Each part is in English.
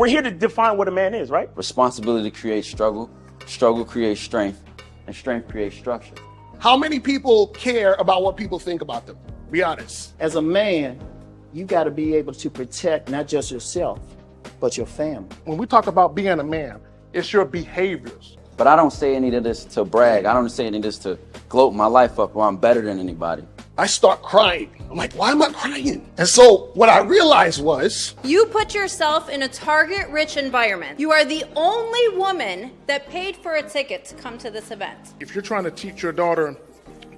We're here to define what a man is, right? Responsibility creates struggle, struggle creates strength, and strength creates structure. How many people care about what people think about them? Be honest. As a man, you got to be able to protect not just yourself, but your family. When we talk about being a man, it's your behaviors. But I don't say any of this to brag. I don't say any of this to gloat my life up or I'm better than anybody. I start crying. I'm like, why am I crying? And so what I realized was, you put yourself in a target-rich environment. You are the only woman that paid for a ticket to come to this event. if you're trying to teach your daughter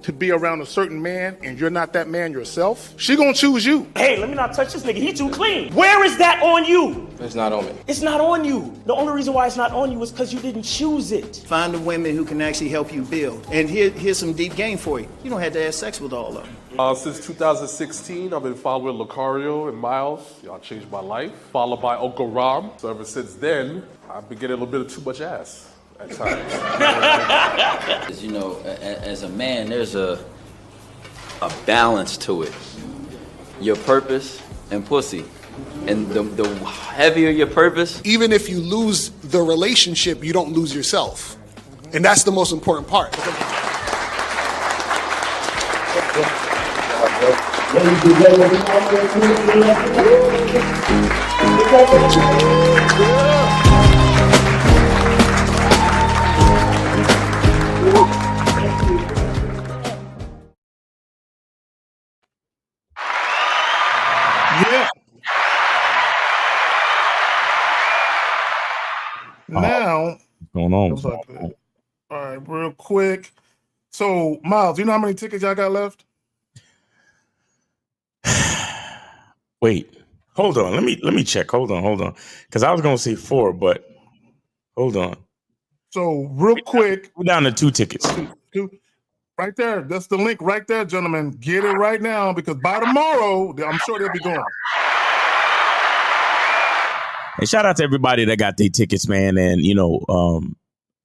to be around a certain man and you're not that man yourself, she gonna choose you. Hey, let me not touch this nigga. He too clean. Where is that on you? It's not on me. It's not on you. The only reason why it's not on you is because you didn't choose it. Find the women who can actually help you build. And here's some deep game for you. You don't have to have sex with all of them. Since 2016, I've been following Lucario and Miles. Y'all changed my life. Followed by Uncle Ram. So ever since then, I've been getting a little bit of too much ass at times. You know, as a man, there's a balance to it. Your purpose and pussy. And the heavier your purpose. Even if you lose the relationship, you don't lose yourself. And that's the most important part. Yeah. Now, What's going on? what's up, man? All right, real quick. So, Miles, you know how many tickets y'all got left? Wait, hold on. Let me check. Hold on. Because I was gonna say 4, but hold on. So, real quick, We're down to 2 tickets. right there. That's the link right there, gentlemen. Get it right now because by tomorrow, I'm sure they'll be gone. And shout out to everybody that got their tickets, man. And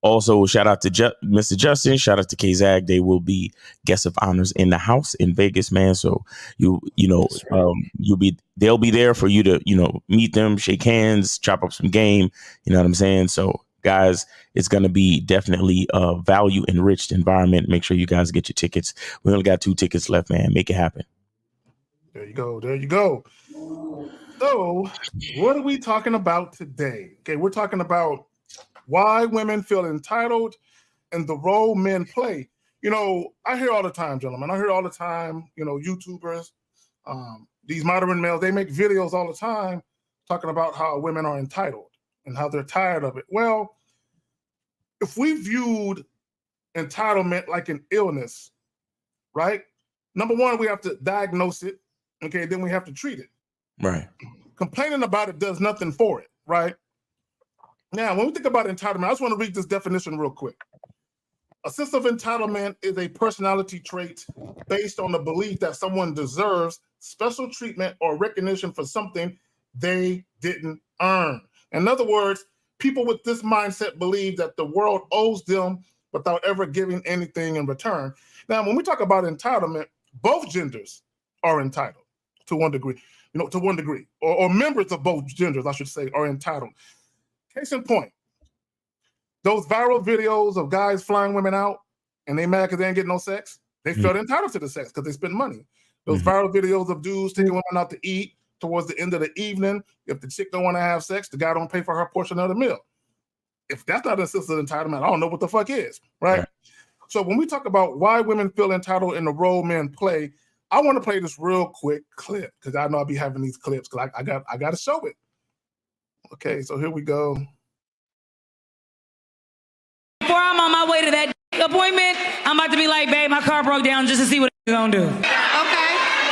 also shout out to Mr. Justin. Shout out to K-Zag. They will be guests of honors in the house in Vegas, man. So they'll be there for you to meet them, shake hands, chop up some game. You know what I'm saying? So guys, it's going to be definitely a value enriched environment. Make sure you guys get your tickets. We only got 2 tickets left, man. Make it happen. There you go. So, what are we talking about today? Okay, we're talking about why women feel entitled and the role men play. I hear all the time, gentlemen. I hear all the time, YouTubers, these modern males, they make videos all the time talking about how women are entitled and how they're tired of it. Well, if we viewed entitlement like an illness, right? Number one, we have to diagnose it. Okay, then we have to treat it. Right. Complaining about it does nothing for it, right? Now, when we think about entitlement, I just want to read this definition real quick. A sense of entitlement is a personality trait based on the belief that someone deserves special treatment or recognition for something they didn't earn. In other words, people with this mindset believe that the world owes them without ever giving anything in return. Now, when we talk about entitlement, both genders are entitled to one degree. Or members of both genders, I should say, are entitled. Case in point, those viral videos of guys flying women out and they mad because they ain't getting no sex, they felt entitled to the sex because they spend money. Those viral videos of dudes taking women out to eat towards the end of the evening, if the chick don't want to have sex, the guy don't pay for her portion of the meal. If that's not a sense of entitlement, I don't know what the fuck is, right? So when we talk about why women feel entitled in the role men play, I want to play this real quick clip because I know I'll be having these clips because I got to show it. Okay, so here we go. Before I'm on my way to that appointment, I'm about to be like, babe, my car broke down just to see what you're gonna do. Okay.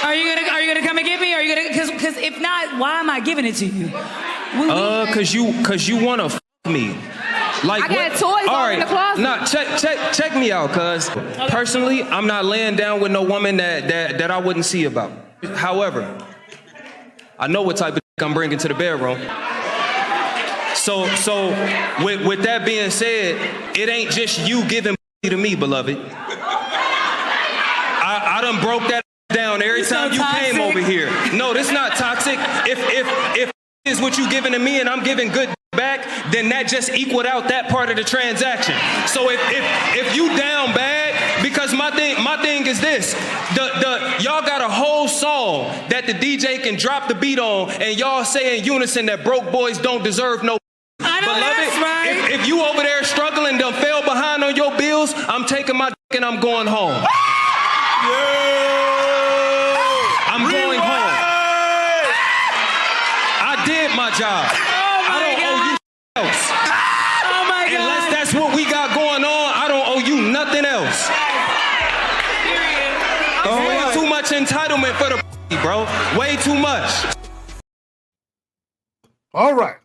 Are you gonna come and get me? Are you gonna? Because if not, why am I giving it to you? Cause you wanna f me. Like I got toys all in the closet. Nah, check me out, cuz personally, I'm not laying down with no woman that I wouldn't see about. However, I know what type of I'm bringing to the bedroom. So with that being said, it ain't just you giving to me, beloved. I done broke that down every time you came over here. No, this not toxic. If is what you giving to me and I'm giving good back, then that just equaled out that part of the transaction. So if you down bad, because my thing is this, y'all got a whole song that the DJ can drop the beat on, and y'all say in unison that broke boys don't deserve no. I know that's right. If you over there struggling, done fell behind on your bills, I'm taking my dick and I'm going home. I'm going home. I did my job. I don't owe you else. Oh my God. Unless that's what we got going on, I don't owe you nothing else. Way too much entitlement for the bro. Way too much. All right.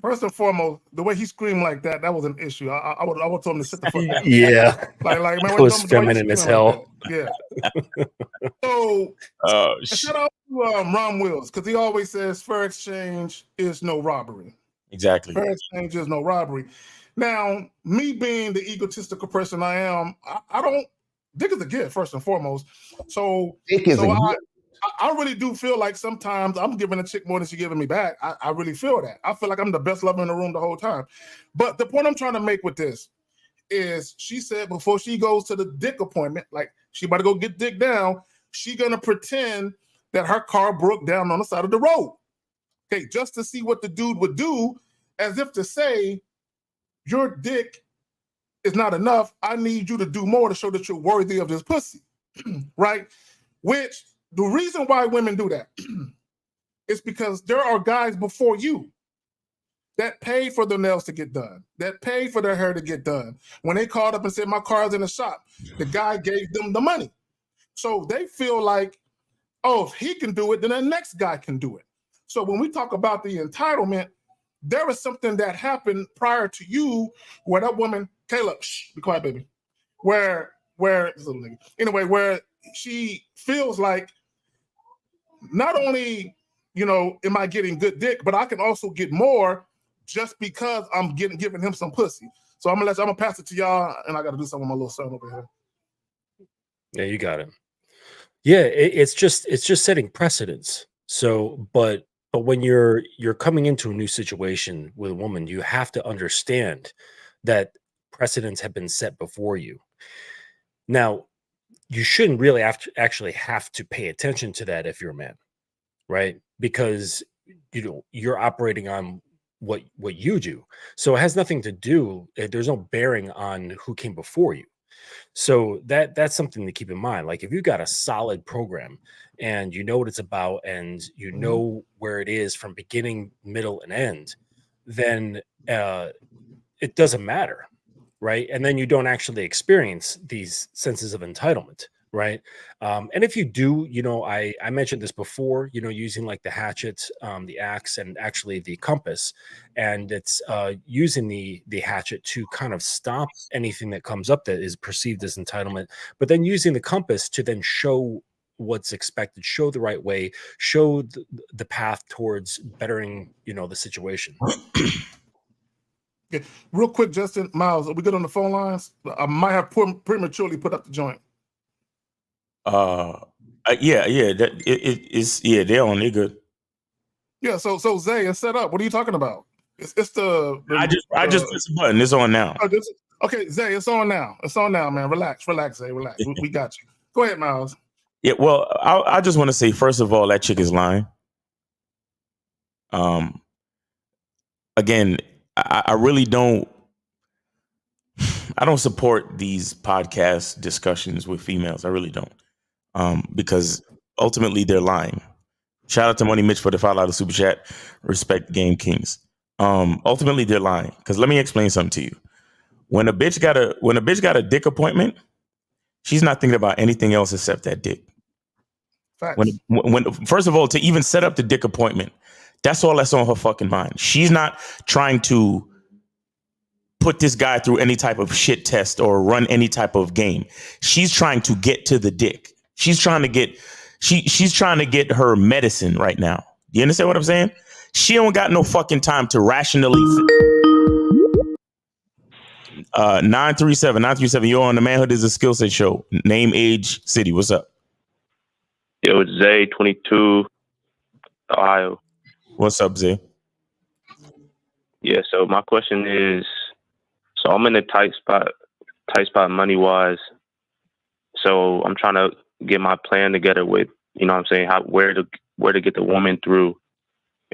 First and foremost, the way he screamed like that was an issue. I would tell him to sit the fuck down. Yeah. Like man, that was feminine as hell. Like yeah. So shout out to Ron Wills, because he always says fair exchange is no robbery. Exactly. Fair exchange is no robbery. Now, me being the egotistical person I am, I don't. Dick is a gift, first and foremost. So I really do feel like sometimes I'm giving a chick more than she's giving me back. I really feel that. I feel like I'm the best lover in the room the whole time. But the point I'm trying to make with this is, she said before she goes to the dick appointment, like she about to go get dick down, she gonna pretend that her car broke down on the side of the road. Okay, just to see what the dude would do, as if to say, your dick is not enough. I need you to do more to show that you're worthy of this pussy, right? Which, the reason why women do that is because there are guys before you that paid for their nails to get done, that paid for their hair to get done. When they called up and said, my car's in the shop, the guy gave them the money. So they feel like, oh, if he can do it, then the next guy can do it. So when we talk about the entitlement, there was something that happened prior to you where that woman, Caleb, shh, be quiet, baby, where this little nigga, anyway, where she feels like, not only, am I getting good dick, but I can also get more just because I'm giving him some pussy. So I'm gonna pass it to y'all, and I got to do something with my little son over here. Yeah, you got it. Yeah, it's just setting precedents. So, but when you're coming into a new situation with a woman, you have to understand that precedents have been set before you. Now, you shouldn't really actually have to pay attention to that if you're a man, right? Because you're operating on what you do. So it has nothing to do, there's no bearing on who came before you. So that's something to keep in mind. Like, if you've got a solid program and you know what it's about and you know where it is from beginning, middle, and end, then it doesn't matter, right? And then you don't actually experience these senses of entitlement, right? And if you do, I mentioned this before, using like the hatchet, the axe, and actually the compass, and it's using the hatchet to kind of stop anything that comes up that is perceived as entitlement, but then using the compass to then show what's expected, show the right way, show the path towards bettering, the situation. Okay. Real quick, Justin, Miles, are we good on the phone lines? I might have prematurely put up the joint. Yeah, that it is. Yeah, they're on. They're good. Yeah. So Zay, it's set up. What are you talking about? It's the I just pressed the button. It's on now. Okay, Zay, it's on now. It's on now, man. Relax, Zay, relax. We got you. Go ahead, Miles. Yeah. Well, I just want to say, first of all, that chick is lying. Again, I really don't. I don't support these podcast discussions with females. I really don't. Because ultimately they're lying. Shout out to Money Mitch for the $5 super chat. Respect Game Kings. Ultimately they're lying. Because let me explain something to you. When a bitch got a dick appointment, she's not thinking about anything else except that dick. Facts. When first of all, to even set up the dick appointment, that's all that's on her fucking mind. She's not trying to put this guy through any type of shit test or run any type of game. She's trying to get to the dick. She's trying to get her medicine right now. You understand what I'm saying? She don't got no fucking time to rationally. 937, you're on the Manhood is a Skill Set show. Name, age, city. What's up? Yo, it's Zay, 22, Ohio. What's up, Zay? Yeah, so my question is, so I'm in a tight spot money wise. So I'm trying to get my plan together with, you know what I'm saying, where to get the woman through.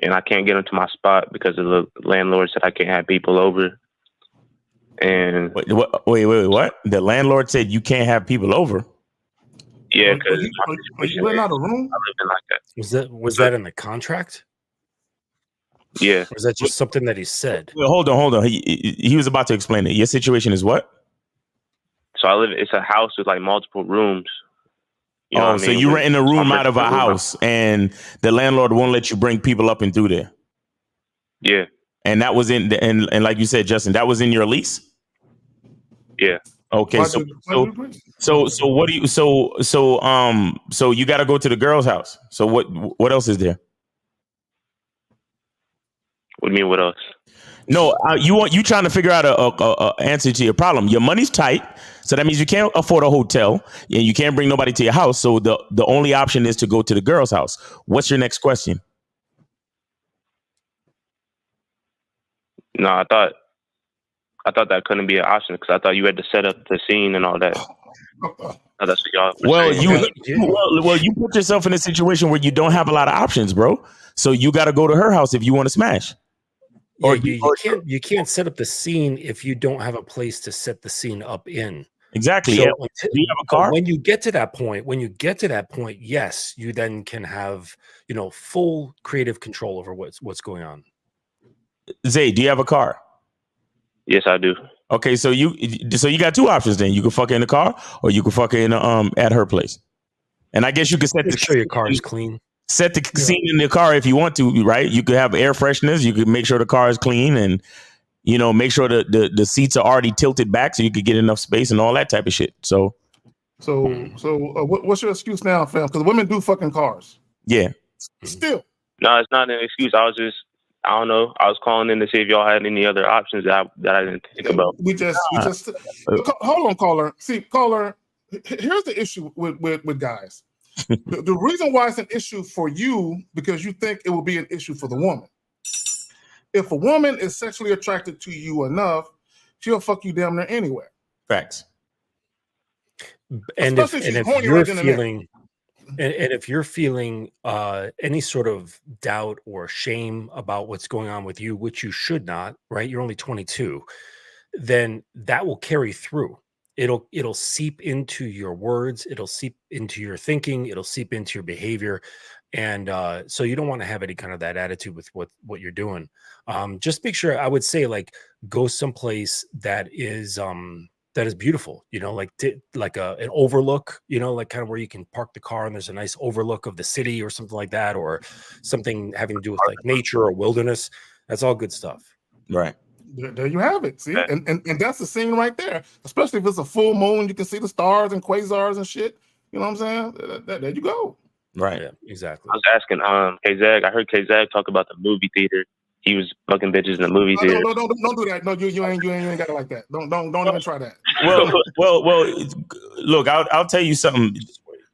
And I can't get into my spot because of the landlord said I can't have people over. And wait, what? The landlord said you can't have people over. Yeah, because are you renting out a room? I live in like that. Was that in the contract? Yeah. Or is that just something that he said? Well, hold on. He was about to explain it. Your situation is what? So it's a house with like multiple rooms. You know what I So mean? you renting a room out of a house, and the landlord won't let you bring people up and through there. Yeah. And that was and like you said, Justin, that was in your lease. Yeah. Okay. So what do you? So you got to go to the girl's house. So what else is there? What do you mean? What else? No, you trying to figure out a answer to your problem. Your money's tight, so that means you can't afford a hotel and you can't bring nobody to your house. So the only option is to go to the girl's house. What's your next question? No, I thought that couldn't be an option because I thought you had to set up the scene and all that. That's what y'all were saying. You put yourself in a situation where you don't have a lot of options, bro. So you got to go to her house if you want to smash. Yeah, you can't set up the scene if you don't have a place to set the scene up in. Exactly. So Yeah. Do you have a car? When you get to that point, yes, you then can have, full creative control over what's going on. Zay, do you have a car? Yes, I do. Okay, so you got two options then. You can fuck her in the car or you can fuck her in at her place. And I guess you can make sure your car is clean. Set the scene in the car if you want to, right? You could have air fresheners. You could make sure the car is clean and, make sure the seats are already tilted back so you could get enough space and all that type of shit. So what's your excuse now, fam? Because women do fucking cars. Yeah. Still. No, it's not an excuse. I don't know. I was calling in to see if y'all had any other options that I didn't think about. We just hold on, caller. See, caller, here's the issue with guys. The reason why it's an issue for you, because you think it will be an issue for the woman. If a woman is sexually attracted to you enough, she'll fuck you damn near anywhere. Facts. And if you're feeling any sort of doubt or shame about what's going on with you, which you should not, right? You're only 22, then that will carry through. It'll seep into your words. It'll seep into your thinking. It'll seep into your behavior. And so you don't want to have any kind of that attitude with what you're doing. Just make sure, I would say, like, go someplace that is beautiful, like an overlook, like kind of where you can park the car and there's a nice overlook of the city or something like that, or something having to do with like nature or wilderness. That's all good stuff. Right. There you have it. See, and that's the scene right there. Especially if it's a full moon, you can see the stars and quasars and shit. You know what I'm saying? There you go. Right. Yeah, exactly. I was asking K-Zag. I heard K-Zag talk about the movie theater. He was fucking bitches in the movie theater. No, don't do that. No, you ain't got it like that. Don't even try that. Well. Look, I'll tell you something.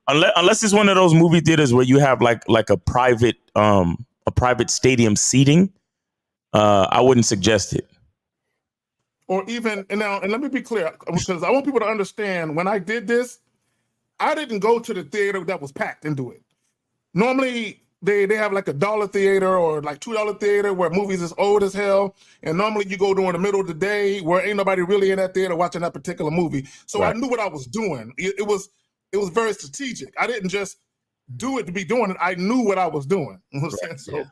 Unless it's one of those movie theaters where you have like a private stadium seating, I wouldn't suggest it. Or even and let me be clear, because I want people to understand, when I did this, I didn't go to the theater that was packed and do it. Normally they have like $1 theater or like $2 theater where movies is old as hell, and normally you go during the middle of the day where ain't nobody really in that theater watching that particular movie. So right. I knew what I was doing. It was very strategic. I didn't just do it to be doing it. I knew what I was doing. You know what I'm saying?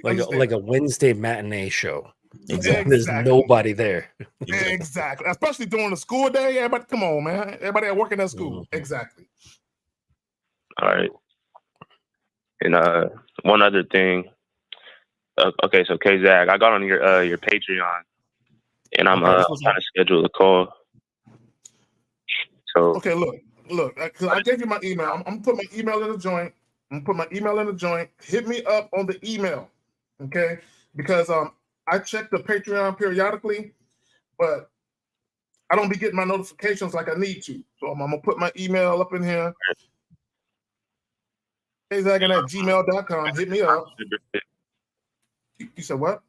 So like a Wednesday matinee show. Exactly. There's nobody there. Exactly. Especially during the school day. Everybody, come on, man. Everybody at working at school. Mm-hmm. Exactly. All right. And one other thing. Okay, so K-Zag, I got on your Patreon, and I'm trying to schedule a call. So okay, look, because I gave you my email. I'm gonna put my email in the joint. Hit me up on the email, okay? Because I check the Patreon periodically, but I don't be getting my notifications like I need to. So I'm gonna put my email up in here. KZagging@gmail.com. Hit me up. You said what?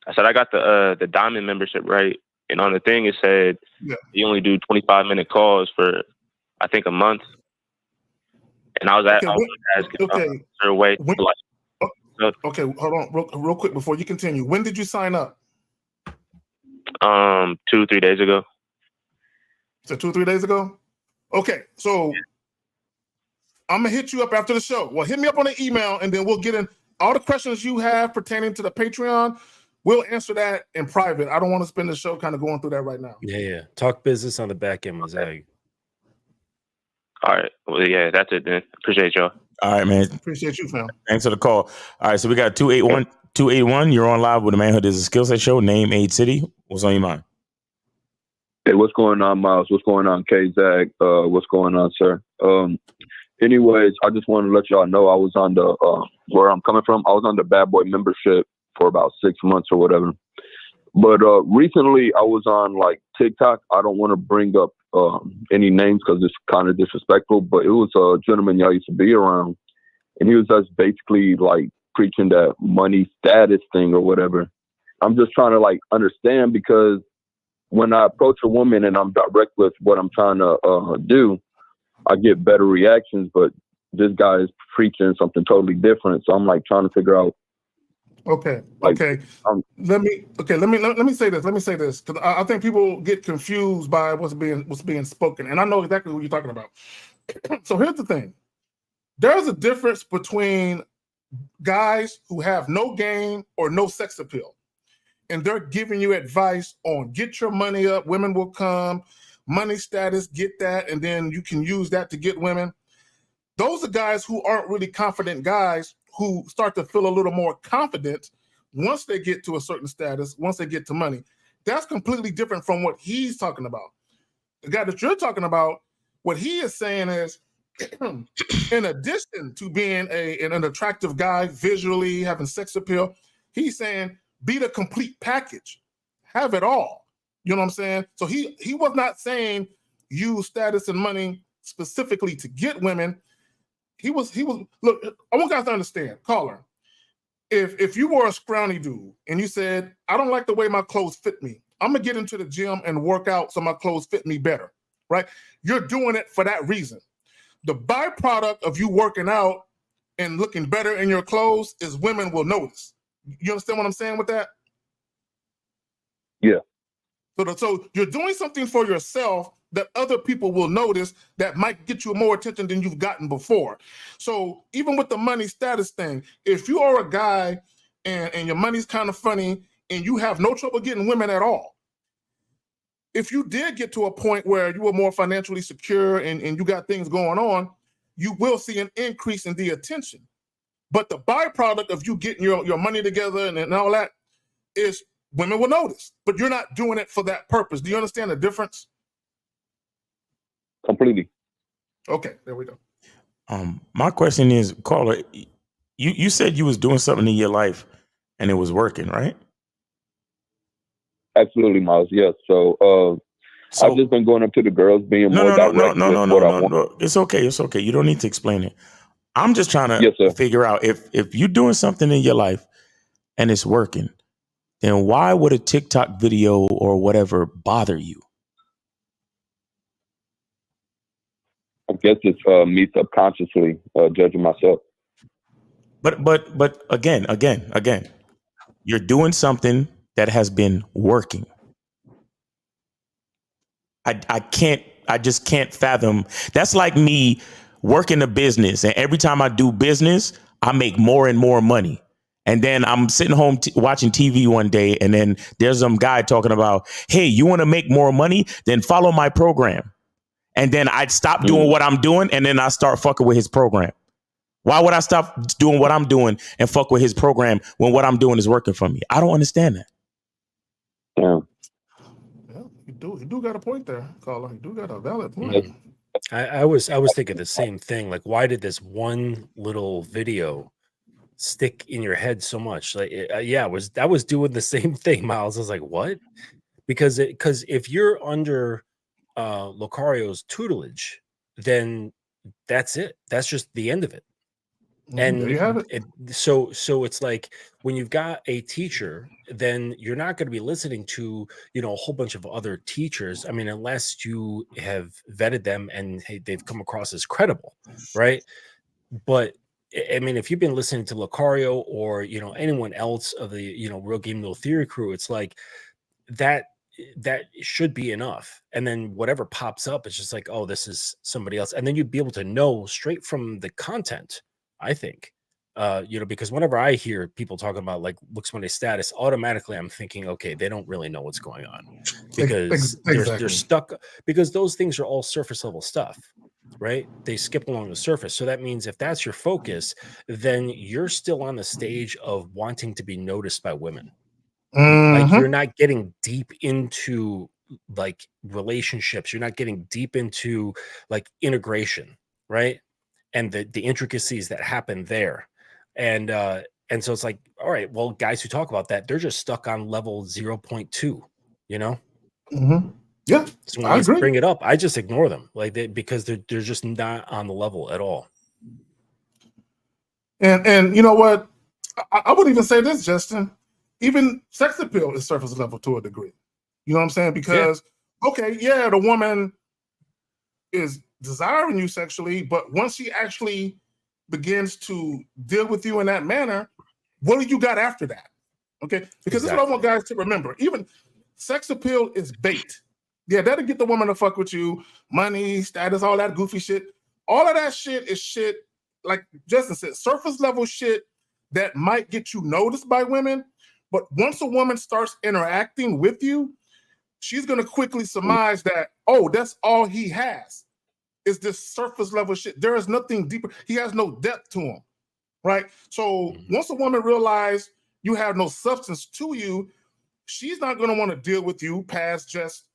I said I got the diamond membership, right? And on the thing it said you only do 25-minute calls for I think a month. And I was asking is there a way to like okay, hold on real quick before you continue. When did you sign up? 2-3 days ago. So 2-3 days ago? Okay, so I'm gonna hit you up after the show. Well, hit me up on the email, and then we'll get in all the questions you have pertaining to the Patreon. We'll answer that in private. I don't want to spend the show kind of going through that right now. Yeah. Talk business on the back end, Mosaic. All right. Well, yeah, that's it then. Appreciate y'all. All right, man. Appreciate you, fam. Thanks for the call. All right, so we got 281. You're on live with the Manhood is a Skill Set Show. Name, age, city. What's on your mind? Hey, what's going on, Miles? What's going on, K-Zag? What's going on, sir? Anyways, I just want to let y'all know I was on the, where I'm coming from, I was on the Bad Boy membership for about 6 months or whatever. But recently I was on like TikTok. I don't want to bring up any names because it's kind of disrespectful, but it was a gentleman y'all used to be around. And he was just basically like preaching that money status thing or whatever. I'm just trying to like understand, because when I approach a woman and I'm direct with what I'm trying to do, I get better reactions, but this guy is preaching something totally different. So I'm like trying to figure out. Okay. Like, okay. Let me say this. Because I think people get confused by what's being spoken. And I know exactly what you're talking about. So here's the thing. There's a difference between guys who have no game or no sex appeal. And they're giving you advice on get your money up, women will come, money status, get that, and then you can use that to get women. Those are guys who aren't really confident guys who start to feel a little more confident once they get to a certain status, once they get to money. That's completely different from what he's talking about. The guy that you're talking about, what he is saying is, in addition to being an attractive guy, visually, having sex appeal, he's saying, be the complete package, have it all. You know what I'm saying? So he was not saying use status and money specifically to get women. He was look, I want guys to understand, caller. If you were a scrawny dude and you said, I don't like the way my clothes fit me, I'm gonna get into the gym and work out so my clothes fit me better, right? You're doing it for that reason. The byproduct of you working out and looking better in your clothes is women will notice. You understand what I'm saying with that? Yeah. So you're doing something for yourself that other people will notice that might get you more attention than you've gotten before. So even with the money status thing, if you are a guy and your money's kind of funny and you have no trouble getting women at all, if you did get to a point where you were more financially secure and you got things going on, you will see an increase in the attention. But the byproduct of you getting your money together and all that is women will notice, but you're not doing it for that purpose. Do you understand the difference? Completely. Okay, there we go. My question is, caller, you said you was doing something in your life and it was working, right? Absolutely, Miles. Yes. So I've just been going up to the girls, being more direct with what I want. No. It's okay. You don't need to explain it. I'm just trying to figure out if you're doing something in your life and it's working, then why would a TikTok video or whatever bother you? I guess it's me subconsciously judging myself. But again, you're doing something that has been working. I just can't fathom. That's like me working a business, and every time I do business, I make more and more money. And then I'm sitting home watching TV one day, and then there's some guy talking about, hey, you want to make more money? Then follow my program. And then I'd stop doing what I'm doing, and then I start fucking with his program. Why would I stop doing what I'm doing and fuck with his program when what I'm doing is working for me? I don't understand that. Yeah. You do got a point there, caller. You do got a valid point. I was thinking the same thing. Like, why did this one little video stick in your head so much? Like, I was doing the same thing, Miles. I was like, what? Because if you're under Locario's tutelage, then that's it. That's just the end of it. There you have it. So it's like when you've got a teacher, then you're not going to be listening to, you know, a whole bunch of other teachers. I mean, unless you have vetted them and hey, they've come across as credible, right? But I mean, if you've been listening to Lucario or, you know, anyone else of the, you know, Real Game No Theory crew, it's like that should be enough. And then whatever pops up, it's just like, oh, this is somebody else. And then you'd be able to know straight from the content, I think. You know, because whenever I hear people talking about like looks money status, automatically I'm thinking, okay, they don't really know what's going on because they're stuck, because those things are all surface level stuff, right? They skip along the surface. So that means if that's your focus, then you're still on the stage of wanting to be noticed by women. Like you're not getting deep into like relationships. You're not getting deep into like integration, right? And the intricacies that happen there. And so it's like, all right, well, guys who talk about that, they're just stuck on level 0.2, you know? Yeah, so when I bring it up, I just ignore them because they're just not on the level at all. And you know what? I would even say this, Justin. Even sex appeal is surface level to a degree. You know what I'm saying? Because okay, yeah, the woman is desiring you sexually, but once she actually begins to deal with you in that manner, what do you got after that? Okay, because this is what I want guys to remember. Even sex appeal is bait. Yeah, that'll get the woman to fuck with you, money, status, all that goofy shit. All of that shit is shit, like Justin said, surface level shit that might get you noticed by women. But once a woman starts interacting with you, she's going to quickly surmise that, oh, that's all he has is this surface level shit. There is nothing deeper. He has no depth to him, right? So once a woman realizes you have no substance to you, she's not going to want to deal with you past just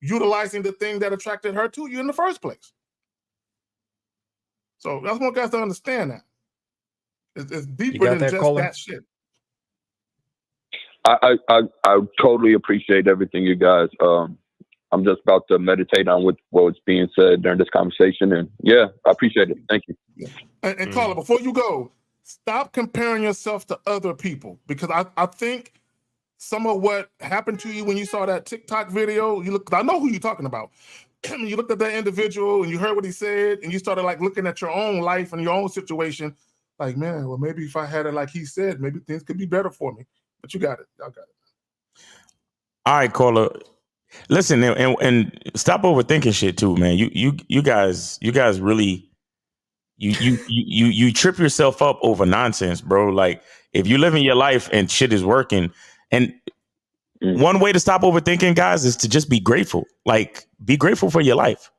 utilizing the thing that attracted her to you in the first place. So that's what guys to understand that. It's deeper than just that shit. I totally appreciate everything, you guys. I'm just about to meditate on what was being said during this conversation, and yeah, I appreciate it. Thank you. And Carla, before you go, stop comparing yourself to other people, because I think some of what happened to you when you saw that TikTok video, I know who you're talking about. You looked at that individual and you heard what he said, and you started like looking at your own life and your own situation, like, man, well, maybe if I had it like he said, maybe things could be better for me. But you got it. Y'all got it. All right, Carla. Listen, and stop overthinking shit too, man. You guys really you trip yourself up over nonsense, bro. Like if you're living your life and shit is working, and one way to stop overthinking, guys, is to just be grateful. Like be grateful for your life.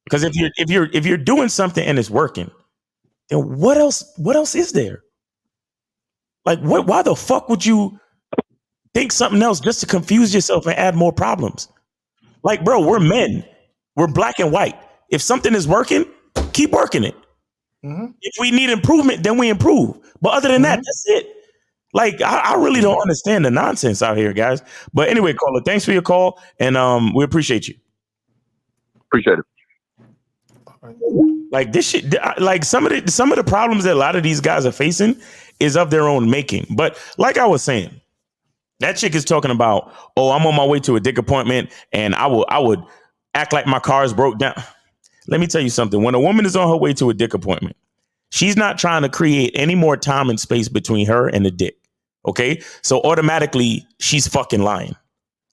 Because if you're doing something and it's working, then what else is there? Like why the fuck would you think something else just to confuse yourself and add more problems? Like, bro, we're men. We're black and white. If something is working, keep working it. If we need improvement, then we improve. But other than that, that's it. Like, I really don't understand the nonsense out here, guys. But anyway, caller, thanks for your call, and we appreciate you. Appreciate it. Like this shit, like some of the problems that a lot of these guys are facing is of their own making. But like I was saying, that chick is talking about, oh, I'm on my way to a dick appointment and I would act like my car is broke down. Let me tell you something. When a woman is on her way to a dick appointment, she's not trying to create any more time and space between her and the dick. OK, so automatically she's fucking lying.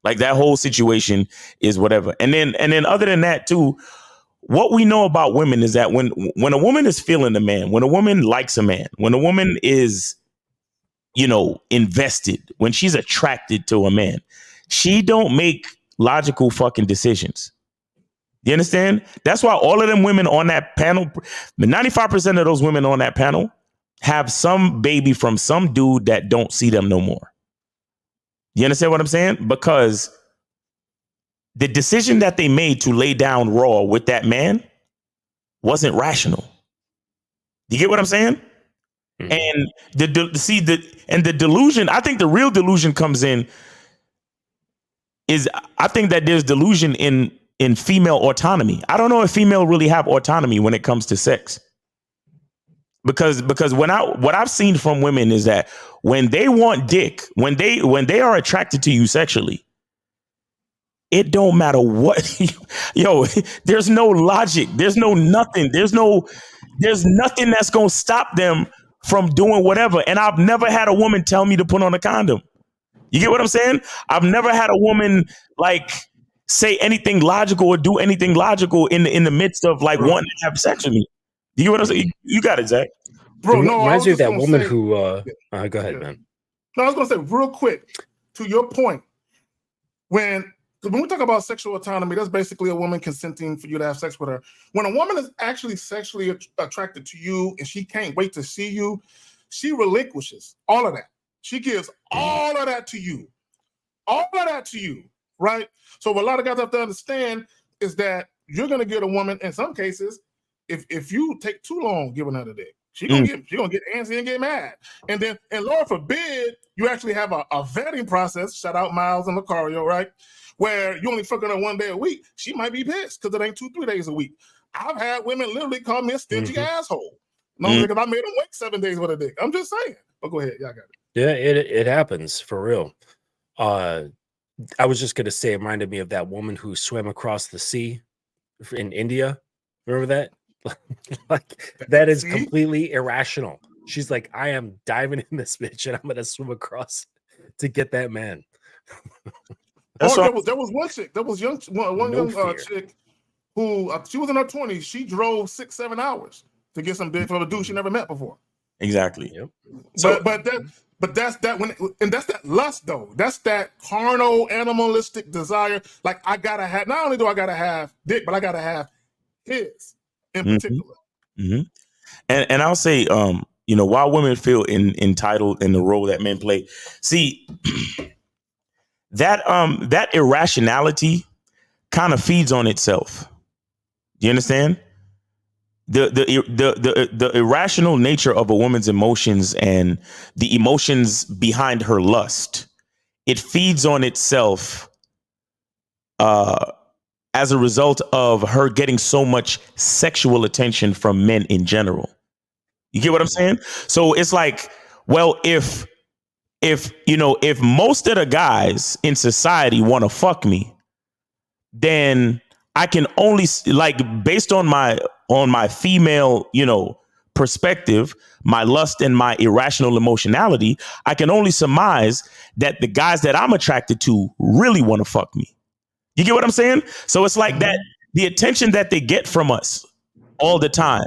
Like that whole situation is whatever. And then other than that, too, what we know about women is that when a woman is feeling a man, when a woman likes a man, when a woman is, you know, invested, when she's attracted to a man, she don't make logical fucking decisions. You understand? That's why all of them women on that panel, 95% of those women on that panel have some baby from some dude that don't see them no more. You understand what I'm saying? Because the decision that they made to lay down raw with that man wasn't rational. You get what I'm saying? And the delusion, I think the real delusion comes in is I think that there's delusion in female autonomy. I don't know if female really have autonomy when it comes to sex. Because what I've seen from women is that when they want dick, when they are attracted to you sexually, it don't matter what. Yo, there's no logic, there's no nothing, there's nothing that's gonna stop them from doing whatever. And I've never had a woman tell me to put on a condom. You get what I'm saying? I've never had a woman like say anything logical or do anything logical in the midst of like wanting to have sex with me. You get what I'm saying? You got it, Zach. Bro, It no, reminds me of that woman say, who. Go ahead, man. No, I was going to say real quick to your point. When we talk about sexual autonomy, that's basically a woman consenting for you to have sex with her. When a woman is actually sexually attracted to you and she can't wait to see you, she relinquishes all of that. She gives all of that to you. All of that to you, right? So what a lot of guys have to understand is that you're going to get a woman, in some cases, if you take too long giving her the dick, she's gonna get antsy and get mad. And Lord forbid, you actually have a vetting process, shout out Miles and Lucario, right? Where you only fucking her 1 day a week, she might be pissed because it ain't 2-3 days a week. I've had women literally call me a stingy asshole. No, because I made them wait 7 days with a dick. I'm just saying. But go ahead, y'all got it. Yeah, it happens for real. I was just gonna say, it reminded me of that woman who swam across the sea in India. Remember that? Like that is completely irrational. She's like, I am diving in this bitch and I'm gonna swim across to get that man. There was one chick. There was one young chick who she was in her 20s. She drove 6-7 hours to get some dick from a dude she never met before. Exactly. Yep. But that's that lust though. That's that carnal, animalistic desire. Like I gotta have. Not only do I gotta have dick, but I gotta have his in particular. Mm-hmm. And I'll say, while women feel entitled in the role that men play, see that irrationality kind of feeds on itself. Do you understand? The irrational nature of a woman's emotions and the emotions behind her lust, it feeds on itself as a result of her getting so much sexual attention from men in general. You get what I'm saying? So it's like, well, if most of the guys in society want to fuck me, then I can only, like, based on my female, perspective, my lust and my irrational emotionality, I can only surmise that the guys that I'm attracted to really want to fuck me. You get what I'm saying? So it's like that, the attention that they get from us all the time,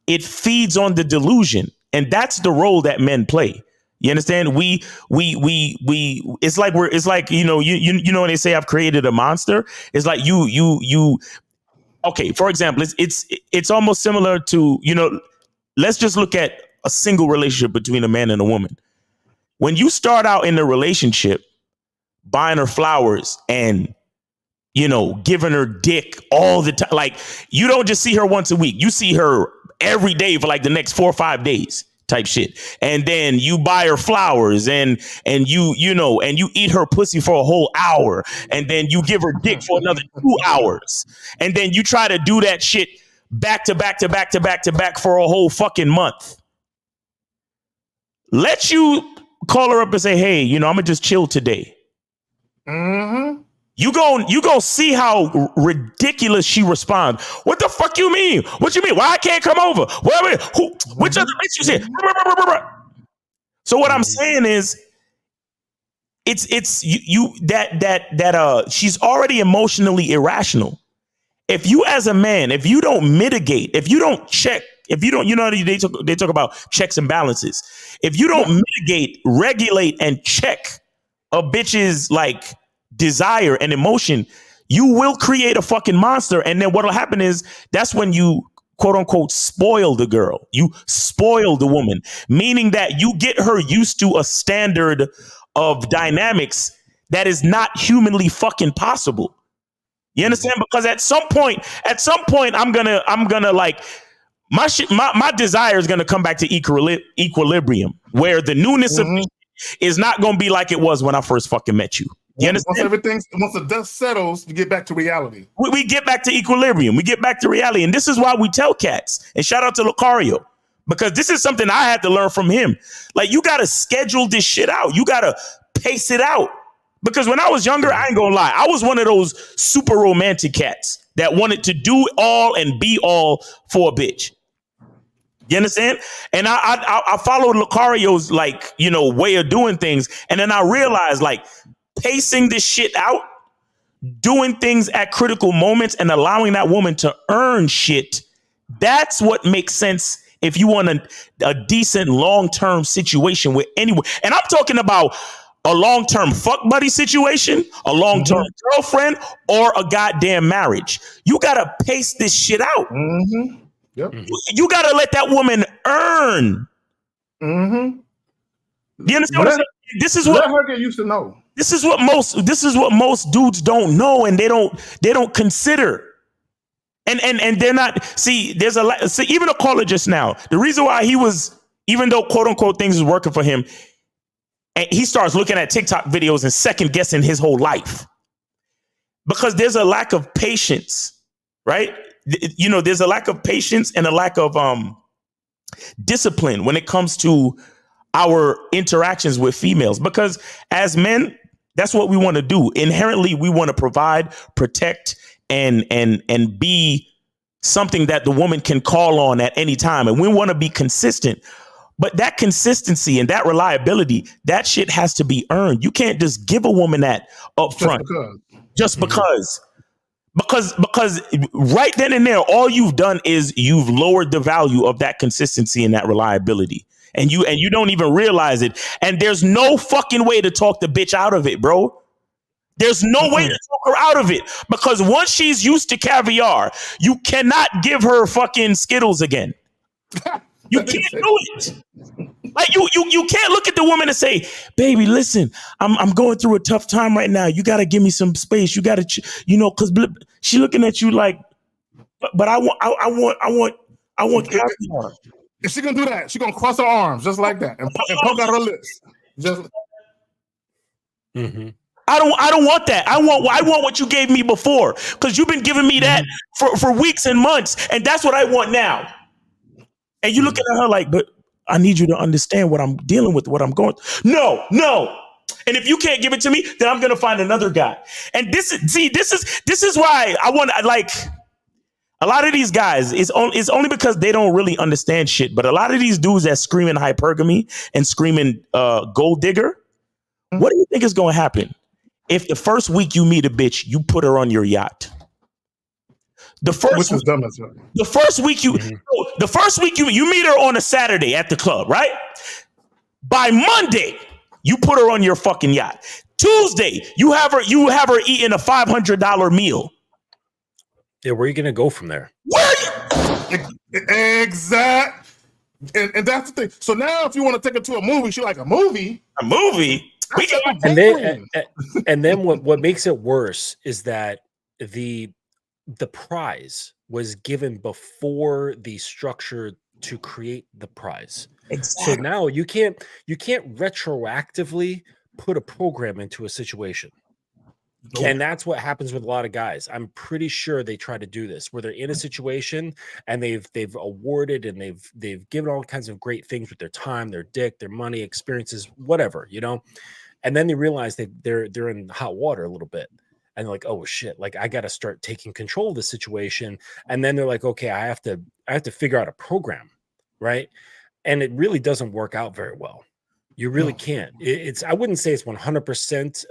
it feeds on the delusion. And that's the role that men play. You understand? It's like when they say I've created a monster. It's like okay, for example, it's almost similar to, let's just look at a single relationship between a man and a woman. When you start out in the relationship, buying her flowers and, giving her dick all the time, like, you don't just see her once a week. You see her every day for like the next 4 or 5 days type shit. And then you buy her flowers and you eat her pussy for a whole hour. And then you give her dick for another 2 hours. And then you try to do that shit back to back to back to back to back for a whole fucking month. Let you call her up and say, hey, I'm gonna just chill today. Mm-hmm. You go see how ridiculous she responds. What the fuck you mean? What you mean? Why I can't come over? Which other bitch you said? So what I'm saying is, it's you that she's already emotionally irrational. If you as a man, if you don't mitigate, if you don't check, if you don't, they talk about checks and balances. If you don't mitigate, regulate, and check a bitch's like desire and emotion, you will create a fucking monster. And then what'll happen is that's when you quote unquote spoil the girl. You spoil the woman, meaning that you get her used to a standard of dynamics that is not humanly fucking possible. You understand? Because at some point, I'm gonna like my desire is gonna come back to equilibrium, where the newness of me is not gonna be like it was when I first fucking met you. You understand? Once the dust settles, you get back to reality. We get back to equilibrium. We get back to reality. And this is why we tell cats, and shout out to Lucario, because this is something I had to learn from him. Like, you got to schedule this shit out. You got to pace it out. Because when I was younger, I ain't gonna lie, I was one of those super romantic cats that wanted to do all and be all for a bitch. You understand? And I followed Lucario's way of doing things. And then I realized, like, pacing this shit out, doing things at critical moments and allowing that woman to earn shit, that's what makes sense if you want a decent long-term situation with anyone. And I'm talking about a long-term fuck buddy situation, a long-term girlfriend, or a goddamn marriage. You got to pace this shit out. Yep. You got to let that woman earn. You understand what I'm saying? This is what let her get used to know. This is what most dudes don't know, and they don't consider. And they're not, there's a lot, even a caller just now, the reason why he was, even though quote unquote things is working for him, and he starts looking at TikTok videos and second guessing his whole life because there's a lack of patience, right? There's a lack of patience and a lack of discipline when it comes to our interactions with females, because as men, that's what we want to do. Inherently, we want to provide, protect, and be something that the woman can call on at any time. And we want to be consistent. But that consistency and that reliability, that shit has to be earned. You can't just give a woman that up front just because. Because right then and there, all you've done is you've lowered the value of that consistency and that reliability. And you don't even realize it. And there's no fucking way to talk the bitch out of it, bro. There's no way to talk her out of it, because once she's used to caviar, you cannot give her fucking Skittles again. You can't do it. Like you can't look at the woman and say, "Baby, listen, I'm going through a tough time right now. You got to give me some space. You got to, because she looking at you like, but I want caviar." If she gonna do that, she gonna cross her arms just like that and poke out her lips. Just. I don't want that. I want what you gave me before, because you've been giving me that for weeks and months, and that's what I want now. And you looking at her like, but I need you to understand what I'm dealing with, what I'm going through. No. And if you can't give it to me, then I'm gonna find another guy. And this is why I want, like, a lot of these guys, it's only because they don't really understand shit. But a lot of these dudes that screaming hypergamy and screaming gold digger, what do you think is going to happen if the first week you meet a bitch, you put her on your yacht? The first week you meet her on a Saturday at the club, right? By Monday, you put her on your fucking yacht. Tuesday, you have her eating a $500 meal. Yeah, where are you going to go from there? Exact. And that's the thing. So now, if you want to take her to a movie, she like a movie. A movie. And then what makes it worse is that the prize was given before the structure to create the prize. Exactly. So now you can't retroactively put a program into a situation. Nope. And that's what happens with a lot of guys. I'm pretty sure they try to do this where they're in a situation and they've awarded and they've given all kinds of great things with their time, their dick, their money, experiences, whatever, and then they realize they're in hot water a little bit. And they're like, oh shit, like I got to start taking control of the situation. And then they're like, okay, I have to figure out a program, right? And it really doesn't work out very well. You really can't. I wouldn't say it's 100%,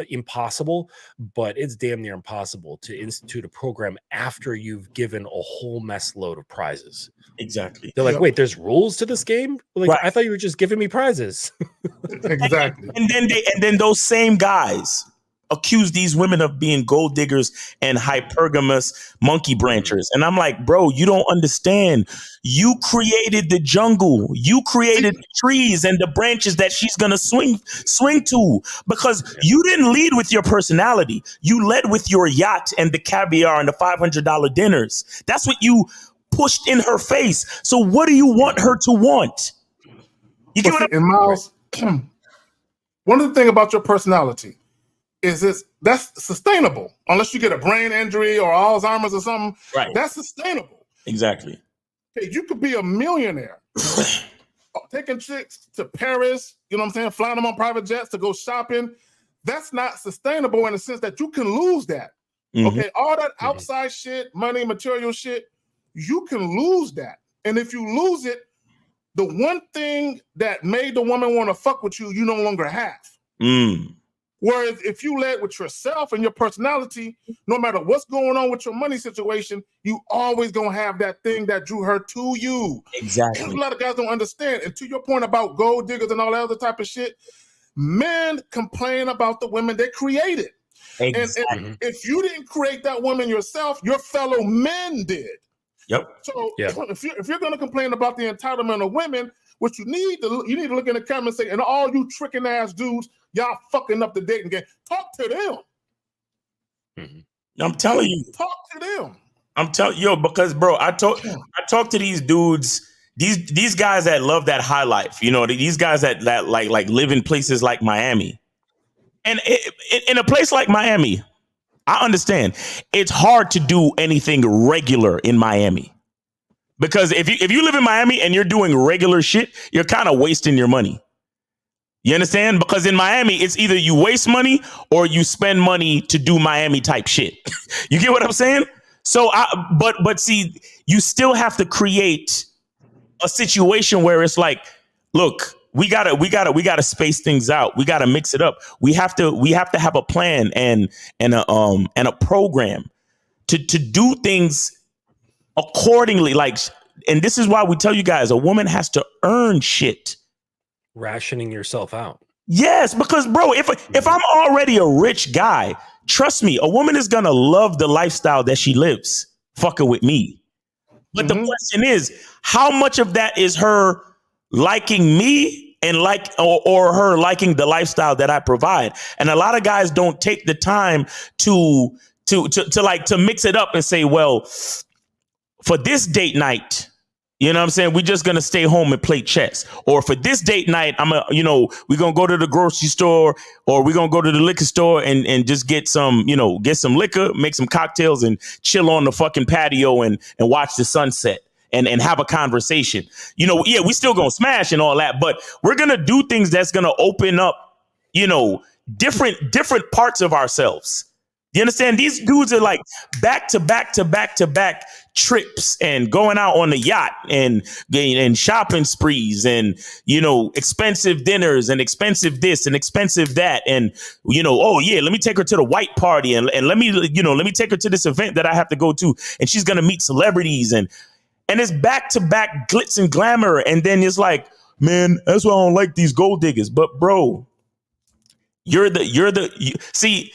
impossible, but it's damn near impossible to institute a program after you've given a whole mess load of prizes. Exactly. They're like, wait, there's rules to this game? Like, right. I thought you were just giving me prizes. Exactly. And then those same guys accuse these women of being gold diggers and hypergamous monkey branchers. And I'm like, bro, you don't understand. You created the jungle. You created the trees and the branches that she's going to swing to, because you didn't lead with your personality. You led with your yacht and the caviar and the $500 dinners. That's what you pushed in her face. So what do you want her to want? You get what I'm saying? Miles, one of the things about your personality is that's sustainable, unless you get a brain injury or Alzheimer's or something. Right. That's sustainable. Exactly. Okay, you could be a millionaire. Taking chicks to Paris, you know what I'm saying? Flying them on private jets to go shopping. That's not sustainable in the sense that you can lose that. Okay, all that outside shit, money, material shit, you can lose that. And if you lose it, the one thing that made the woman want to fuck with you, you no longer have. Whereas if you led with yourself and your personality, no matter what's going on with your money situation, you always gonna have that thing that drew her to you. Exactly. A lot of guys don't understand. And to your point about gold diggers and all that other type of shit, men complain about the women they created. Exactly. And if you didn't create that woman yourself, your fellow men did. Yep. So if you're gonna complain about the entitlement of women, what you need to look in the camera and say, and all you tricking ass dudes, y'all fucking up the dating game. Talk to them. I'm telling you. Talk to them. I'm telling you, because bro, I talk to these dudes, these guys that love that high life, you know, these guys that like live in places like Miami. And in a place like Miami, I understand it's hard to do anything regular in Miami. Because if you live in Miami and you're doing regular shit, you're kind of wasting your money. You understand? Because in Miami, it's either you waste money or you spend money to do Miami type shit. You get what I'm saying? So, but see, you still have to create a situation where it's like, look, we gotta space things out. We gotta mix it up. We have to have a plan and a program to do things accordingly. Like, and this is why we tell you guys, a woman has to earn shit. Rationing yourself out. Yes, because bro, if I'm already a rich guy, trust me, a woman is gonna love the lifestyle that she lives, fucking with me. But the question is, how much of that is her liking me and or her liking the lifestyle that I provide? And a lot of guys don't take the time to mix it up and say, well, for this date night, you know what I'm saying, we're just going to stay home and play chess. Or for this date night, we're going to go to the grocery store, or we're going to go to the liquor store and just get some liquor, make some cocktails and chill on the fucking patio and watch the sunset and have a conversation. We still going to smash and all that, but we're going to do things that's going to open up, different parts of ourselves. You understand? These dudes are like back to back trips and going out on the yacht and shopping sprees and, expensive dinners and expensive this and expensive that. And, oh yeah, let me take her to the white party and let me take her to this event that I have to go to. And she's going to meet celebrities and it's back to back glitz and glamour. And then it's like, man, that's why I don't like these gold diggers. But bro, see,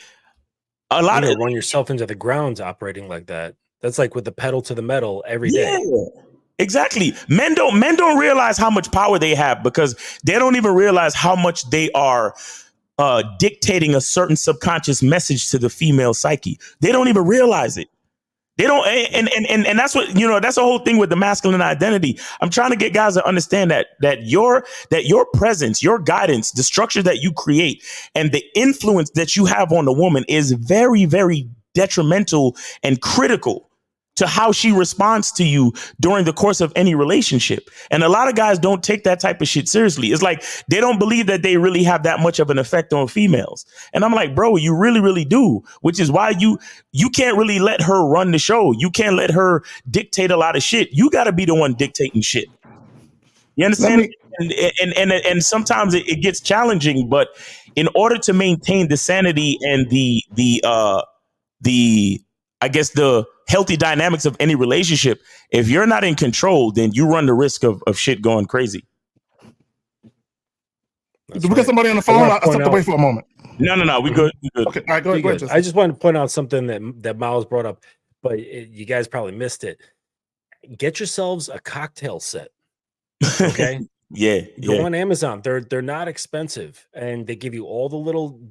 a lot of run yourself into the ground operating like that. That's like with the pedal to the metal every day. Exactly. Men don't realize how much power they have because they don't even realize how much they are dictating a certain subconscious message to the female psyche. They don't even realize it. They don't, and that's what, that's the whole thing with the masculine identity. I'm trying to get guys to understand that your presence, your guidance, the structure that you create and the influence that you have on the woman is very, very detrimental and critical to how she responds to you during the course of any relationship. And a lot of guys don't take that type of shit seriously. It's like they don't believe that they really have that much of an effect on females. And I'm like, bro, you really, really do, which is why you can't really let her run the show. You can't let her dictate a lot of shit. You got to be the one dictating shit. You understand? And sometimes it gets challenging, but in order to maintain the sanity and the healthy dynamics of any relationship, if you're not in control, then you run the risk of shit going crazy. Do we get somebody on the phone? I stepped away for a moment. No, we good. Okay, all right, go ahead. I just wanted to point out something that Miles brought up, but you guys probably missed it. Get yourselves a cocktail set. Okay. Go on Amazon. They're not expensive, and they give you all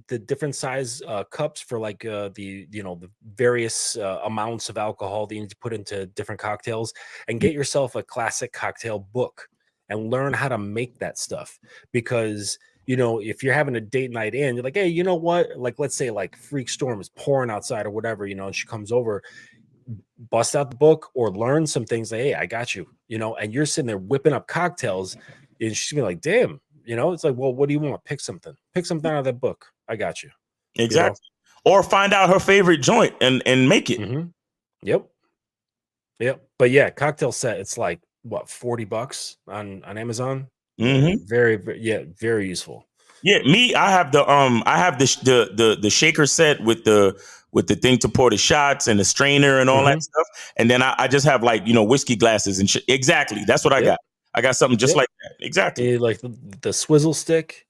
the different size cups for like the various amounts of alcohol that you need to put into different cocktails. And get yourself a classic cocktail book and learn how to make that stuff. Because if you're having a date night in, you're like, hey, you know what? Like, let's say like freak storm is pouring outside or whatever, and she comes over. bust out the book or learn some things. Like, hey, I got you, and you're sitting there whipping up cocktails, and she's gonna be like, damn, it's like, well, what do you want? Pick something out of that book. I got you. Exactly. Or find out her favorite joint and make it. Mm-hmm. Yep. But yeah, cocktail set. It's like what, $40 on Amazon. Mm-hmm. Very useful. Yeah, I have the shaker set with the thing to pour the shots and the strainer and all that stuff. And then I just have like, whiskey glasses and shit. Exactly. That's what I got. I got something just like that. Exactly. Like the swizzle stick.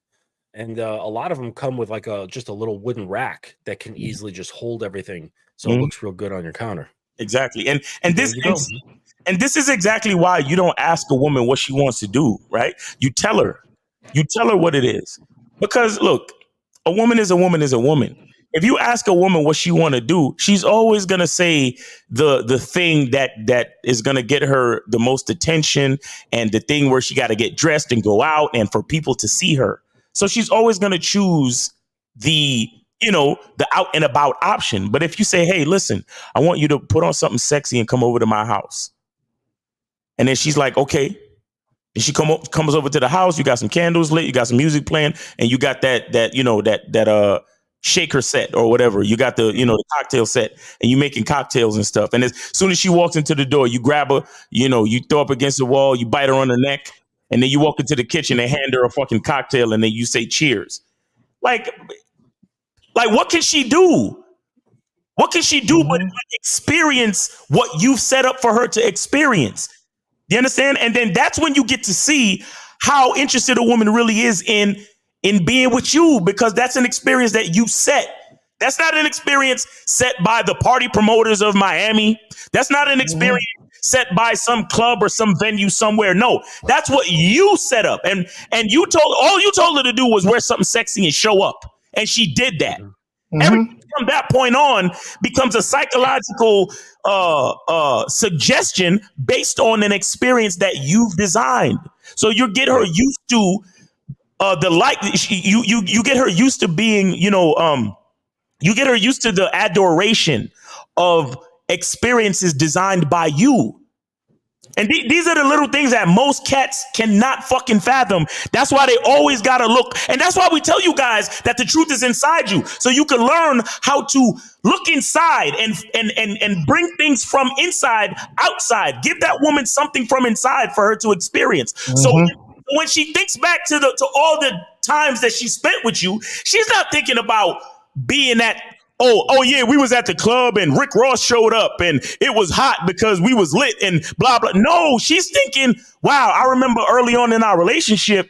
And a lot of them come with like just a little wooden rack that can easily just hold everything. So it looks real good on your counter. Exactly. And this is exactly why you don't ask a woman what she wants to do, right? You tell her what it is. Because look, a woman is a woman is a woman. If you ask a woman what she want to do, she's always going to say the thing that is going to get her the most attention, and the thing where she got to get dressed and go out and for people to see her. So she's always going to choose the out and about option. But if you say, hey, listen, I want you to put on something sexy and come over to my house. And then she's like, okay. And she comes over to the house. You got some candles lit. You got some music playing. And you got that shaker set or whatever. You got the cocktail set, and you making cocktails and stuff. And as soon as she walks into the door, you grab her, you throw up against the wall, you bite her on the neck. And then you walk into the kitchen and hand her a fucking cocktail, and then you say cheers. Like what can she do? What can she do but experience what you've set up for her to experience? You understand? And then that's when you get to see how interested a woman really is in being with you, because that's an experience that you set. That's not an experience set by the party promoters of Miami. That's not an experience set by some club or some venue somewhere. No, that's what you set up. And all you told her to do was wear something sexy and show up. And she did that. Everything from that point on becomes a psychological suggestion based on an experience that you've designed. So you get her used to you get her used to being, you get her used to the adoration of experiences designed by you. And these are the little things that most cats cannot fucking fathom. That's why they always got to look. And that's why we tell you guys that the truth is inside you. So you can learn how to look inside and bring things from inside outside. Give that woman something from inside for her to experience. So when she thinks back to all the times that she spent with you, she's not thinking about being at, oh yeah, we was at the club and Rick Ross showed up and it was hot because we was lit and blah, blah. No, she's thinking, wow, I remember early on in our relationship,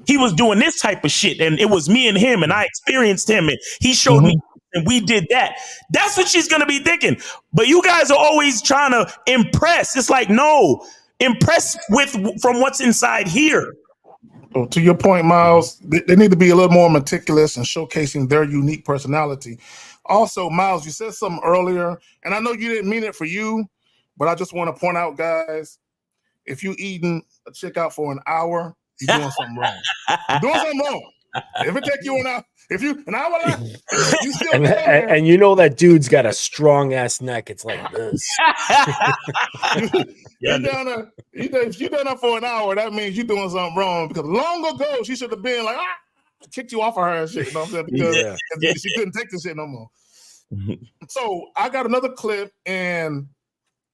he was doing this type of shit and it was me and him and I experienced him and he showed me and we did that. That's what she's going to be thinking. But you guys are always trying to impress. It's like, no, impress from what's inside here. Well, to your point, Miles, they need to be a little more meticulous in showcasing their unique personality. Also, Miles, you said something earlier, and I know you didn't mean it for you, but I just want to point out, guys, if you eating a chick out for an hour, you're doing something wrong. You're doing something wrong. If it take you an hour, an hour left, you still and that dude's got a strong ass neck. It's like this. If you're down there for an hour, that means you're doing something wrong. Because long ago, she should have been like, kicked you off of her and shit. You know what I'm saying? Because she couldn't take this shit no more. So I got another clip, and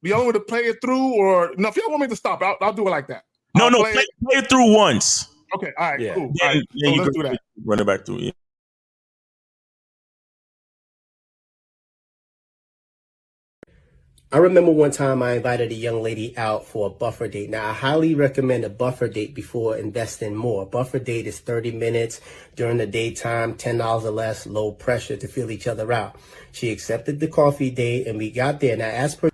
do y'all want me to play it through, or no? If y'all want me to stop, I'll do it like that. No, play it through once. Okay, all right, cool. Yeah, all right, so let's do that. Run it back through. Yeah. I remember one time I invited a young lady out for a buffer date. Now, I highly recommend a buffer date before investing more. A buffer date is 30 minutes during the daytime, $10 or less, low pressure to feel each other out. She accepted the coffee date and we got there. Now, as per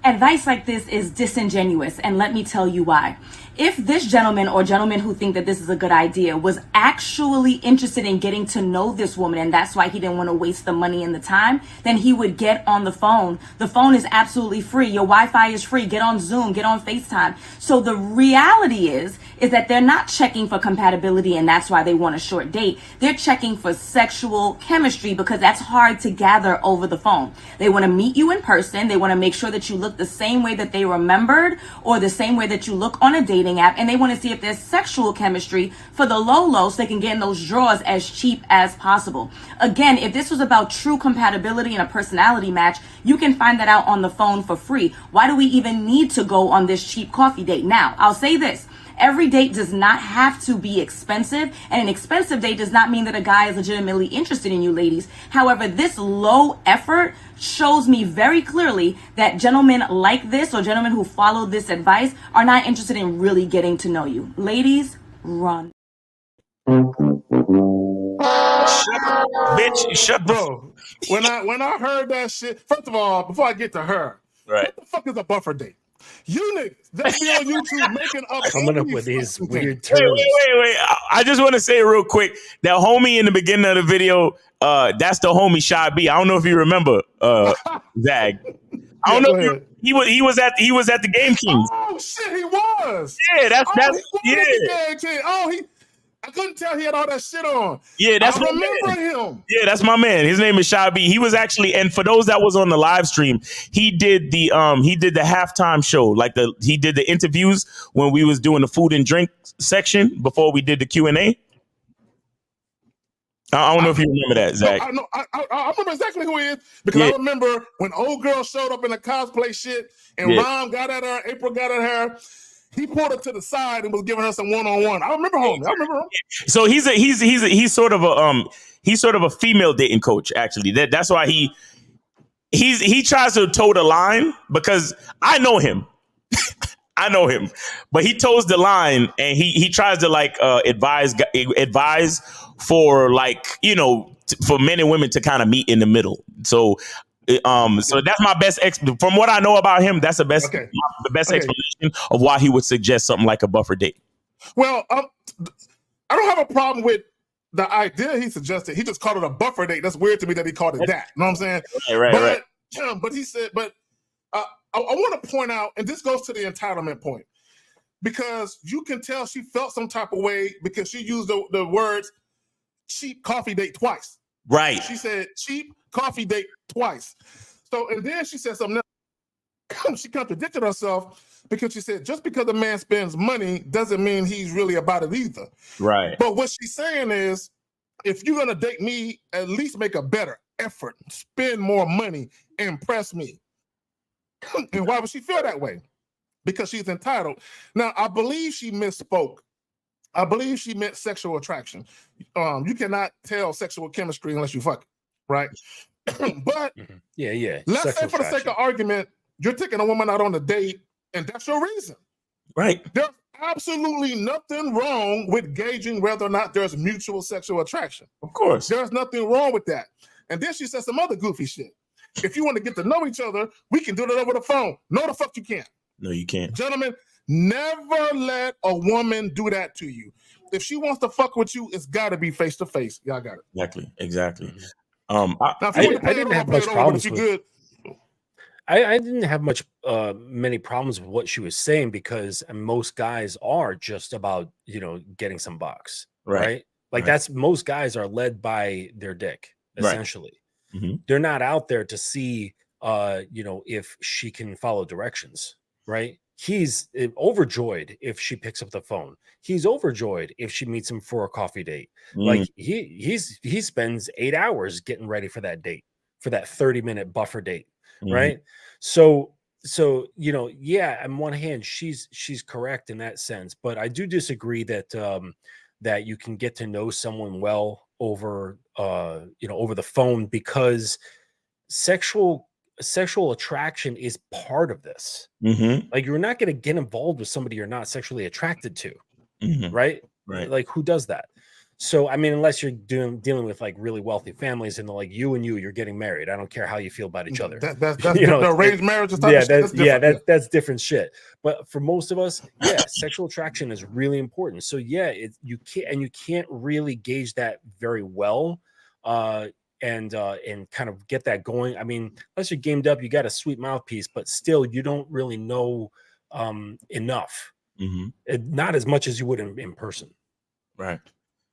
Advice like this is disingenuous, and let me tell you why. If this gentleman or gentlemen who think that this is a good idea was actually interested in getting to know this woman, and that's why he didn't want to waste the money and the time, then he would get on the phone. The phone is absolutely free. Your Wi-Fi is free. Get on Zoom, get on FaceTime. So the reality is that they're not checking for compatibility, and that's why they want a short date. They're checking for sexual chemistry because that's hard to gather over the phone. They want to meet you in person. They want to make sure that you look the same way that they remembered or the same way that you look on a dating app, and they want to see if there's sexual chemistry for the low so they can get in those drawers as cheap as possible. Again, if this was about true compatibility and a personality match, you can find that out on the phone for free. Why do we even need to go on this cheap coffee date? Now, I'll say this. Every date does not have to be expensive, and an expensive date does not mean that a guy is legitimately interested in you, ladies. However, this low effort shows me very clearly that gentlemen like this, or gentlemen who follow this advice, are not interested in really getting to know you. Ladies, run. Shut up, bitch. Shut Bro, when I heard that shit, first of all, before I get to her, right. what the fuck is a buffer date? You niggas that be on YouTube making up Coming up with these weird Wait, terms. wait. I just want to say real quick, that homie in the beginning of the video, that's the homie Shy B. I don't know if you remember, Zag. I don't know if he was at the Game Kings. Oh shit, he was. Yeah, that's he was at the Game King. Oh, I couldn't tell he had all that shit on. Yeah, that's I my remember man. him. Yeah, that's my man. His name is Shy B. He was actually, and for those that was on the live stream, he did the halftime show. He did the interviews when we was doing the food and drink section before we did the Q&A. I don't know if you remember that, Zach. No, I remember exactly who he is because I remember when old girl showed up in the cosplay shit and Ron got at her, April got at her. He pulled her to the side and was giving her some one-on-one. I remember him. So he's sort of a female dating coach. Actually, that's why he tries to toe the line because I know him. I know him, but he toes the line and he tries to advise for for men and women to kind of meet in the middle. So that's my best from what I know about him. That's the best explanation of why he would suggest something like a buffer date. Well, I don't have a problem with the idea he suggested. He just called it a buffer date. That's weird to me that he called it that. You know what I'm saying? Right. But he said, I want to point out, and this goes to the entitlement point, because you can tell she felt some type of way because she used the words cheap coffee date twice. Right. She said cheap coffee date twice. So, and then she said something else. She contradicted herself because she said just because a man spends money doesn't mean he's really about it either. Right. But what she's saying is, if you're going to date me, at least make a better effort, spend more money, impress me. And why would she feel that way? Because she's entitled. Now, I believe she misspoke. I believe she meant sexual attraction. You cannot tell sexual chemistry unless you fuck, right? But yeah. Let's say for the sake of argument, you're taking a woman out on a date, and that's your reason. Right. There's absolutely nothing wrong with gauging whether or not there's mutual sexual attraction. Of course. There's nothing wrong with that. And then she said some other goofy shit. If you want to get to know each other, we can do that over the phone. No, the fuck you can't. No, you can't. Gentlemen, never let a woman do that to you. If she wants to fuck with you, it's got to be face to face. Y'all got it. Exactly. I didn't have much problems with. I didn't have many problems with what she was saying because most guys are just about getting some bucks, right? That's most guys are led by their dick essentially. Right. Mm-hmm. They're not out there to see if she can follow directions, right? He's overjoyed if she picks up the phone. He's overjoyed if she meets him for a coffee date. Like he spends 8 hours getting ready for that date, for that 30-minute buffer date, right? So on one hand, she's correct in that sense, but I do disagree that that you can get to know someone well over over the phone, because sexual attraction is part of this. Like, you're not going to get involved with somebody you're not sexually attracted to, right? Like, who does that? So I mean, unless you're dealing with like really wealthy families and like you're getting married. I don't care how you feel about each other. That's You know, the arranged marriage and stuff. yeah, That's different. that's different shit. But for most of us, yeah, sexual attraction is really important. So yeah, you can't really gauge that very well, and kind of get that going. I mean, unless you're gamed up, you got a sweet mouthpiece, but still, you don't really know enough. Not as much as you would in person. Right.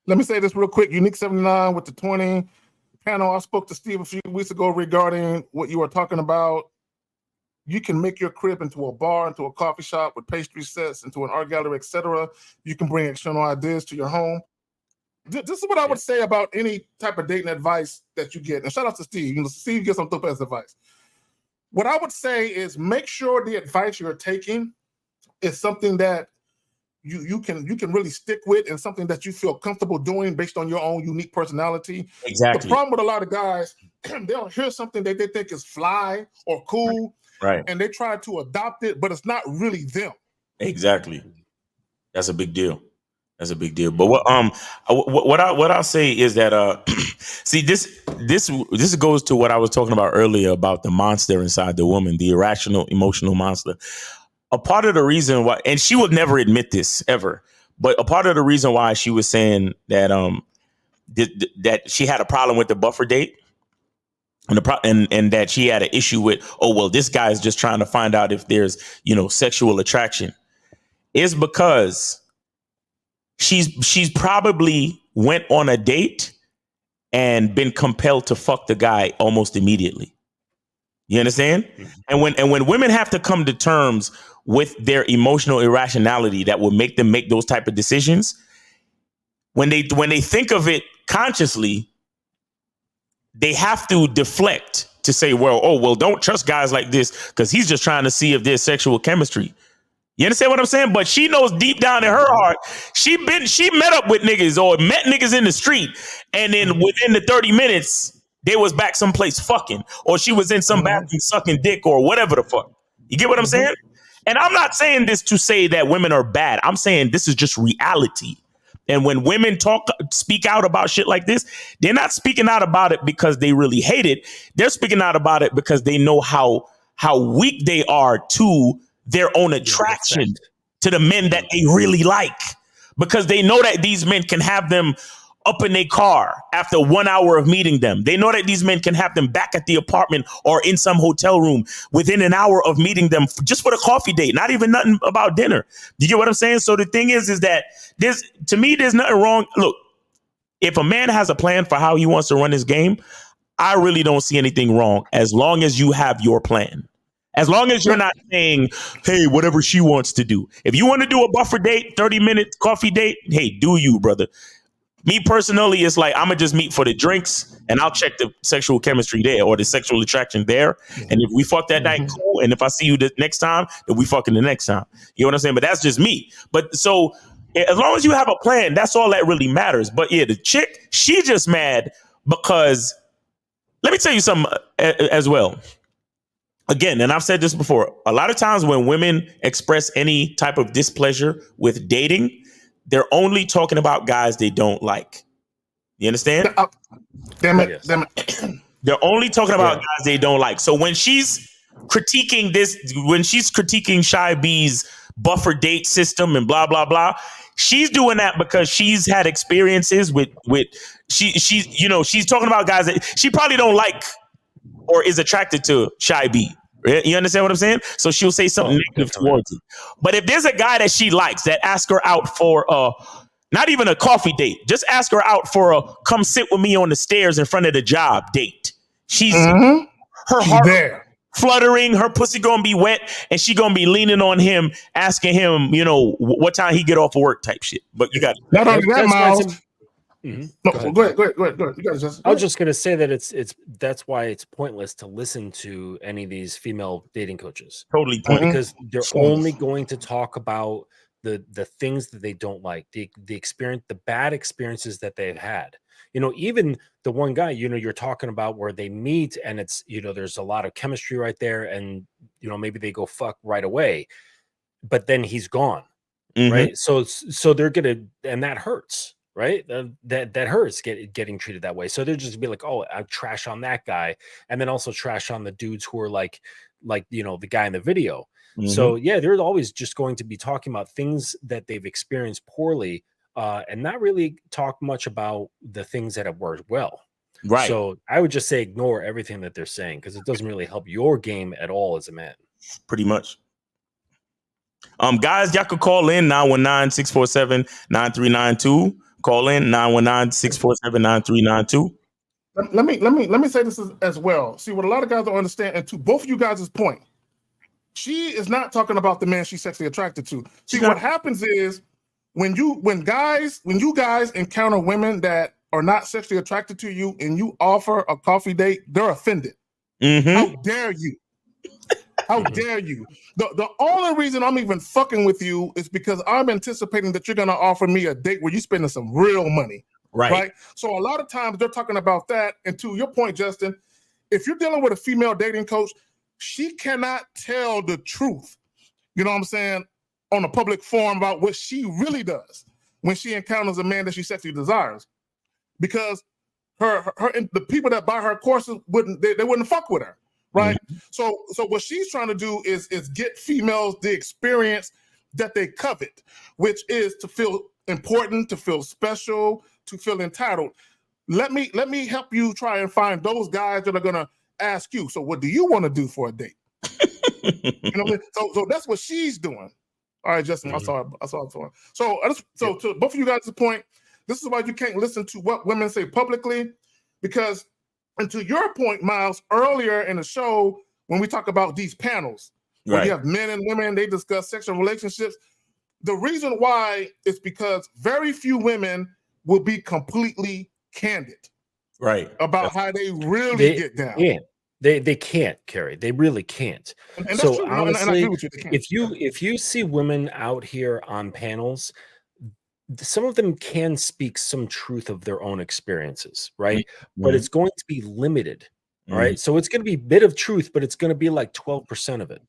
Let me say this real quick. Unique 79 with the 20 panel. I spoke to Steve a few weeks ago regarding what you were talking about. You can make your crib into a bar, into a coffee shop with pastry sets, into an art gallery, etc. You can bring external ideas to your home. This is what I would say about any type of dating advice that you get. And shout out to Steve. You know, Steve gets some dope ass advice. What I would say is make sure the advice you're taking is something that you can really stick with and something that you feel comfortable doing based on your own unique personality. Exactly. The problem with a lot of guys, they'll hear something that they think is fly or cool, right, and they try to adopt it, but it's not really them. Exactly. That's a big deal. That's a big deal. But what I'll say is that see, this goes to what I was talking about earlier about the monster inside the woman, the irrational emotional monster. A part of the reason why, and she would never admit this ever, but a part of the reason why she was saying that that she had a problem with the buffer date, and that she had an issue with, oh well, this guy is just trying to find out if there's sexual attraction, is because she's probably went on a date and been compelled to fuck the guy almost immediately. You understand? And when women have to come to terms with their emotional irrationality that will make them make those type of decisions, when they think of it consciously, they have to deflect to say, well, don't trust guys like this because he's just trying to see if there's sexual chemistry. You understand what I'm saying? But she knows deep down in her heart, she met up with niggas or met niggas in the street, and then within the 30 minutes, they was back someplace fucking, or she was in some bathroom sucking dick or whatever the fuck. You get what I'm saying? And I'm not saying this to say that women are bad. I'm saying this is just reality. And when women speak out about shit like this, they're not speaking out about it because they really hate it. They're speaking out about it because they know how weak they are to their own attraction to the men that they really like, because they know that these men can have them up in their car after 1 hour of meeting them. They know that these men can have them back at the apartment or in some hotel room within an hour of meeting them just for a coffee date, not even nothing about dinner. You get what I'm saying? So the thing is that there's nothing wrong. Look, if a man has a plan for how he wants to run his game, I really don't see anything wrong as long as you have your plan. As long as you're not saying, hey, whatever she wants to do. If you want to do a buffer date, 30-minute coffee date, hey, do you, brother. Me personally, it's like, I'm going to just meet for the drinks and I'll check the sexual chemistry there or the sexual attraction there. And if we fuck that night, cool. And if I see you the next time, then we fucking the next time. You know what I'm saying? But that's just me. But so as long as you have a plan, that's all that really matters. But yeah, the chick, she just mad because, let me tell you something as well. Again, and I've said this before, a lot of times when women express any type of displeasure with dating, they're only talking about guys they don't like. You understand? Damn it. They're only talking about guys they don't like. So when she's critiquing Shy B's buffer date system and blah, blah, blah, she's doing that because she's had experiences with she's talking about guys that she probably don't like or is attracted to Shy B. You understand what I'm saying? So she'll say something negative towards it. But if there's a guy that she likes that asks her out for not even a coffee date, just ask her out for a come sit with me on the stairs in front of the job date. She's her heart there, fluttering, her pussy gonna be wet, and she gonna be leaning on him, asking him, what time he get off of work type shit. But you got not only that, Miles. No, go ahead. You guys just. I was just gonna say that that's why it's pointless to listen to any of these female dating coaches. Totally pointless. Because they're only going to talk about the things that they don't like, the experience, the bad experiences that they've had. Even the one guy, you're talking about where they meet and it's, there's a lot of chemistry right there, and maybe they go fuck right away, but then he's gone. Right. So they're gonna, and that hurts. right? That hurts getting treated that way. So they're just be like, oh, I trash on that guy, and then also trash on the dudes who are like the guy in the video. So yeah, they're always just going to be talking about things that they've experienced poorly, and not really talk much about the things that have worked well. Right. So I would just say ignore everything that they're saying because it doesn't really help your game at all as a man. Pretty much. Guys, y'all could call in 919-647-9392. Call in 919-647-9392. Let me say this as well. See, what a lot of guys don't understand, and to both of you guys' point, she is not talking about the man she's sexually attracted to. See, what happens is when you guys encounter women that are not sexually attracted to you and you offer a coffee date, they're offended. How dare you? How dare you? The only reason I'm even fucking with you is because I'm anticipating that you're going to offer me a date where you're spending some real money. Right. So a lot of times they're talking about that. And to your point, Justin, if you're dealing with a female dating coach, she cannot tell the truth, you know what I'm saying, on a public forum about what she really does when she encounters a man that she sexually desires. Because the people that buy her courses wouldn't fuck with her. Right. So what she's trying to do is get females the experience that they covet, which is to feel important, to feel special, to feel entitled. Let me help you try and find those guys that are gonna ask you, so what do you want to do for a date? You know, so that's what she's doing. All right, Justin, I saw it. So to both of you guys' point, this is why you can't listen to what women say publicly, because, and to your point, Miles, earlier in the show, when we talk about these panels, where you have men and women, they discuss sexual relationships. The reason why is because very few women will be completely candid, about how they really get down. Yeah, they can't, Kerry. They really can't. And so that's true. honestly, and I agree with you. They can't. if you see women out here on panels, some of them can speak some truth of their own experiences, right? But it's going to be limited, right? So it's going to be a bit of truth, but it's going to be like 12% of it.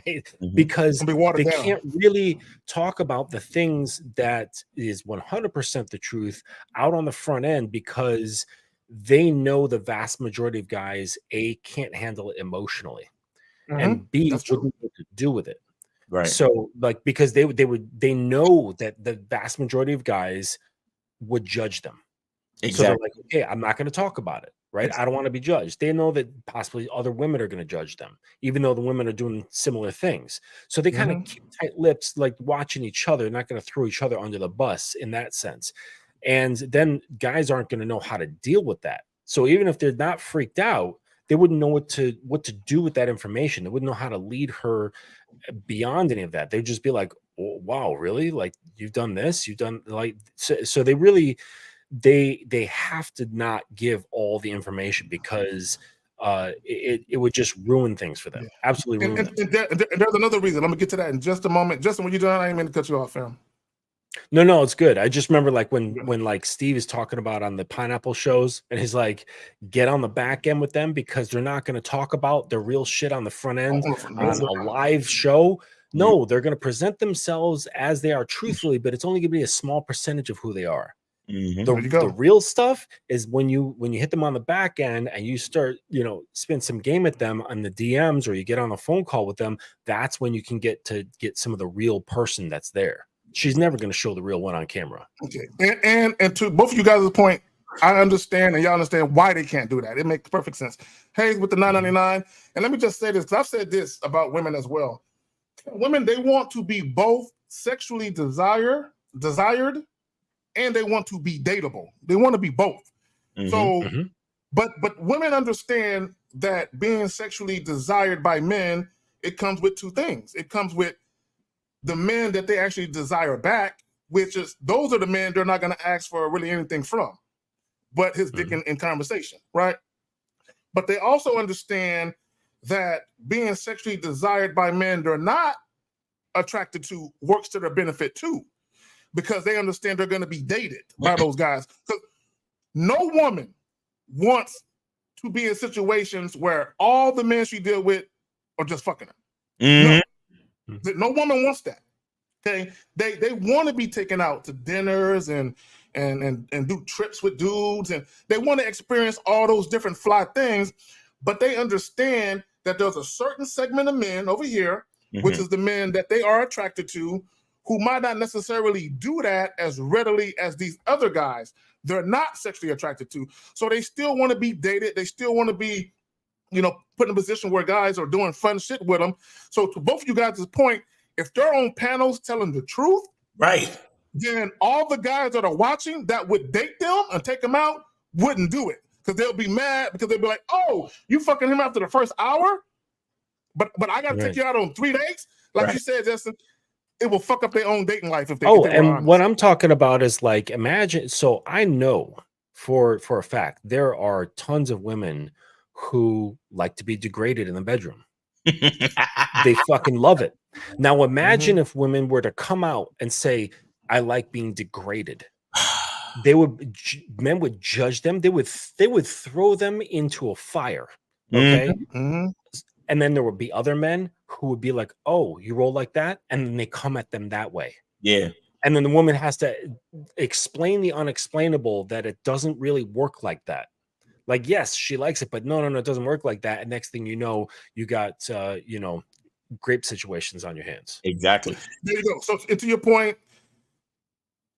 Right? Because they can't really talk about the things that is 100% the truth out on the front end, because they know the vast majority of guys, A, can't handle it emotionally, and B, wouldn't know what to do with it. Right. So because they know that the vast majority of guys would judge them. Exactly. So they're like, okay, I'm not going to talk about it. Right. I don't want to be judged. They know that possibly other women are going to judge them, even though the women are doing similar things. So they kind of keep tight lips, like watching each other, not going to throw each other under the bus in that sense. And then guys aren't going to know how to deal with that. So even if they're not freaked out, they wouldn't know what to do with that information. They wouldn't know how to lead her beyond any of that. They'd just be like, oh, wow, really? Like, you've done this, you've done like, so they really, they have to not give all the information, because it would just ruin things for them. Absolutely ruin them. And there's another reason. I'm gonna get to that in just a moment. Justin, when you're done, I ain't mean to cut you off, fam. No, it's good. I just remember like when like Steve is talking about on the Pineapple shows, and he's like, get on the back end with them, because they're not going to talk about the real shit on the front end on a live show. No, they're going to present themselves as they are truthfully, but it's only going to be a small percentage of who they are. The real stuff is when you hit them on the back end and you start, spend some game at them on the DMs, or you get on a phone call with them. That's when you can get some of the real person that's there. She's never going to show the real one on camera. Okay. And to both of you guys' point, I understand, and y'all understand why they can't do that. It makes perfect sense. Hayes with the $9.99. And let me just say this, because I've said this about women as well. Women, they want to be both sexually desired, and they want to be dateable. They want to be both. But women understand that being sexually desired by men, it comes with two things. It comes with the men that they actually desire back, which is, those are the men they're not going to ask for really anything from, but his dick in conversation, right? But they also understand that being sexually desired by men they're not attracted to works to their benefit too, because they understand they're going to be dated by those guys. Because no woman wants to be in situations where all the men she deal with are just fucking her. No woman wants that. Okay, they want to be taken out to dinners and do trips with dudes, and they want to experience all those different fly things, but they understand that there's a certain segment of men over here, which is the men that they are attracted to, who might not necessarily do that as readily as these other guys they're not sexually attracted to. So they still want to be dated. They still want to be, put in a position where guys are doing fun shit with them. So to both of you guys' point, if they're on panels telling the truth, right, then all the guys that are watching that would date them and take them out wouldn't do it, because they'll be mad, because they'll be like, oh, you fucking him after the first hour? But I got to take you out on 3 dates? Like you said, Justin, it will fuck up their own dating life if they Oh, were and honest. what I'm talking about is like, imagine, so I know for a fact there are tons of women who like to be degraded in the bedroom. They fucking love it. Now imagine if women were to come out and say, I like being degraded. Men would judge them. They would throw them into a fire. Okay. And then there would be other men who would be like, oh, you roll like that? And then they come at them that way. Yeah. And then the woman has to explain the unexplainable, that it doesn't really work like that. Like, yes, she likes it, but no, it doesn't work like that. And next thing you know, you got, grape situations on your hands. Exactly. There you go. So to your point,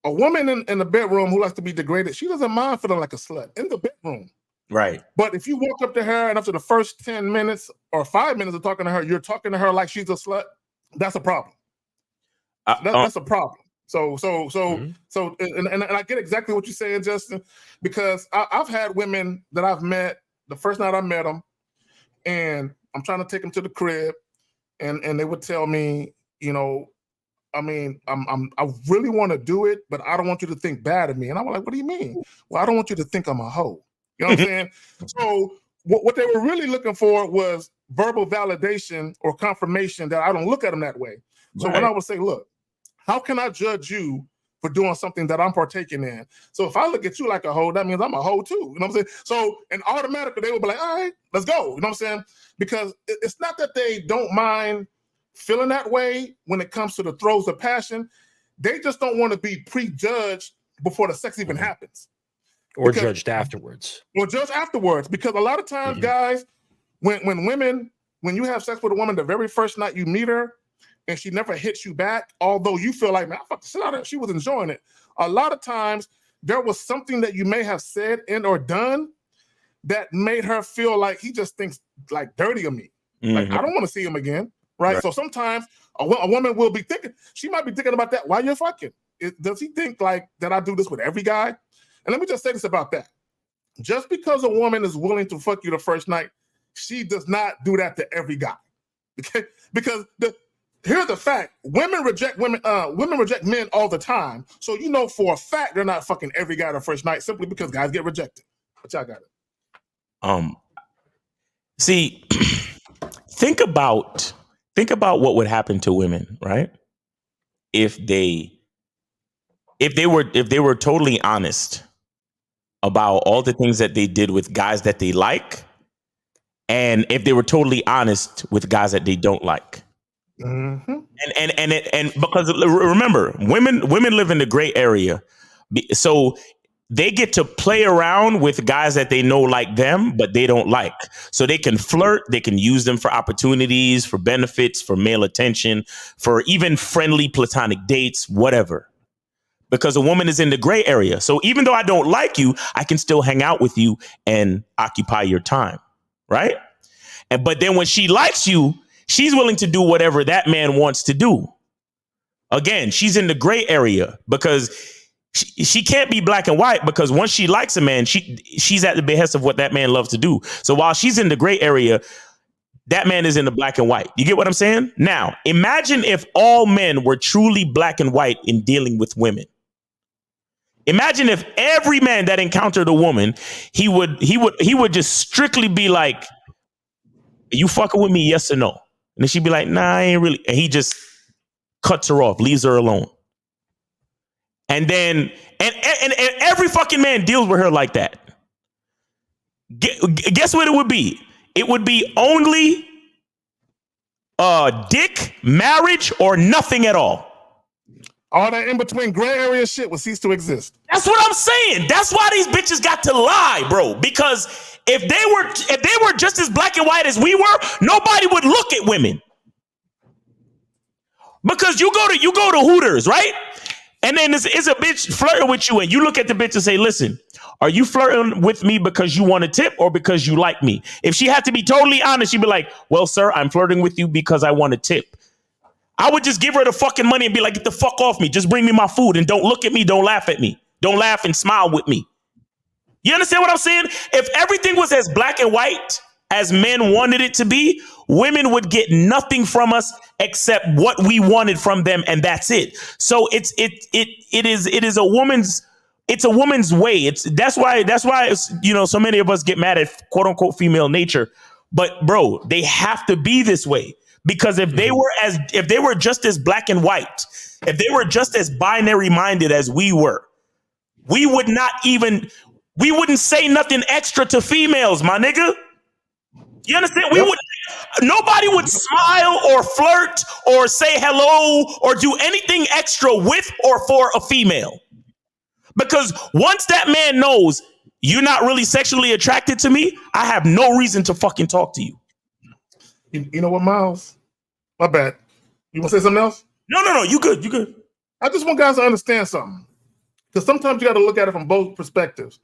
a woman in the bedroom who likes to be degraded, she doesn't mind feeling like a slut in the bedroom. Right. But if you walk up to her and after the first 10 minutes or 5 minutes of talking to her, you're talking to her like she's a slut, that's a problem. That's a problem. So, and I get exactly what you're saying, Justin, because I've had women that I've met the first night I met them, and I'm trying to take them to the crib, and they would tell me, I really want to do it, but I don't want you to think bad of me. And I'm like, what do you mean? Well, I don't want you to think I'm a hoe. You know what I'm saying? So what they were really looking for was verbal validation or confirmation that I don't look at them that way. So when I would say, look, how can I judge you for doing something that I'm partaking in? So if I look at you like a hoe, that means I'm a hoe too. You know what I'm saying? So, and automatically they would be like, all right, let's go. You know what I'm saying? Because it's not that they don't mind feeling that way when it comes to the throes of passion. They just don't want to be prejudged before the sex even happens. Or judged afterwards. Or judged afterwards. Because a lot of times, guys, when you have sex with a woman the very first night you meet her, and she never hits you back, although you feel like, man, I fucked the shit out of her, she was enjoying it. A lot of times, there was something that you may have said and or done that made her feel like he just thinks like dirty of me. Like, I don't want to see him again, right? So sometimes a woman will be thinking, she might be thinking about that while you're fucking. Does he think like that I do this with every guy? And let me just say this about that. Just because a woman is willing to fuck you the first night, she does not do that to every guy. Okay? Because here's the fact: women reject men all the time. So you know for a fact they're not fucking every guy the first night simply because guys get rejected. But y'all got it. See, think about what would happen to women, right? If they were totally honest about all the things that they did with guys that they like, and if they were totally honest with guys that they don't like. And because remember, women live in the gray area, so they get to play around with guys that they know like them, but they don't like. So they can flirt, they can use them for opportunities, for benefits, for male attention, for even friendly platonic dates, whatever. Because a woman is in the gray area. So even though I don't like you, I can still hang out with you and occupy your time, right? But then when she likes you, she's willing to do whatever that man wants to do. Again, she's in the gray area because she can't be black and white, because once she likes a man, she's at the behest of what that man loves to do. So while she's in the gray area, that man is in the black and white. You get what I'm saying? Now, imagine if all men were truly black and white in dealing with women. Imagine if every man that encountered a woman, he would just strictly be like, you fucking with me, yes or no? And then she'd be like, nah, I ain't really. And he just cuts her off, leaves her alone. And then, and every fucking man deals with her like that. Guess what it would be? It would be only dick, marriage, or nothing at all. All that in between gray area shit will cease to exist. That's what I'm saying. That's why these bitches got to lie, bro. Because if they were just as black and white as we were, nobody would look at women. Because you go to Hooters, right? And then it's a bitch flirting with you, and you look at the bitch and say, listen, are you flirting with me because you want a tip or because you like me? If she had to be totally honest, she'd be like, well, sir, I'm flirting with you because I want a tip. I would just give her the fucking money and be like, get the fuck off me. Just bring me my food and don't look at me. Don't laugh at me. Don't laugh and smile with me. You understand what I'm saying? If everything was as black and white as men wanted it to be, women would get nothing from us except what we wanted from them, and that's it. So it is a woman's way. That's why it's, you know, so many of us get mad at quote unquote female nature. But bro, they have to be this way, because if they were just as black and white, if they were just as binary minded as we were, we wouldn't say nothing extra to females, my nigga. You understand? Nobody would smile or flirt or say hello or do anything extra with or for a female. Because once that man knows you're not really sexually attracted to me, I have no reason to fucking talk to you. You know what, Miles? My bad. You want to say something else? No. You good. I just want guys to understand something. Because sometimes you got to look at it from both perspectives.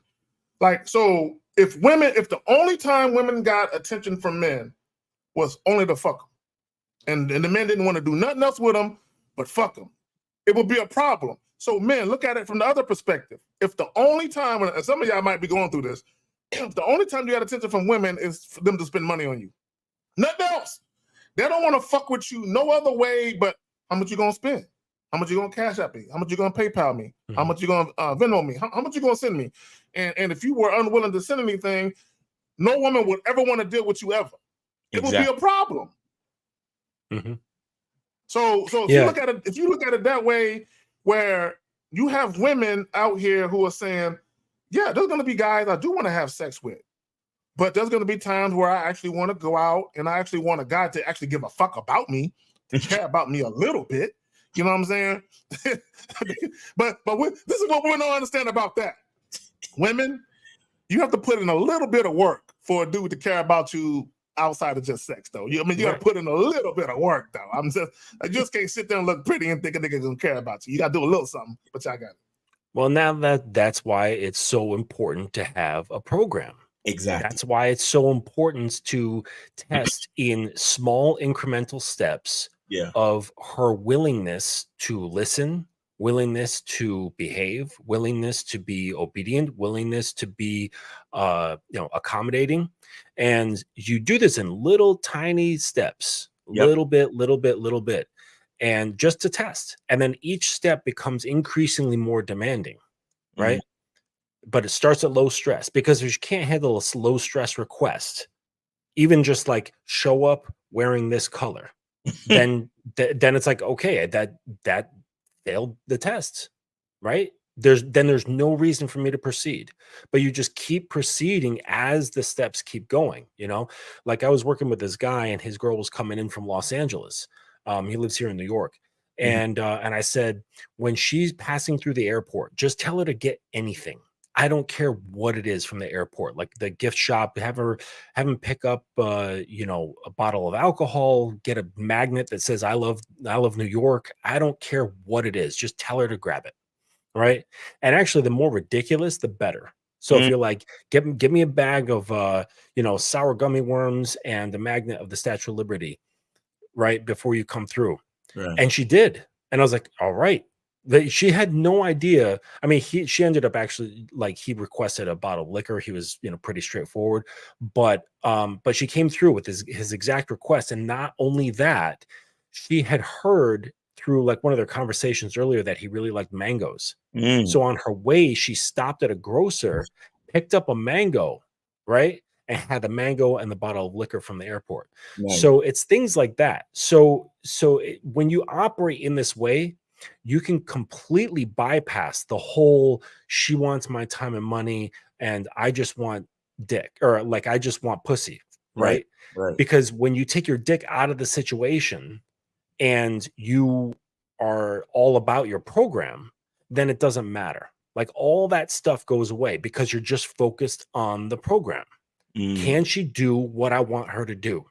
Like, so if the only time women got attention from men was only to fuck them, and the men didn't want to do nothing else with them but fuck them, it would be a problem. So men, look at it from the other perspective. If the only time, and some of y'all might be going through this, if the only time you got attention from women is for them to spend money on you, nothing else. They don't want to fuck with you no other way but how much you gonna spend, how much you gonna cash out me, how much you gonna PayPal me, how much you gonna Venmo me, how much you gonna send me. And if you were unwilling to send anything, no woman would ever want to deal with you ever. It would be a problem. Mm-hmm. So if you look at it that way, where you have women out here who are saying, yeah, there's going to be guys I do want to have sex with, but there's going to be times where I actually want to go out and I actually want a guy to actually give a fuck about me, to care about me a little bit. You know what I'm saying? but this is what we don't understand about that. Women, you have to put in a little bit of work for a dude to care about you outside of just sex, though. You got to put in a little bit of work, though. I just can't sit there and look pretty and think a nigga gonna care about you. You got to do a little something, but y'all got it. Well, now that's why it's so important to have a program. Exactly. That's why it's so important to test in small incremental steps of her willingness to listen, willingness to behave, willingness to be obedient, willingness to be accommodating. And you do this in little tiny steps, little bit, and just to test. And then each step becomes increasingly more demanding, right? But it starts at low stress, because if you can't handle a low stress request, even just like show up wearing this color, then it's like, okay, that failed the test, right? There's no reason for me to proceed, but you just keep proceeding as the steps keep going. You know, like I was working with this guy and his girl was coming in from Los Angeles. He lives here in New York. And I said, when she's passing through the airport, just tell her to get anything. I don't care what it is from the airport, like the gift shop, have him pick up, a bottle of alcohol, get a magnet that says, I love New York. I don't care what it is. Just tell her to grab it. Right. And actually, the more ridiculous, the better. So if you're like, give me a bag of, sour gummy worms and the magnet of the Statue of Liberty, right, before you come through. Right. And she did. And I was like, all right. She had no idea. I mean, she ended up actually, like, he requested a bottle of liquor. He was, pretty straightforward, but she came through with his exact request. And not only that, she had heard through like one of their conversations earlier that he really liked mangoes. So on her way, she stopped at a grocer, picked up a mango, right? And had the mango and the bottle of liquor from the airport. Nice. So it's things like that. So when you operate in this way, you can completely bypass the whole, she wants my time and money and I just want dick, or like, I just want pussy, right? Because when you take your dick out of the situation and you are all about your program, then it doesn't matter. Like all that stuff goes away because you're just focused on the program. Can she do what I want her to do?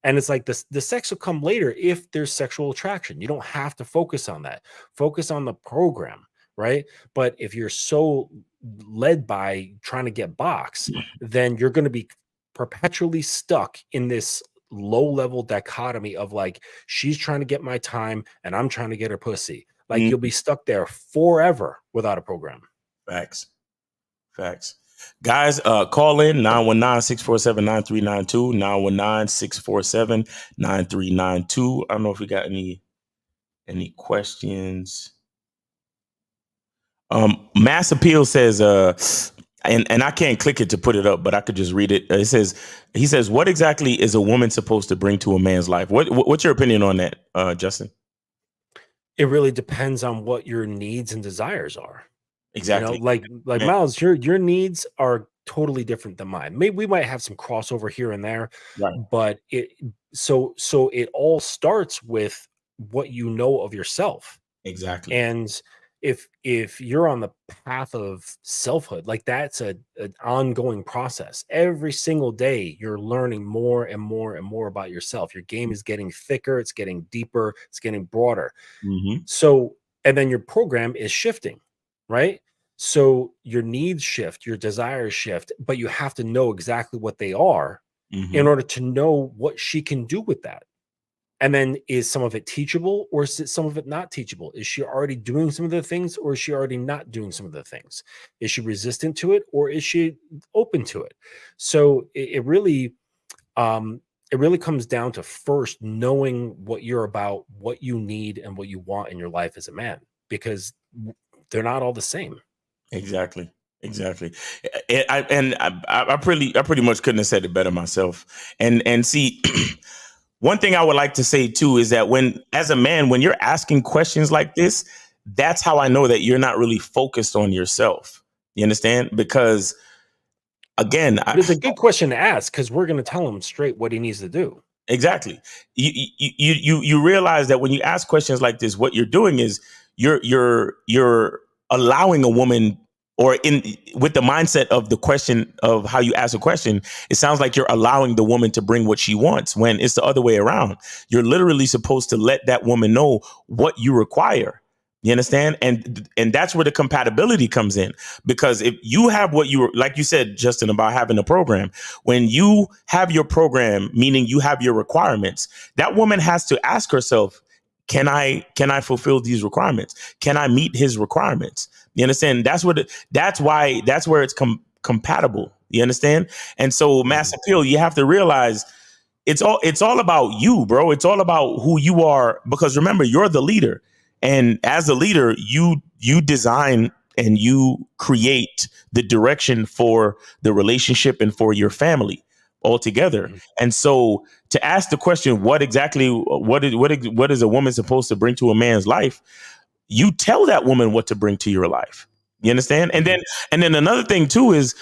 And it's like the sex will come later if there's sexual attraction. You don't have to focus on that. Focus on the program, right? But if you're so led by trying to get box, then you're going to be perpetually stuck in this low level dichotomy of like, she's trying to get my time and I'm trying to get her pussy. Like you'll be stuck there forever without a program. Facts. Guys, call in 919-647-9392, 919-647-9392. I don't know if we got any questions. Mass Appeal says, and I can't click it to put it up, but I could just read it. He says, what exactly is a woman supposed to bring to a man's life? What's your opinion on that, Justin? It really depends on what your needs and desires are. Exactly. You know, like Miles, your needs are totally different than mine. Maybe we might have some crossover here and there, right? But so it all starts with what you know of yourself. Exactly. And if you're on the path of selfhood, like that's an ongoing process. Every single day, you're learning more and more and more about yourself. Your game is getting thicker, it's getting deeper, it's getting broader. So, and then your program is shifting, right? So your needs shift, your desires shift, but you have to know exactly what they are in order to know what she can do with that. And then is some of it teachable or is it some of it not teachable? Is she already doing some of the things or is she already not doing some of the things? Is she resistant to it or is she open to it? So it really comes down to first knowing what you're about, what you need and what you want in your life as a man, because they're not all the same. Exactly. I pretty much couldn't have said it better myself. And see, one thing I would like to say too is that as a man, when you're asking questions like this, that's how I know that you're not really focused on yourself. You understand? Because again, it's a good question to ask because we're going to tell him straight what he needs to do. Exactly. You realize that when you ask questions like this, what you're doing is you're allowing a woman, or with the mindset of the question of how you ask a question, it sounds like you're allowing the woman to bring what she wants when it's the other way around. You're literally supposed to let that woman know what you require. You understand? And that's where the compatibility comes in, because if you have what you, like you said, Justin, about having a program, when you have your program, meaning you have your requirements, that woman has to ask herself, can I fulfill these requirements? Can I meet his requirements? You understand? That's where it's compatible. You understand? And so Mass Appeal, you have to realize it's all about you, bro. It's all about who you are, because remember, you're the leader. And as a leader, you design and you create the direction for the relationship and for your family altogether. And so to ask the question, what is a woman supposed to bring to a man's life? You tell that woman what to bring to your life. You understand? And then another thing too is,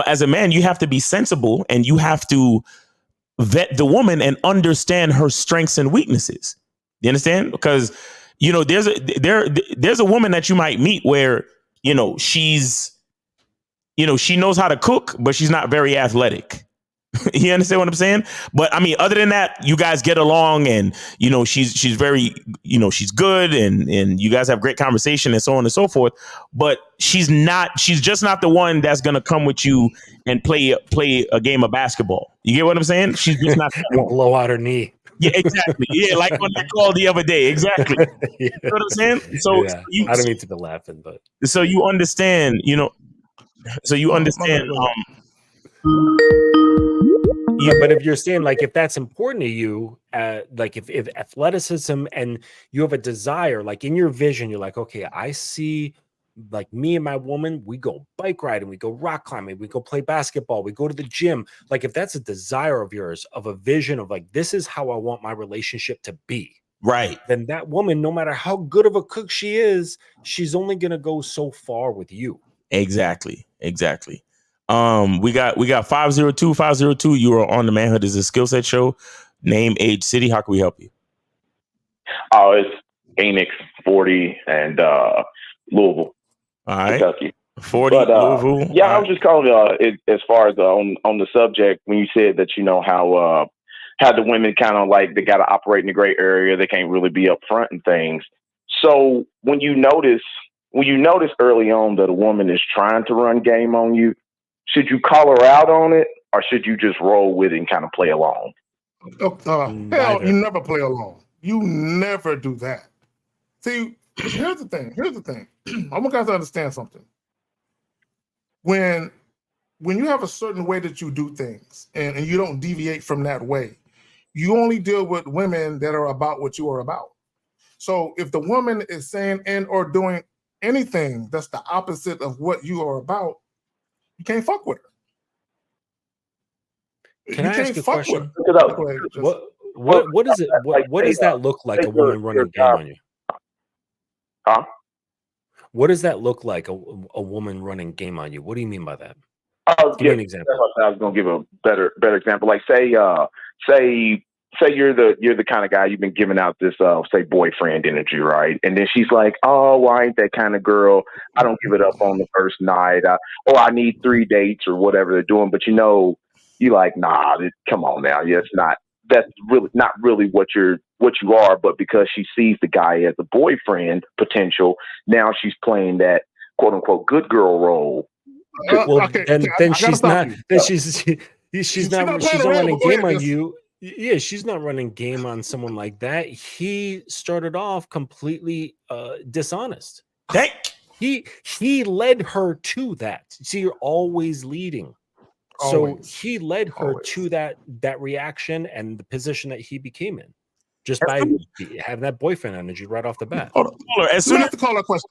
as a man, you have to be sensible and you have to vet the woman and understand her strengths and weaknesses. You understand? Because there's a woman that you might meet where she knows how to cook, but she's not very athletic. You understand what I'm saying? But I mean, other than that, you guys get along, and she's very, she's good, and you guys have great conversation and so on and so forth. But she's just not the one that's gonna come with you and play a game of basketball. You get what I'm saying? She's just not that one. Blow out her knee. Yeah, exactly. Yeah, like when I called the other day. Exactly. You know what I'm saying? So yeah. I don't mean to be laughing, but so you understand, Yeah, but if you're saying, like, if that's important to you, like if athleticism and you have a desire, like in your vision, you're like, okay, I see like me and my woman, we go bike riding, we go rock climbing, we go play basketball, we go to the gym. Like if that's a desire of yours, of a vision of like, this is how I want my relationship to be. Right. Then that woman, no matter how good of a cook she is, she's only going to go so far with you. Exactly. We got 502. You are on the Manhood is a Skill Set Show. Name, age, city. How can we help you? Oh, it's Phoenix, 40, and Louisville, All right. Kentucky. 40, But Louisville. yeah, I All was right. just calling as far as on the subject when you said that how the women kind of like they got to operate in the gray area, they can't really be upfront and things. So when you notice early on that a woman is trying to run game on you, should you call her out on it, or should you just roll with it and kind of play along? Hell, Neither. you never play along. You never do that. See, here's the thing. I want you guys to understand something. When you have a certain way that you do things and you don't deviate from that way, you only deal with women that are about what you are about. So if the woman is saying and or doing anything that's the opposite of what you are about, you can't fuck with her. Can You I can't ask a fuck with question? her. What does it what does that look like a woman running game on you? Huh? What does that look like a woman running game on you? What do you mean by that? Give me an example. I was gonna give a better example. Like say you're the kind of guy you've been giving out this say boyfriend energy, right? And then she's like, oh, well, I ain't that kind of girl. I don't give it up on the first night. I need 3 dates or whatever they're doing. But you like, nah, come on now. Yeah, that's really not really what you are, but because she sees the guy as a boyfriend potential, now she's playing that quote unquote good girl role. Well, then she's not. Then she's not running game on you. Yeah, she's not running game on someone like that. He started off completely dishonest. He led her to that. See, you're always leading. So he led her to that reaction and the position that he became in, just by having that boyfriend energy right off the bat. As soon as to call a question,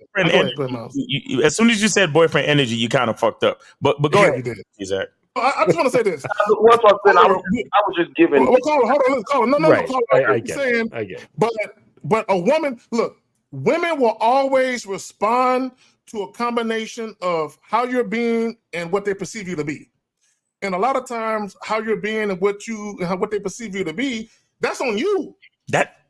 as soon as you said boyfriend energy, you kind of fucked up. But go ahead, you did. Exactly. I just want to say this. I was just giving. Hold on, caller. No, Right. caller. I get it. But a woman, look, women will always respond to a combination of how you're being and what they perceive you to be. And a lot of times, how you're being and what they perceive you to be, that's on you.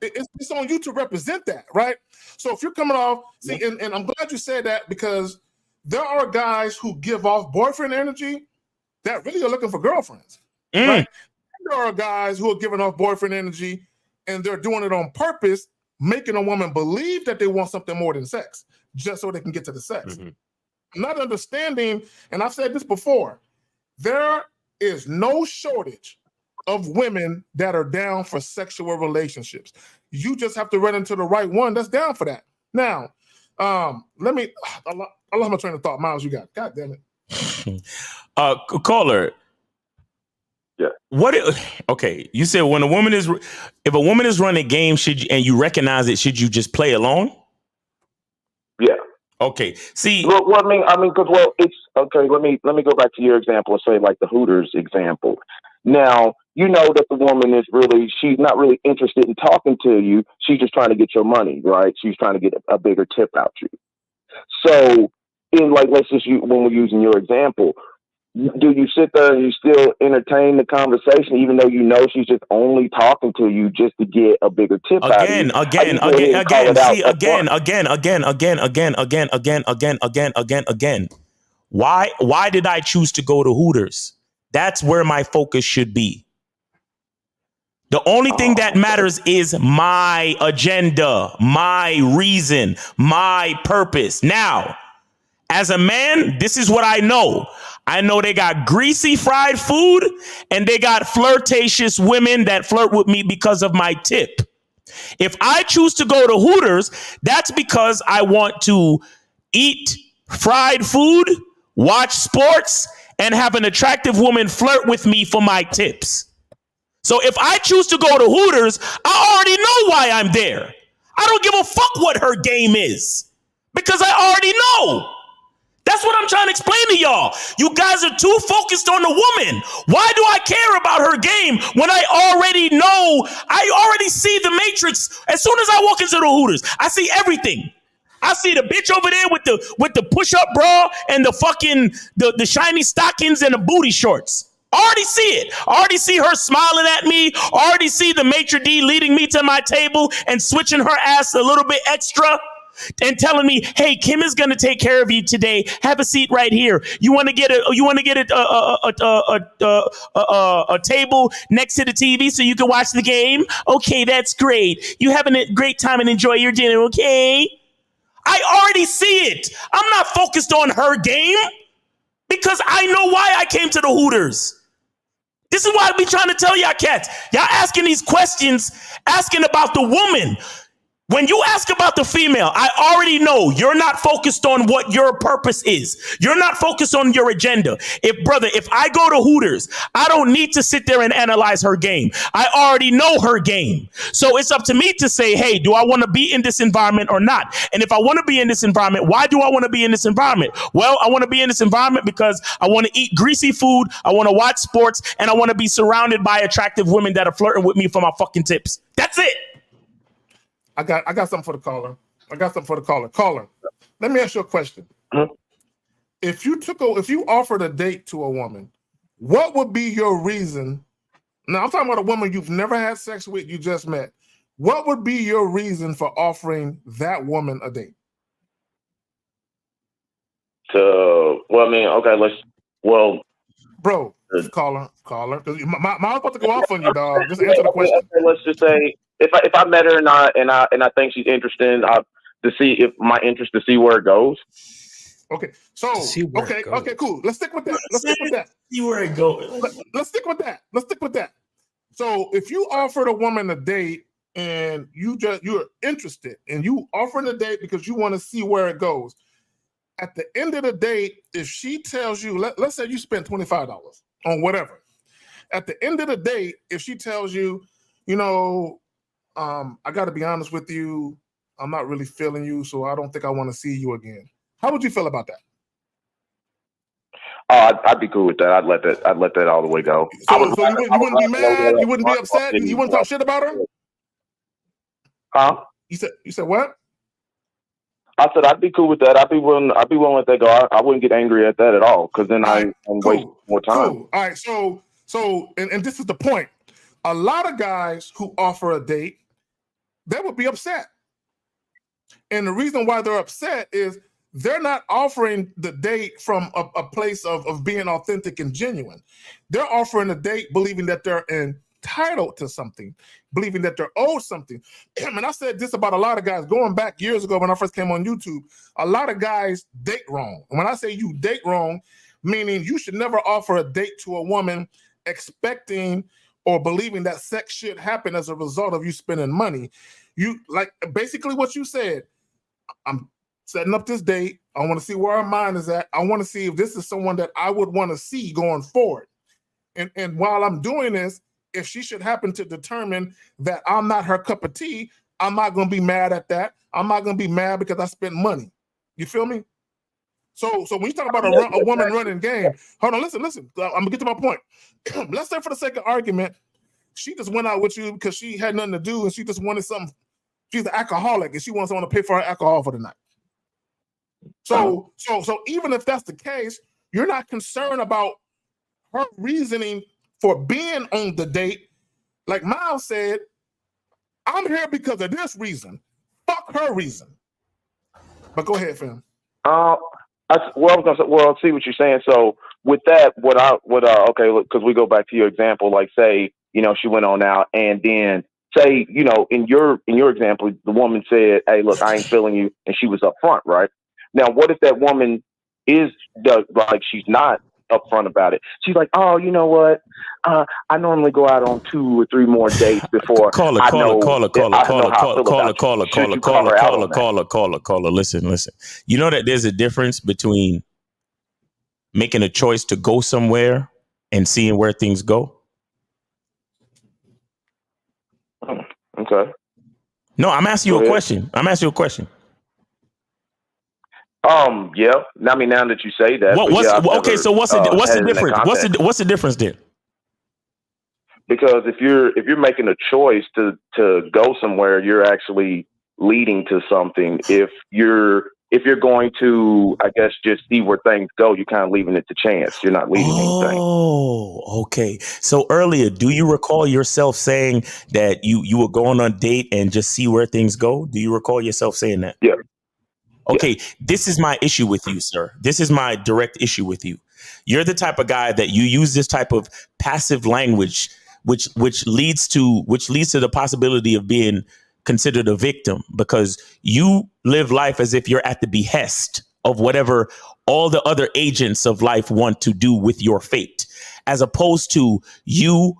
It's on you to represent that, right? So if you're coming off, and I'm glad you said that, because there are guys who give off boyfriend energy that really are looking for girlfriends, right? There are guys who are giving off boyfriend energy and they're doing it on purpose, making a woman believe that they want something more than sex, just so they can get to the sex. I'm not understanding, and I've said this before, there is no shortage of women that are down for sexual relationships. You just have to run into the right one that's down for that. Now, I lost my train of thought. Miles, you got it. God damn it. Caller. Yeah. Okay, you said if a woman is running game, and you recognize it, should you just play along? Yeah. Okay. See. Well, it's okay. Let me go back to your example and say like the Hooters example. Now, you know that the woman she's not really interested in talking to you. She's just trying to get your money, right? She's trying to get a bigger tip out you. So, when we're using your example, do you sit there and you still entertain the conversation, even though you know she's just only talking to you just to get a bigger tip out of you? Again. Why did I choose to go to Hooters? That's where my focus should be. The only thing that matters is my agenda, my reason, my purpose. Now, as a man, this is what I know. I know they got greasy fried food and they got flirtatious women that flirt with me because of my tip. If I choose to go to Hooters, that's because I want to eat fried food, watch sports, and have an attractive woman flirt with me for my tips. So if I choose to go to Hooters, I already know why I'm there. I don't give a fuck what her game is because I already know. That's what I'm trying to explain to y'all. You guys are too focused on the woman. Why do I care about her game when I already know? I already see the matrix. As soon as I walk into the Hooters, I see everything. I see the bitch over there with the push-up bra and the fucking the shiny stockings and the booty shorts. Already see it. Already see her smiling at me. Already see the maitre d' leading me to my table and switching her ass a little bit extra and telling me, "Hey, Kim is going to take care of you today. Have a seat right here. You want to get a table next to the TV so you can watch the game? Okay, that's great. You having a great time and enjoy your dinner, okay?" I already see it. I'm not focused on her game because I know why I came to the Hooters. This is why I be trying to tell y'all cats. Y'all asking these questions, asking about the woman. When you ask about the female, I already know you're not focused on what your purpose is. You're not focused on your agenda. If I go to Hooters, I don't need to sit there and analyze her game. I already know her game. So it's up to me to say, hey, do I want to be in this environment or not? And if I want to be in this environment, why do I want to be in this environment? Well, I want to be in this environment because I want to eat greasy food, I want to watch sports, and I want to be surrounded by attractive women that are flirting with me for my fucking tips. That's it. I got something for the caller. Caller, let me ask you a question. If you offered a date to a woman, what would be your reason? Now I'm talking about a woman you've never had sex with, you just met. What would be your reason for offering that woman a date? Bro, caller, because my about to go off on you, dog. Just answer the question. Okay, let's just say if I met her and I think she's interested, to see if my interest to see where it goes. Okay, so okay, cool. Let's stick with that. See where it goes. Let's stick with that. So if you offered a woman a date and you're interested and you offering a date because you want to see where it goes, at the end of the date, if she tells you, let's say you spent $25 on whatever. At the end of the date, if she tells you, I got to be honest with you, I'm not really feeling you, so I don't think I want to see you again. How would you feel about that? I'd be cool with that. I'd let that all the way go. So you wouldn't be mad? You wouldn't be upset? You wouldn't talk shit about her? Huh? You said what? I said I'd be cool with that. I'd be willing to let that go. I wouldn't get angry at that at all because then I'm wasting more time. Cool. All right. So and this is the point. A lot of guys who offer a date, they would be upset. And the reason why they're upset is they're not offering the date from a place of being authentic and genuine. They're offering a date believing that they're entitled to something, believing that they're owed something. And I said this about a lot of guys going back years ago when I first came on YouTube. A lot of guys date wrong. And when I say you date wrong, meaning you should never offer a date to a woman expecting or believing that sex should happen as a result of you spending money. You like basically what you said. I'm setting up this date. I want to see where our mind is at. I want to see if this is someone that I would want to see going forward. And while I'm doing this, if she should happen to determine that I'm not her cup of tea, I'm not going to be mad at that. I'm not going to be mad because I spent money. You feel me? So when you talk about a woman running game, hold on, listen. I'm going to get to my point. Let's say for the sake of argument, she just went out with you because she had nothing to do and she just wanted something. She's an alcoholic and she wants someone to pay for her alcohol for the night. So even if that's the case, you're not concerned about her reasoning for being on the date. Like Miles said, I'm here because of this reason. Fuck her reason. But go ahead, fam. I see what you're saying. So with that, because we go back to your example, like say, she went on out and then say, in your example, the woman said, "Hey, look, I ain't feeling you," and she was upfront, right? Now, what if that woman she's not upfront about it? She's like, "Oh, you know what? I normally go out on 2 or 3 more dates before Caller. Listen. You know that there's a difference between making a choice to go somewhere and seeing where things go. Okay. No, I'm asking you a question. Yeah. I mean, now that you say that. So what's the difference? What's the difference there? Because if you're making a choice to go somewhere, you're actually leading to something. If if you're going to, I guess, just see where things go, you're kind of leaving it to chance. You're not leading anything. Oh, okay. So earlier, do you recall yourself saying that you were going on a date and just see where things go? Do you recall yourself saying that? Yeah. Okay, this is my issue with you, sir. This is my direct issue with you. You're the type of guy that you use this type of passive language, which leads to the possibility of being considered a victim, because you live life as if you're at the behest of whatever all the other agents of life want to do with your fate, as opposed to you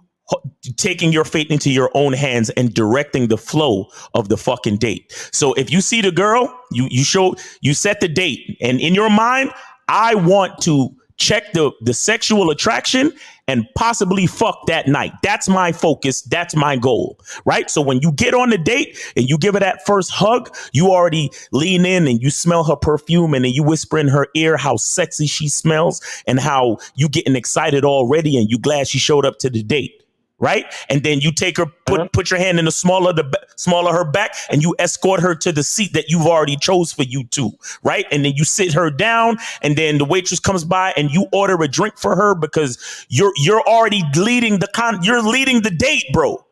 taking your fate into your own hands and directing the flow of the fucking date. So if you see the girl, you set the date, and in your mind, I want to check the sexual attraction and possibly fuck that night. That's my focus. That's my goal, right? So when you get on the date and you give her that first hug, you already lean in and you smell her perfume, and then you whisper in her ear how sexy she smells and how you getting excited already and you glad she showed up to the date. Right. And then you take her, put your hand in the smaller her back, and you escort her to the seat that you've already chose for you two. Right. And then you sit her down, and then the waitress comes by and you order a drink for her because you're already leading you're leading the date, bro.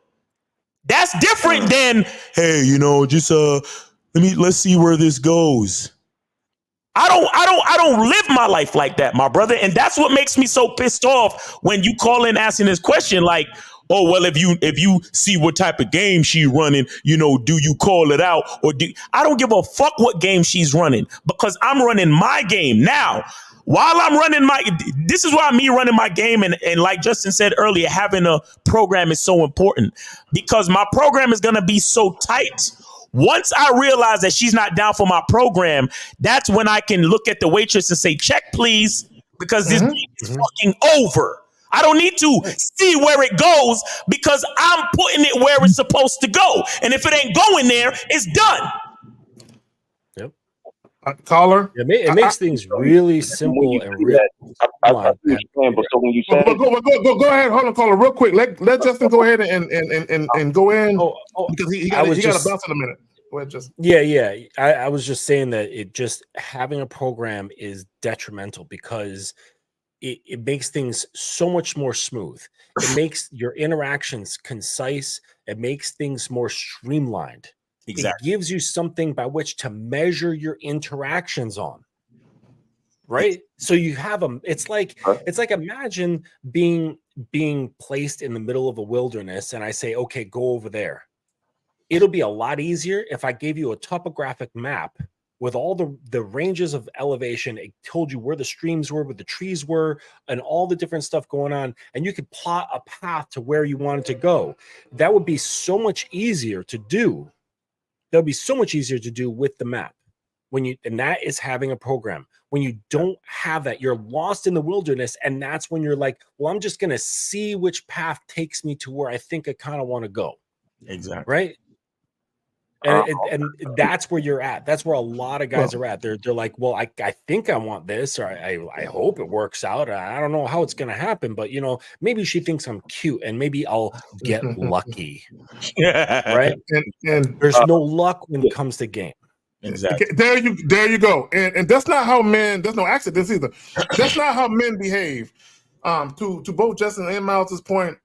That's different than, hey, just let's see where this goes. I don't live my life like that, my brother. And that's what makes me so pissed off when you call in asking this question like, oh, well, if you see what type of game she's running, do you call it out? I don't give a fuck what game she's running, because I'm running my game. Now, while I'm running this is why me running my game and like Justin said earlier, having a program is so important, because my program is going to be so tight. Once I realize that she's not down for my program, that's when I can look at the waitress and say, check, please, because this is fucking over. I don't need to see where it goes, because I'm putting it where it's supposed to go. And if it ain't going there, it's done. Yep. Caller? It makes things really simple and real. But so when you say, go ahead, hold on, caller, real quick. Let Justin go ahead and go in, because he got to bounce in a minute. Go ahead, Justin. Yeah. I was just saying that having a program is detrimental, because it makes things so much more smooth. It makes your interactions concise. It makes things more streamlined. Exactly. It gives you something by which to measure your interactions on. Right. So you have it's like imagine being placed in the middle of a wilderness, and I say, okay, go over there. It'll be a lot easier if I gave you a topographic map with all the ranges of elevation. It told you where the streams were, where the trees were, and all the different stuff going on. And you could plot a path to where you wanted to go. That would be so much easier to do. That would be so much easier to do with the map. And that is having a program. When you don't have that, you're lost in the wilderness. And that's when you're like, well, I'm just going to see which path takes me to where I think I kind of want to go. Exactly. Right. And that's where you're at. That's where a lot of guys are at. They're like, well, I think I want this, or I hope it works out. I don't know how it's going to happen, but maybe she thinks I'm cute, and maybe I'll get lucky. Right? And there's no luck when it comes to game. Exactly. There you go. And that's not how men. There's no accidents either. That's not how men behave. To both Justin and Miles's point,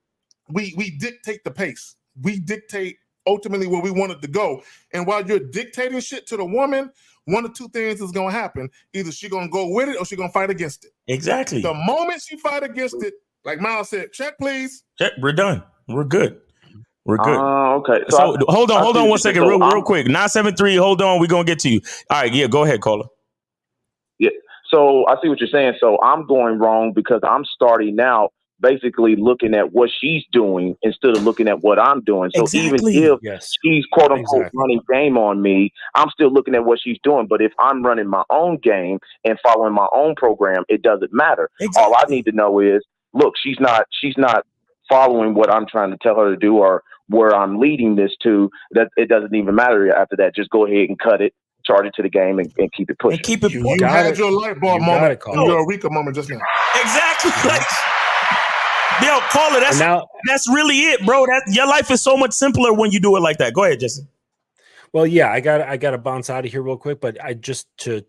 we dictate the pace. We dictate ultimately where we want it to go. And while you're dictating shit to the woman, one of two things is going to happen. Either she's going to go with it or she's going to fight against it. Exactly. The moment she fight against it, like Miles said, check, please. Check. We're done. We're good. We're good. Okay. So hold on 1 second, real quick. 973. Hold on. We're going to get to you. All right. Yeah. Go ahead, caller. Yeah. So I see what you're saying. So I'm going wrong because I'm starting out basically looking at what she's doing instead of looking at what I'm doing. So even if she's quote unquote running game on me, I'm still looking at what she's doing. But if I'm running my own game and following my own program, it doesn't matter. All I need to know is, look, she's not following what I'm trying to tell her to do or where I'm leading this to. That it doesn't even matter after that. Just go ahead and cut it, charge it to the game, and keep it pushing. And keep it pushing. You had your light bulb moment, your Eureka moment just now. Exactly. Yo, caller, that's really it, bro. Your life is so much simpler when you do it like that. Go ahead, Justin. Well, yeah, I got to bounce out of here real quick, but I just to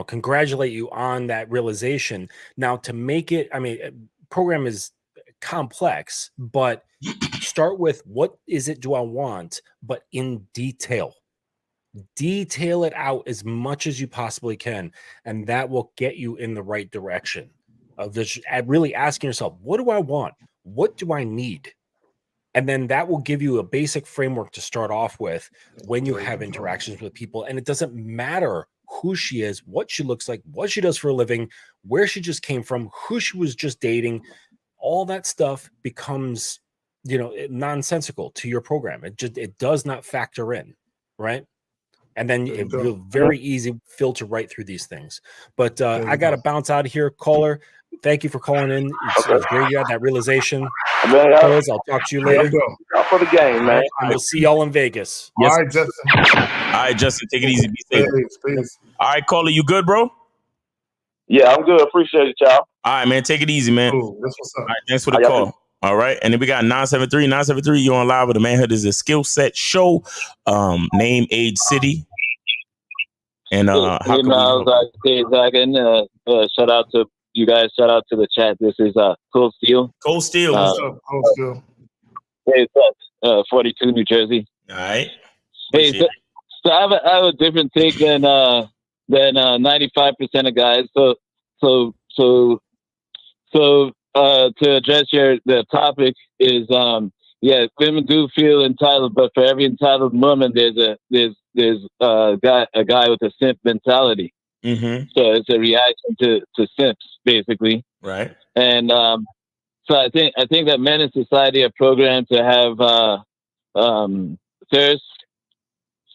congratulate you on that realization. Now, to make it, I mean, program is complex, but start with what is it do I want, but in detail. Detail it out as much as you possibly can, and that will get you in the right direction of this. Really asking yourself, what do I want? What do I need? And then that will give you a basic framework to start off with when you have interactions with people. And it doesn't matter who she is, what she looks like, what she does for a living, where she just came from, who she was just dating. All that stuff becomes, nonsensical to your program. It does not factor in, right? And then it will very easy filter right through these things. But I got to bounce out of here. Caller, thank you for calling in. It's great you had that realization. Fellas, I'll talk to you later. Out for the game, man. And we'll see y'all in Vegas. All right, Justin. All right, Justin, take it easy. Be safe. Peace. All right, caller, you good, bro? Yeah, I'm good. Appreciate it, y'all. All right, man. Take it easy, man. Ooh, that's what's up. All right, thanks for the call. All right. And then we got 973. You're on live with the Manhood is a skill set show. Name, age, city. And how can we help? Shout out to you guys. Shout out to the chat. This is Cold Steel. Cold Steel. What's up, Cold Steel? Hey, it's 42, New Jersey. All right. Hey, so I have a different take than 95% of guys. So to address the topic is women do feel entitled, but for every entitled woman, there's a guy with a simp mentality. Mm-hmm. So it's a reaction to simps, basically. Right. And so I think that men in society are programmed to have thirst,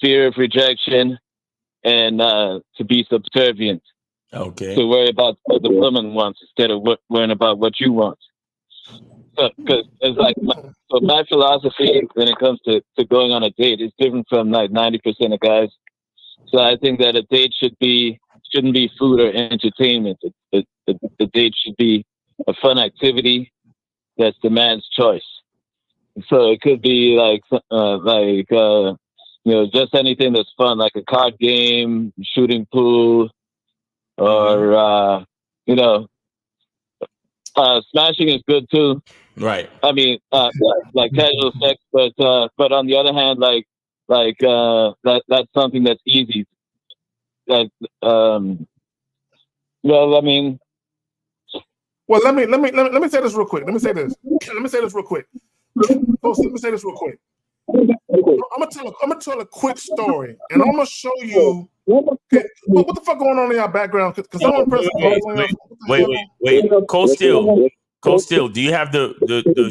fear of rejection, and to be subservient. Okay. To worry about what the woman wants instead of worrying about what you want. So, because it's like my philosophy when it comes to going on a date is different from like 90% of guys. So I think that a date shouldn't be food or entertainment. The date should be a fun activity that's the man's choice. So it could be just anything that's fun, like a card game, shooting pool, or smashing is good too. Right. I mean, like casual sex, but on the other hand, that's something that's easy. Well, I mean. Well, let me say this real quick. Let me say this real quick. I'm gonna tell a quick story, and I'm gonna show you what the fuck going on in your background. Because I'm impressed. Wait. Cold Steel. Do you have the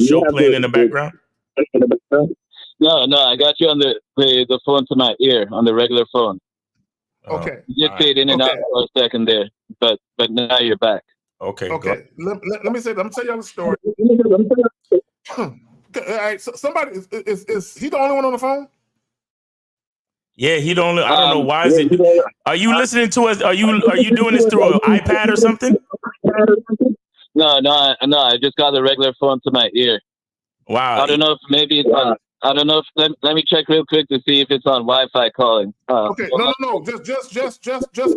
show playing in the background? No, I got you on the phone to my ear on the regular phone. Okay. You just stayed in and out for a second there, but now you're back. Okay. Let me say. I'm gonna tell y'all the story. All right. So somebody is he the only one on the phone? Yeah, he don't. I don't know why is it. Are you listening to us? Are you doing this through an iPad or something? No. I just got the regular phone to my ear. Wow. I don't know if maybe it's on. I don't know if let me check real quick to see if it's on Wi-Fi calling. Okay. No. Just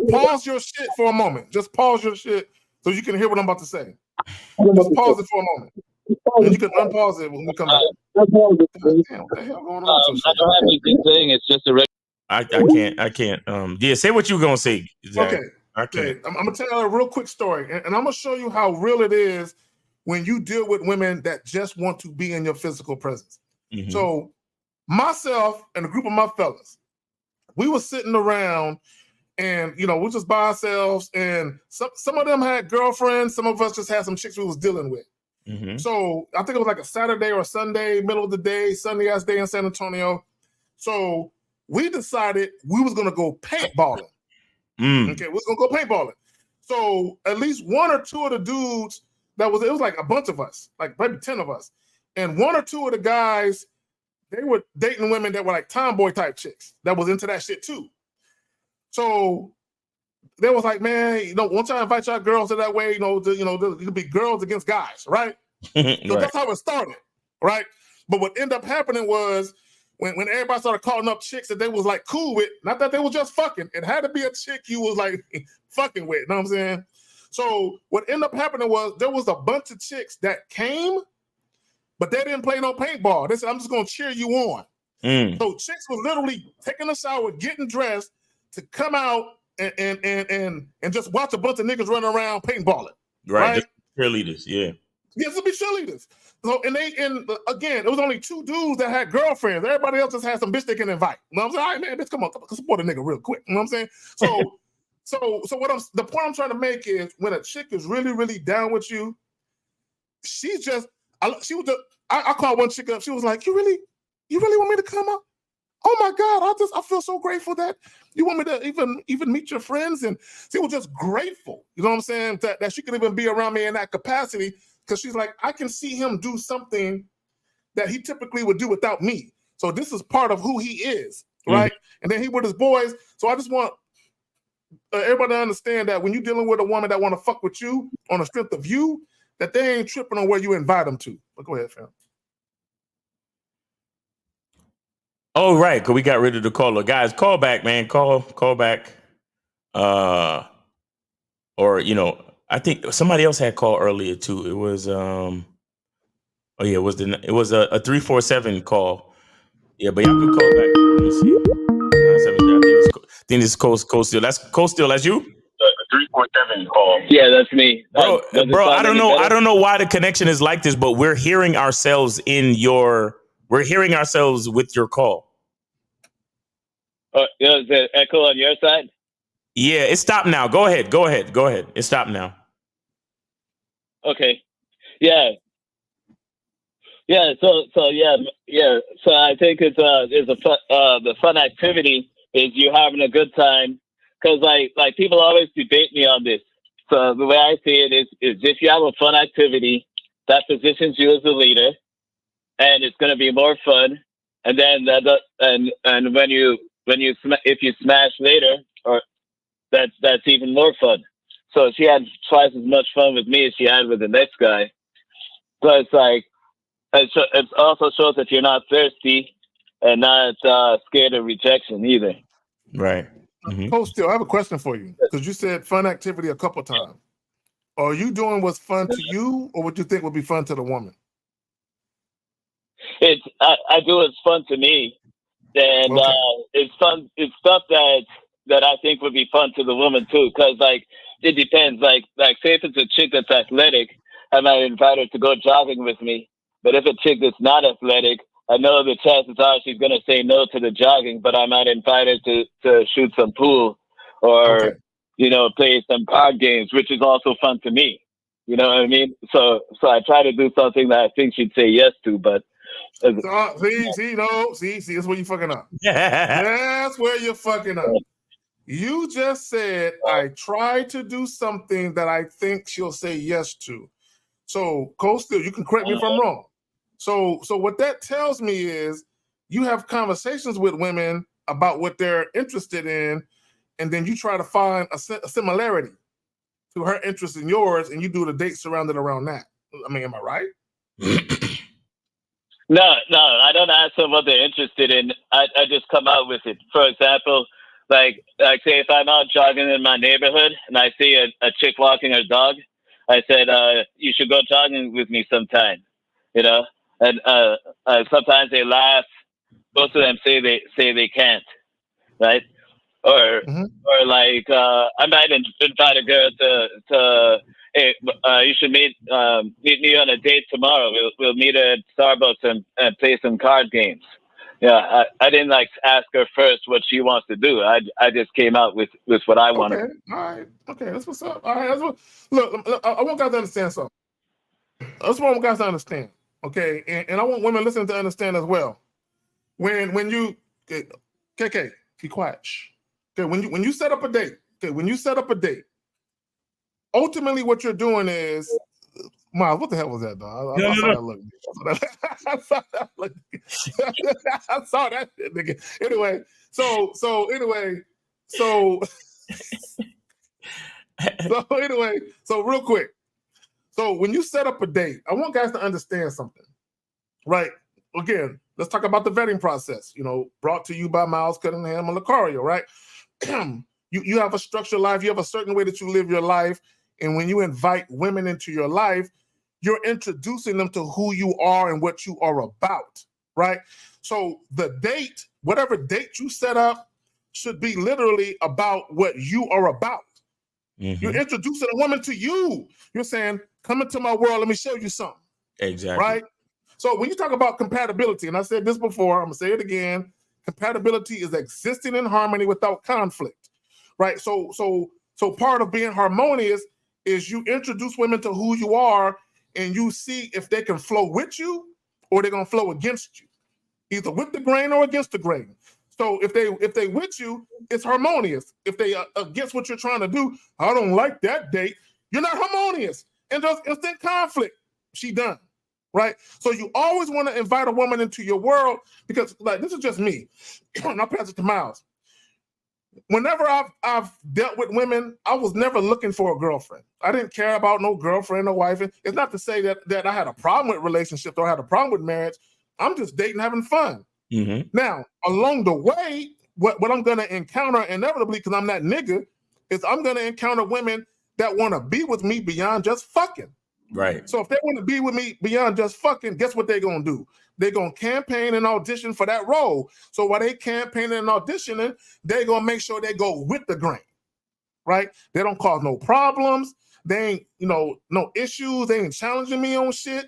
pause your shit for a moment. Just pause your shit so you can hear what I'm about to say. Just pause it for a moment. And you can unpause it when we come back. Damn, what the hell going on? I don't have anything saying. It's just a regular. I can't. Yeah, say what you gonna say. Zach. Okay. I can't. Okay. I'm gonna tell you a real quick story, and I'm gonna show you how real it is when you deal with women that just want to be in your physical presence. Mm-hmm. So, myself and a group of my fellas, we were sitting around, and we're just by ourselves, and some of them had girlfriends, some of us just had some chicks we was dealing with. Mm-hmm. So I think it was like a Saturday or a Sunday, middle of the day, sunny ass day in San Antonio. So we decided we was gonna go paintballing. Okay, we was gonna go paintballing. So at least one or two of the dudes it was like a bunch of us, like maybe 10 of us, and one or two of the guys, they were dating women that were like tomboy type chicks that was into that shit too. So they was like, man, once I invite y'all girls to that way, it'll be girls against guys, right? So Right. that's how it started, right? But what ended up happening was when everybody started calling up chicks that they was like cool with, not that they was just fucking, it had to be a chick you was like fucking with, you know what I'm saying? So what ended up happening was there was a bunch of chicks that came, but they didn't play no paintball. They said, I'm just gonna cheer you on. So chicks was literally taking a shower, getting dressed to come out and just watch a bunch of niggas running around paintballing. Right. Just cheerleaders, yeah. Yes, to be cheerleaders. So and again, it was only 2 dudes that had girlfriends. Everybody else just had some bitch they can invite. You know what I'm saying? All right, man, bitch, come on, support a nigga real quick. You know what I'm saying? So so the point I'm trying to make is when a chick is really, really down with you, I called one chick up. She was like, you really want me to come up? Oh my God, I feel so grateful that you want me to even meet your friends. And she was just grateful, you know what I'm saying, that she could even be around me in that capacity, because she's like, I can see him do something that he typically would do without me. So this is part of who he is, right? And then he with his boys. So I just want everybody to understand that when you're dealing with a woman that want to fuck with you on the strength of you, that they ain't tripping on where you invite them to. But go ahead, fam. Oh, right, because we got rid of the caller. Guys, call back, man. Call back. Or, I think somebody else had called earlier too. It was it was a 347 call. Yeah, but y'all could call back. Let me see. 973. I think this is Coast Steel. That's Coast Steel. That's you? 347 call. Yeah, that's me. Bro, I don't know. I don't know why the connection is like this, but we're hearing ourselves with your call. Is there echo on your side? Yeah, it stopped now. Go ahead. It stopped now. Okay. Yeah. Yeah. So yeah. So I think it's the fun activity is you having a good time, because like people always debate me on this. So the way I see it is if you have a fun activity that positions you as a leader, and it's going to be more fun, and then if you smash later, or that's even more fun. So she had twice as much fun with me as she had with the next guy. So it's like it also shows that you're not thirsty and not scared of rejection either. Right. Coach, still, I have a question for you, because you said fun activity a couple times. Are you doing what's fun to you, or what you think would be fun to the woman? I do what's fun to me, and it's fun. It's stuff that I think would be fun to the woman too, because it depends. Like say if it's a chick that's athletic, I might invite her to go jogging with me. But if a chick that's not athletic, I know the chances are she's going to say no to the jogging, but I might invite her to shoot some pool or, play some card games, which is also fun to me. You know what I mean? So I try to do something that I think she'd say yes to, but. See, that's where you fucking up. That's where you're fucking up. You just said, I try to do something that I think she'll say yes to. So, Coastal, you can correct me if I'm wrong. So what that tells me is you have conversations with women about what they're interested in, and then you try to find a similarity to her interest in yours, and you do the date surrounded around that. I mean, am I right? No, I don't ask them what they're interested in. I just come out with it. For example, like say if I'm out jogging in my neighborhood and I see a chick walking her dog, I said, you should go jogging with me sometime, and sometimes they laugh. Most of them say they can't, right? Or I might invite a girl to hey, you should meet me on a date tomorrow. We'll meet at Starbucks and play some card games. Yeah, I didn't ask her first what she wants to do. I just came out with what I wanted. Okay, all right. Okay, that's what's up. All right, look, I want guys to understand something. That's what I want guys to understand. Okay, and I want women listening to understand as well. When you KK, be quiet. Shh. Okay, when you set up a date, ultimately what you're doing is, Miles, what the hell was that, dog? I saw that look. I saw that shit, nigga. Anyway, so real quick. So when you set up a date, I want guys to understand something, right? Again, Let's talk about the vetting process. Brought to you by Miles Cunningham and Lucario, right? You have a structured life. You have a certain way that you live your life. And when you invite women into your life, you're introducing them to who you are and what you are about, right? So the date, whatever date you set up, should be literally about what you are about. You're introducing a woman to you. You're saying, come into my world, let me show you something. Exactly. Right? So when you talk about compatibility, and I said this before, I'm gonna say it again, compatibility is existing in harmony without conflict. Right? So part of being harmonious is you introduce women to who you are and you see if they can flow with you or they're gonna flow against you. Either with the grain or against the grain. So if they with you, it's harmonious. If they against what you're trying to do, I don't like that date. You're not harmonious, and there's instant conflict. She done, right? So you always want to invite a woman into your world because, like, this is just me. And I'll pass it to Miles. Whenever I've dealt with women, I was never looking for a girlfriend. I didn't care about no girlfriend or wife. It's not to say that I had a problem with relationships or I had a problem with marriage. I'm just dating, having fun. Now, along the way, what I'm going to encounter inevitably, because I'm that nigga, is I'm going to encounter women that want to be with me beyond just fucking. Right. So if they want to be with me beyond just fucking, guess what they're going to do? They're going to campaign and audition for that role. So while they campaigning and auditioning, they're going to make sure they go with the grain, right? They don't cause no problems. They ain't, no issues. They ain't challenging me on shit.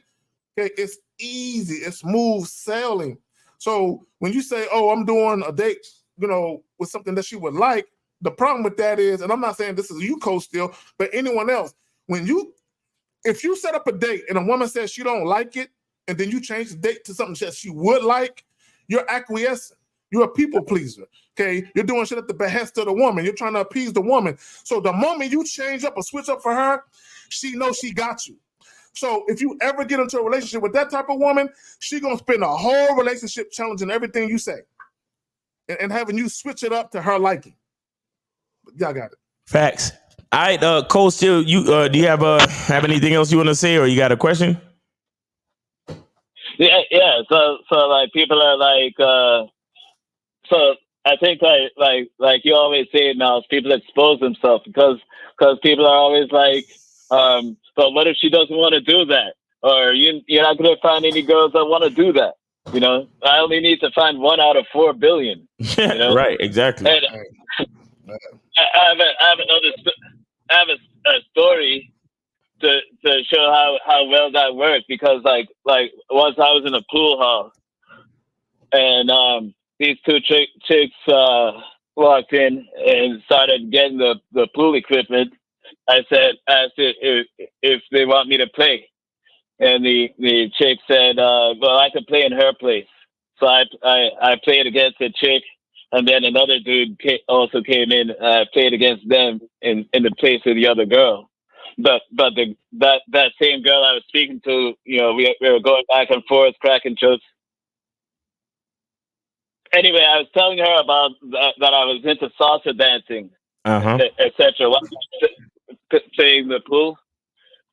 Okay, it's easy. It's smooth sailing. So when you say, oh, I'm doing a date, with something that she would like, the problem with that is, and I'm not saying this is you, Coach, still, but anyone else, if you set up a date and a woman says she don't like it, and then you change the date to something that she would like, you're acquiescing. You're a people pleaser, okay? You're doing shit at the behest of the woman. You're trying to appease the woman. So the moment you change up or switch up for her, she knows she got you. So if you ever get into a relationship with that type of woman, she gonna spend a whole relationship challenging everything you say and having you switch it up to her liking. Y'all got it. Facts. All right, Cole, still, do you have anything else you want to say, or you got a question? Yeah. So like people are like, so I think like you always say now, people expose themselves because people are always like, but what if she doesn't want to do that? Or you're not going to find any girls that want to do that. I only need to find 1 out of 4 billion. Right, exactly. And I have a story to show how well that worked, because like once I was in a pool hall and these two chicks walked in and started getting the pool equipment. I asked if they want me to play, and the chick said, well, I could play in her place. So I played against the chick, and then another dude also came in, played against them in the place of the other girl. But that same girl I was speaking to, we were going back and forth, cracking jokes. Anyway, I was telling her about that I was into salsa dancing, etc. Playing the pool,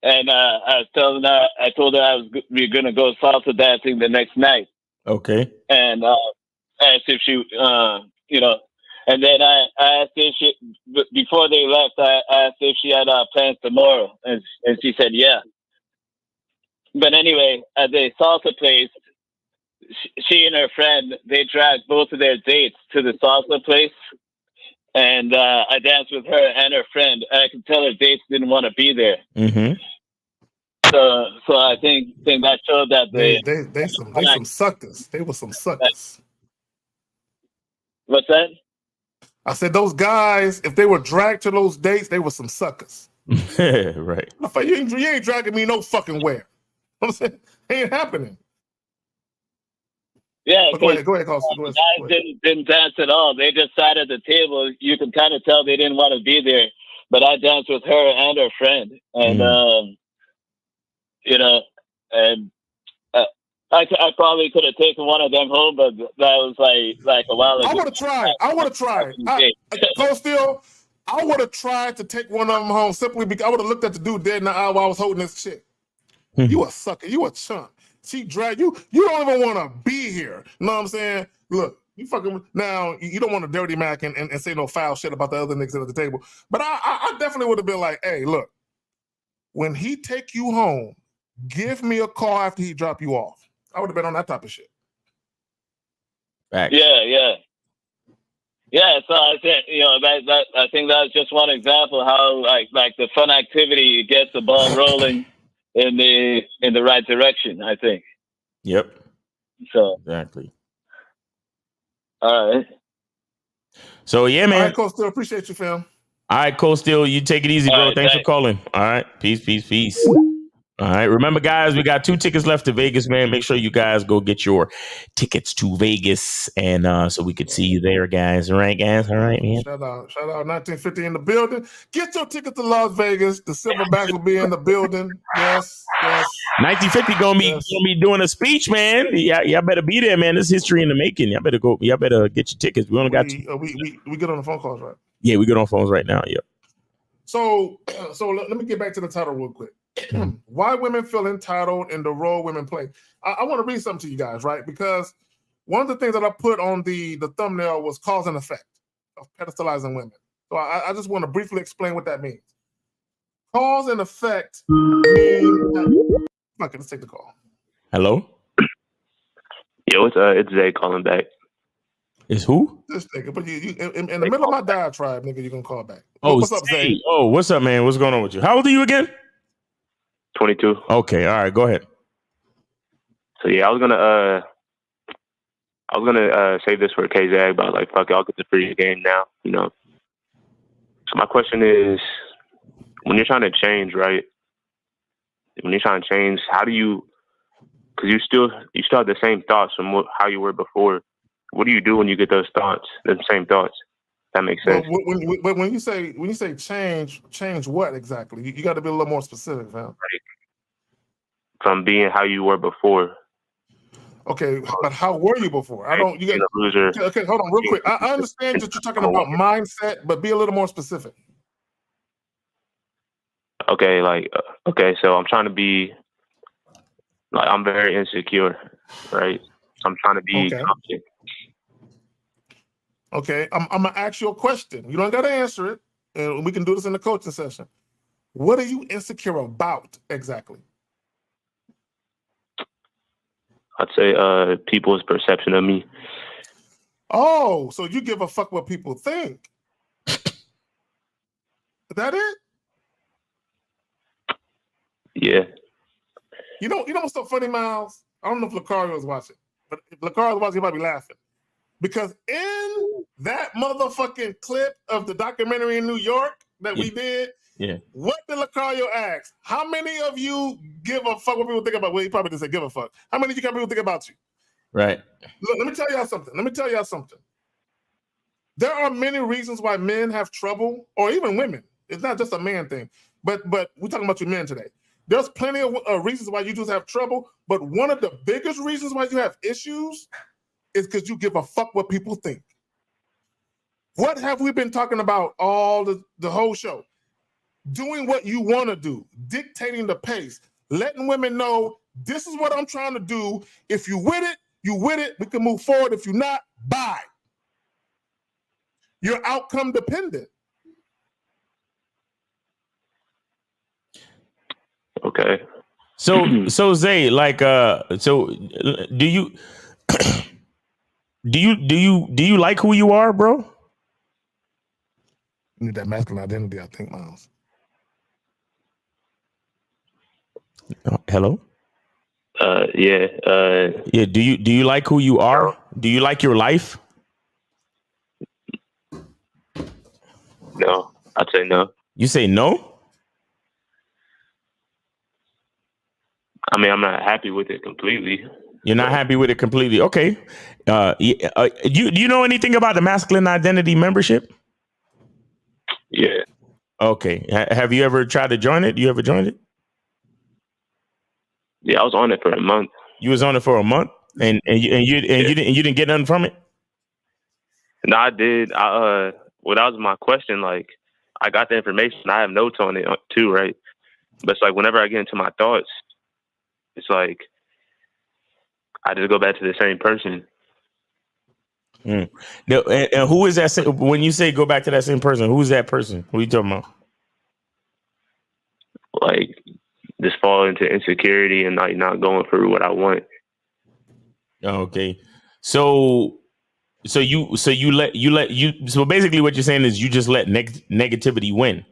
and I told her we were gonna go salsa dancing the next night. Okay. And asked if she, and then I asked if she, before they left, I asked if she had plans tomorrow, and she said yeah. But anyway, at the salsa place, she and her friend, they dragged both of their dates to the salsa place. And I danced with her and her friend. I could tell her dates didn't want to be there. So I think that showed that they some suckers. They were some suckers. What's that? I said those guys, if they were dragged to those dates, they were some suckers. Right. You ain't dragging me no fucking where. I'm saying it ain't happening. Yeah, go ahead, Costa. The guys didn't dance at all. They just sat at the table. You can kind of tell they didn't want to be there. But I danced with her and her friend, and and I probably could have taken one of them home, but that was like a while ago. I would have tried. Costa, I would have tried to take one of them home simply because I would have looked at the dude dead in the eye while I was holding this chick. You a sucker. You a chump. She dragged you. You don't even want to be here. You know what I'm saying? Look, you fucking now. You don't want to dirty Mac and say no foul shit about the other niggas at the table. But I definitely would have been like, hey, look, when he take you home, give me a call after he drop you off. I would have been on that type of shit. Facts. Yeah. So I think I think that's just one example how like the fun activity gets the ball rolling in the right direction. I think. Yep. So exactly. All right. So yeah, man. All right, Coach, still appreciate you, fam. All right, Cole Steele, you take it easy, bro. Thanks for calling. All right. Peace. All right. Remember, guys, we got 2 tickets left to Vegas, man. Make sure you guys go get your tickets to Vegas and so we could see you there, guys. All right, guys. All right, man. Shout out 1950 in the building. Get your ticket to Las Vegas. The Silverbacks will be in the building. Yes. 1950 gonna be doing a speech, man. Y'all better be there, man. This history in the making. Y'all better go. Y'all better get your tickets. We only got 2. We get on the phone calls, right? Yeah, we get on phones right now. Yep. So let me get back to the title real quick. Why women feel entitled and the role women play. I want to read something to you guys, right? Because one of the things that I put on the thumbnail was cause and effect of pedestalizing women. So I just want to briefly explain what that means. Cause and effect mean. Okay, let's take the call. Hello. Yo, it's Zay calling back. Is who? This nigga, but you in the middle of my diatribe, nigga, you're gonna call back. Oh, what's up, Zay? Oh, what's up, man? What's going on with you? How old are you again? 22. Okay, all right, go ahead. So yeah, I was gonna save this for KZag, but like fuck it, I'll get the free game now, you know. So my question is, when you're trying to change, right? When you're trying to change, how do you? Because you still have the same thoughts from how you were before. What do you do when you get those thoughts, the same thoughts? That makes sense. But when you say change what exactly? You got to be a little more specific, man. Right. From being how you were before. Okay, but how were you before? I don't. You got a loser. Okay, hold on, real quick. I understand that you're talking about mindset, but be a little more specific. Okay, okay, so I'm trying to be like I'm very insecure, right? So I'm trying to be confident. Okay, I'm gonna ask you a question. You don't got to answer it, and we can do this in the coaching session. What are you insecure about exactly? I'd say people's perception of me. Oh, so you give a fuck what people think? Is that it? Yeah. You know what's so funny, Miles? I don't know if Lucario was watching, but if Lucario was watching, he might be laughing. Because in that motherfucking clip of the documentary in New York that we did, what did Lucario ask? How many of you give a fuck what people think about? Well, he probably didn't say give a fuck. How many of you got people think about you? Right. Look, let me tell y'all something. There are many reasons why men have trouble, or even women. It's not just a man thing. But we're talking about you men today. There's plenty of reasons why you just have trouble, but one of the biggest reasons why you have issues is because you give a fuck what people think. What have we been talking about all the whole show? Doing what you want to do, dictating the pace, letting women know this is what I'm trying to do. If you with it, you with it. We can move forward. If you're not, bye. You're outcome dependent. Okay. So Zay, like, so do you like who you are, bro? You need that masculine identity, I think, Miles. Hello? Yeah. Yeah. Do you like who you are? No. Do you like your life? No, I'd say no. You say no? I mean, I'm not happy with it completely. You're not happy with it completely. Okay. You know anything about the masculine identity membership? Yeah. Okay. Have you ever tried to join it? You ever joined it? Yeah, I was on it for a month. You was on it for a month, and you didn't get nothing from it? No, I did. Well, that was my question. Like, I got the information. I have notes on it too, right? But it's like whenever I get into my thoughts, it's like I just go back to the same person. And who is that? When you say go back to that same person, who's that person? Who are you talking about? Like, just fall into insecurity and like not going for what I want. Okay, so basically what you're saying is you just let negativity win.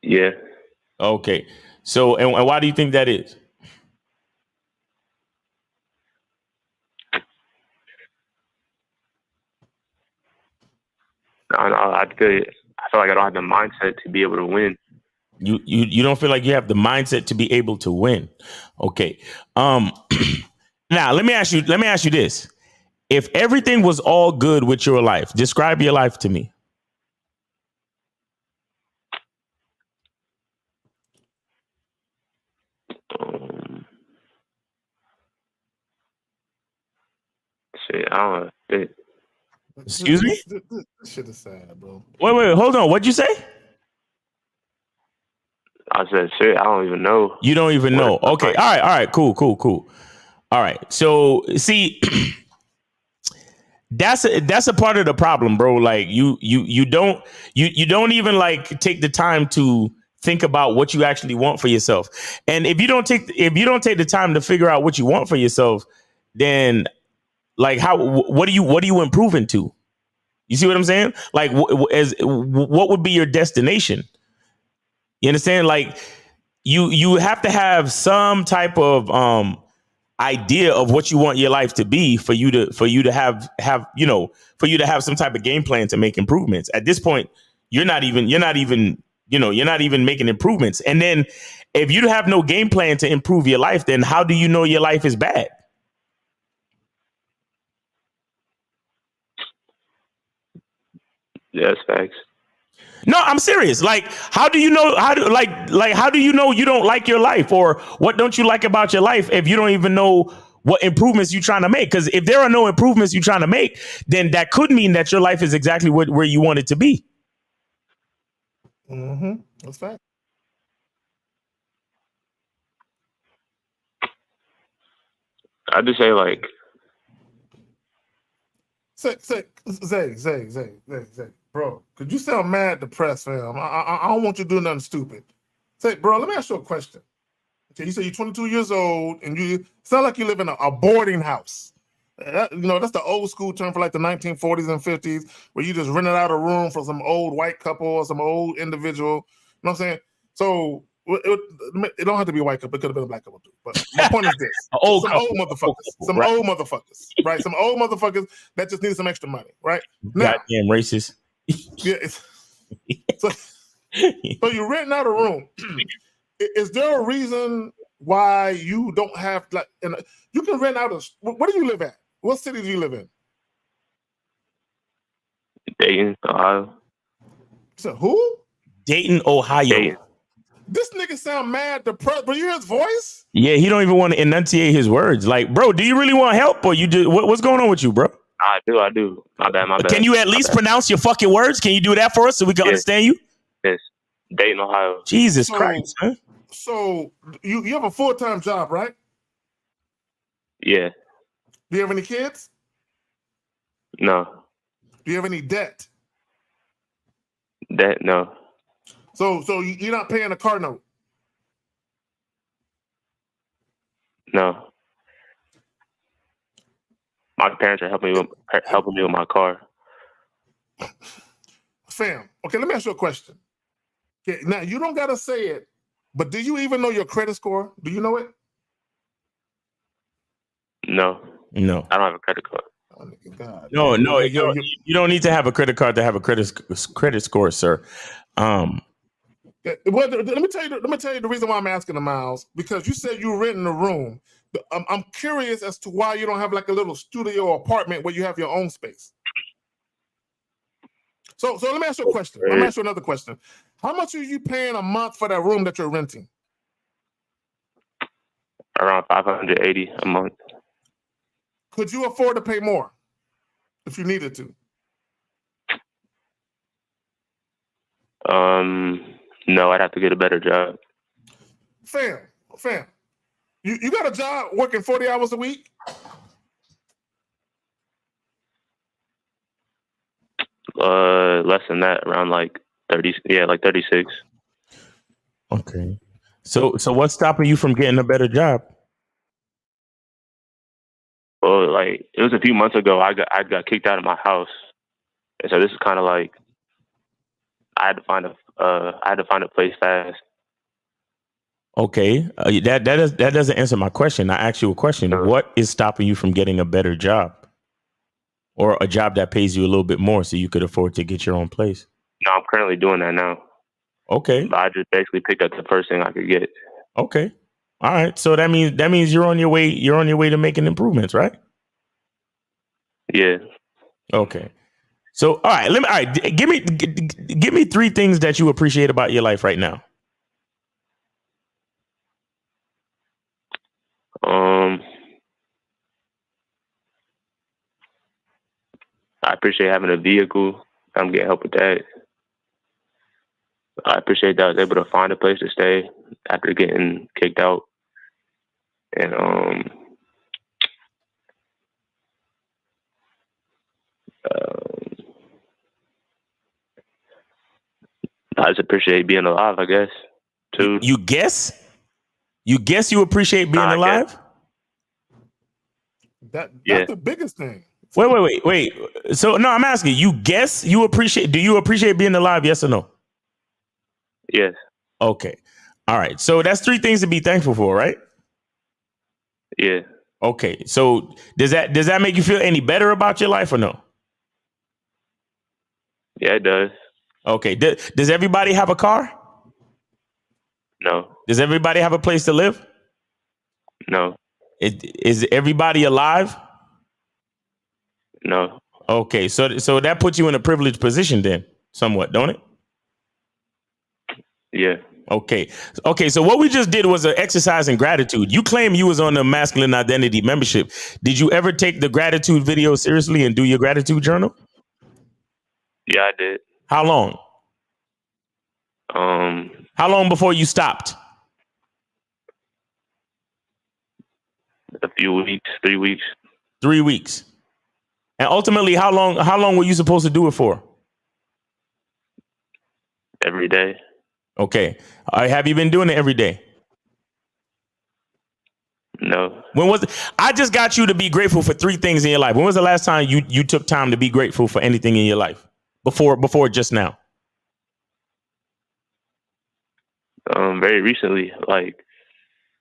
Yeah. Okay, so and why do you think that is? I feel like I don't have the mindset to be able to win. You don't feel like you have the mindset to be able to win. Okay. Now let me ask you this. If everything was all good with your life, describe your life to me. Shit, I don't know. Excuse me? This shit is sad, bro. Wait, hold on. What'd you say? I said, shit, I don't even know. You don't even know. Okay. All right. Cool. All right. So see, that's a part of the problem, bro. Like you don't even like take the time to think about what you actually want for yourself. And if you don't take the time to figure out what you want for yourself, then like what are you improving to? You see what I'm saying? Like what would be your destination? You understand? Like you have to have some type of idea of what you want your life to be for you to have some type of game plan to make improvements. At this point, you're not even making improvements. And then if you have no game plan to improve your life, then how do you know your life is bad? Yes, facts. No, I'm serious. Like, how do you know how do you know you don't like your life, or what don't you like about your life if you don't even know what improvements you're trying to make? Because if there are no improvements you're trying to make, then that could mean that your life is exactly where you want it to be. Mm-hmm. That's fact. I just say like, Zay, bro, could you sound mad depressed, fam? I don't want you to do nothing stupid. Say, bro, let me ask you a question. Okay, you say you're 22 years old and you sound like you live in a boarding house. That's the old school term for like the 1940s and 50s, where you just rented out a room for some old white couple or some old individual. You know what I'm saying? So it don't have to be a white couple. It could have been a black couple too. But my point is this: old motherfuckers, right? Some old motherfuckers that just need some extra money, right? Now, goddamn racist. Yeah. So you're renting out a room. Is there a reason why you don't have you can rent out where do you live at? What city do you live in? Dayton, Ohio. So who? Dayton, Ohio. Dayton. This nigga sound mad depressed, but you hear his voice? Yeah, he don't even want to enunciate his words. Like, bro, do you really want help, or you do? What's going on with you, bro? I do. My bad. Can you at least pronounce your fucking words? Can you do that for us so we can understand you? Yes. Dayton, Ohio. Jesus Christ, huh? So you have a full-time job, right? Yeah. Do you have any kids? No. Do you have any debt? Debt, no. So you're not paying a car note? No. My parents are helping me with my car. Fam, okay, let me ask you a question. Okay, now you don't gotta say it, but do you even know your credit score? Do you know it? No. I don't have a credit card. Oh, God. No, you don't need to have a credit card to have a credit score, sir. Well, let me tell you the reason why I'm asking the Miles, because you said you renting a room. I'm curious as to why you don't have like a little studio or apartment where you have your own space. So let me ask you a question. Let me ask you another question. How much are you paying a month for that room that you're renting? Around $580 a month. Could you afford to pay more if you needed to? No, I'd have to get a better job. Fam, Fam, you got a job working 40 hours a week? Less than that, around like 30. Yeah, like 36. Okay. So what's stopping you from getting a better job? Well, like it was a few months ago. I got kicked out of my house, and so this is kind of like I had to find a place fast. Okay, that doesn't answer my question. I asked you a question. What is stopping you from getting a better job, or a job that pays you a little bit more so you could afford to get your own place? No, I'm currently doing that now. Okay, but I just basically picked up the first thing I could get. Okay, all right. So that means you're on your way. You're on your way to making improvements, right? Yeah. Okay. So all right. Give me 3 things that you appreciate about your life right now. I appreciate having a vehicle. I'm getting help with that. I appreciate that I was able to find a place to stay after getting kicked out. And I just appreciate being alive, I guess, too. You guess? You guess you appreciate being alive? That's Yeah. the biggest thing. Wait. So no, I'm asking, you guess you appreciate, do you appreciate being alive? Yes or no? Yes. Okay. All right. So that's 3 things to be thankful for, right? Yeah. Okay. So does that make you feel any better about your life or no? Yeah, it does. Okay. Does everybody have a car? No. Does everybody have a place to live? No. Is everybody alive? No. Okay. So that puts you in a privileged position then, somewhat, don't it? Yeah. Okay. So what we just did was an exercise in gratitude. You claim you was on the masculine identity membership. Did you ever take the gratitude video seriously and do your gratitude journal? Yeah, I did. How long? How long before you stopped? A few weeks, 3 weeks. 3 weeks. And ultimately, how long were you supposed to do it for? Every day. Okay. Have you been doing it every day? No. When was it? I just got you to be grateful for 3 things in your life. When was the last time you took time to be grateful for anything in your life? Before just now? Very recently, like,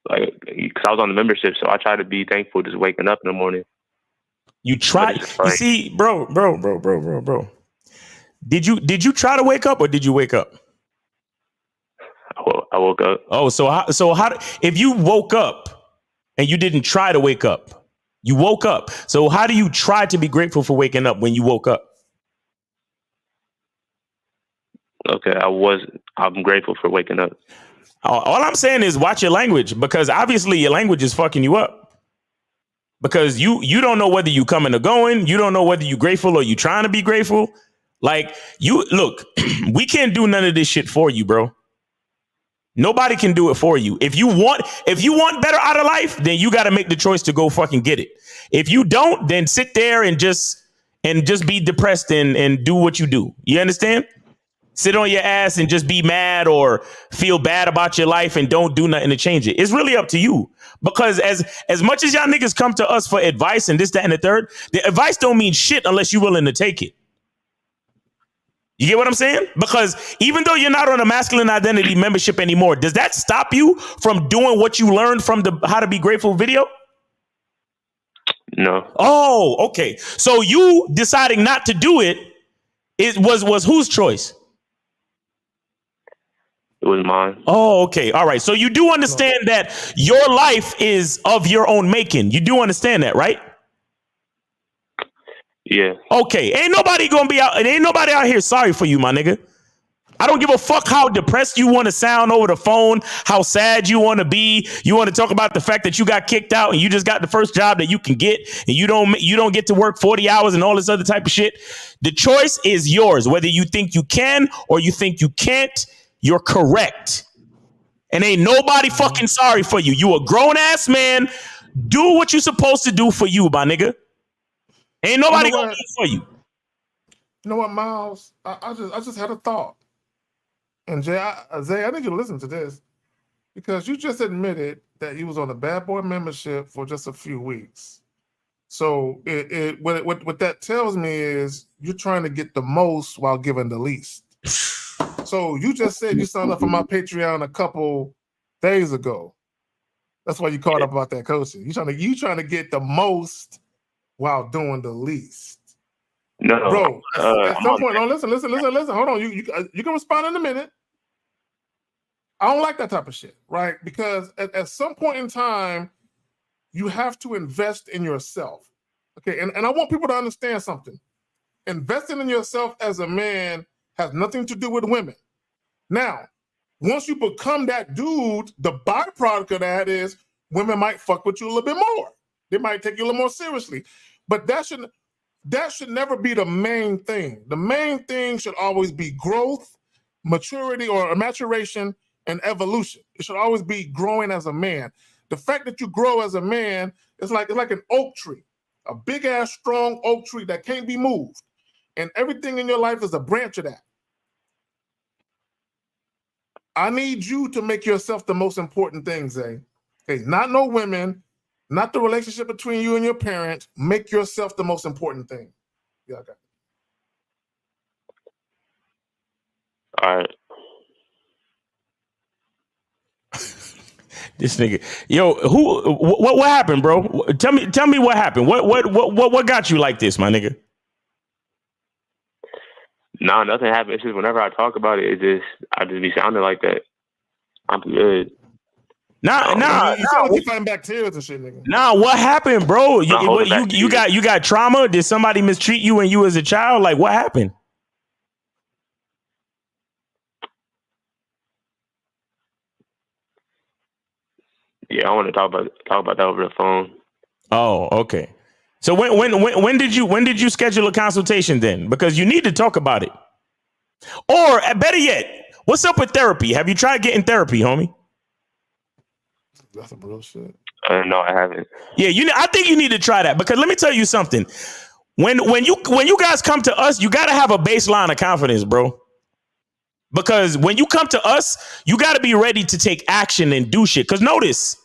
because I was on the membership, so I try to be thankful just waking up in the morning. You try. You see, bro. Did you try to wake up or did you wake up? I woke up. Oh, so how if you woke up and you didn't try to wake up, you woke up. So how do you try to be grateful for waking up when you woke up? Okay, I'm grateful for waking up. All I'm saying is watch your language, because obviously your language is fucking you up. Because you don't know whether you coming or going. You don't know whether you grateful or you trying to be grateful. Like, you look, we can't do none of this shit for you, bro. Nobody can do it for you. If you want better out of life, then you got to make the choice to go fucking get it. If you don't, then sit there and just be depressed and do what you do. You understand? Sit on your ass and just be mad or feel bad about your life and don't do nothing to change it. It's really up to you. Because as much as y'all niggas come to us for advice and this, that, and the third, the advice don't mean shit unless you're willing to take it. You get what I'm saying? Because even though you're not on a masculine identity membership anymore, does that stop you from doing what you learned from the How to Be Grateful video? No. Oh, okay. So you deciding not to do it was whose choice? It was mine. Oh, okay. All right. So you do understand that your life is of your own making. You do understand that, right? Yeah. Okay. Ain't nobody out here sorry for you, my nigga. I don't give a fuck how depressed you want to sound over the phone, how sad you want to be. You want to talk about the fact that you got kicked out and you just got the first job that you can get and you don't get to work 40 hours and all this other type of shit. The choice is yours. Whether you think you can or you think you can't, you're correct. And ain't nobody fucking sorry for you. You a grown ass man. Do what you're supposed to do for you, my nigga. Ain't nobody gonna do it for you. You know what, Miles? I just had a thought. And Zay, I need you to listen to this, because you just admitted that you was on the Bad Boy membership for just a few weeks. So what that tells me is you're trying to get the most while giving the least. So you just said you signed up for my Patreon a couple days ago. That's why you caught up about that coaching. You trying to get the most while doing the least. No, bro. At some point, no. Listen. Hold on. You can respond in a minute. I don't like that type of shit, right? Because at some point in time, you have to invest in yourself. Okay, and I want people to understand something. Investing in yourself as a man has nothing to do with women. Now, once you become that dude, the byproduct of that is women might fuck with you a little bit more. They might take you a little more seriously. But that should never be the main thing. The main thing should always be growth, maturity, or maturation, and evolution. It should always be growing as a man. The fact that you grow as a man is like an oak tree, a big ass strong oak tree that can't be moved. And everything in your life is a branch of that. I need you to make yourself the most important thing, Zay. Okay, not no women, not the relationship between you and your parents. Make yourself the most important thing. Yeah, okay. All right. This nigga, yo, what happened, bro? Tell me what happened. What got you like this, my nigga? Nah, nothing happened. It's just whenever I talk about it, I just be sounding like that. I'm good. You sound like you fighting back tears and shit, nigga. Nah, what happened, bro? You got trauma? Did somebody mistreat you when you was a child? Like, what happened? Yeah, I want to talk about that over the phone. Oh, okay. So when did you schedule a consultation then? Because you need to talk about it. Or better yet, what's up with therapy? Have you tried getting therapy, homie? That's some bullshit. No, I haven't. Yeah, I think you need to try that, because let me tell you something. When you guys come to us, you got to have a baseline of confidence, bro. Because when you come to us, you got to be ready to take action and do shit. Because notice,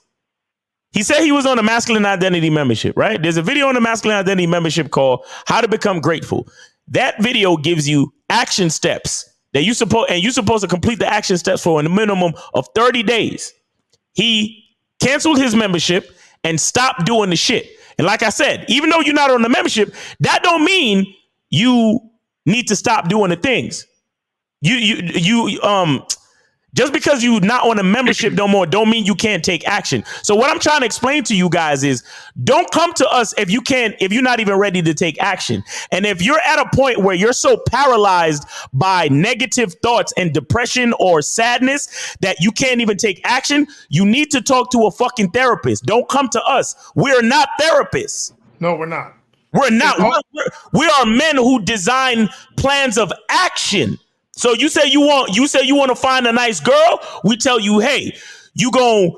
he said he was on the Masculine Identity membership, right? There's a video on the Masculine Identity membership called How to Become Grateful. That video gives you action steps that you're supposed to complete the action steps for in a minimum of 30 days. He canceled his membership and stopped doing the shit. And like I said, even though you're not on the membership, that don't mean you need to stop doing the things. Just because you're not on a membership no more don't mean you can't take action. So what I'm trying to explain to you guys is, don't come to us if you're not even ready to take action. And if you're at a point where you're so paralyzed by negative thoughts and depression or sadness that you can't even take action, you need to talk to a fucking therapist. Don't come to us. We're not therapists. No, we're not. We're not. We are men who design plans of action. So you say you want to find a nice girl. We tell you, hey, you gonna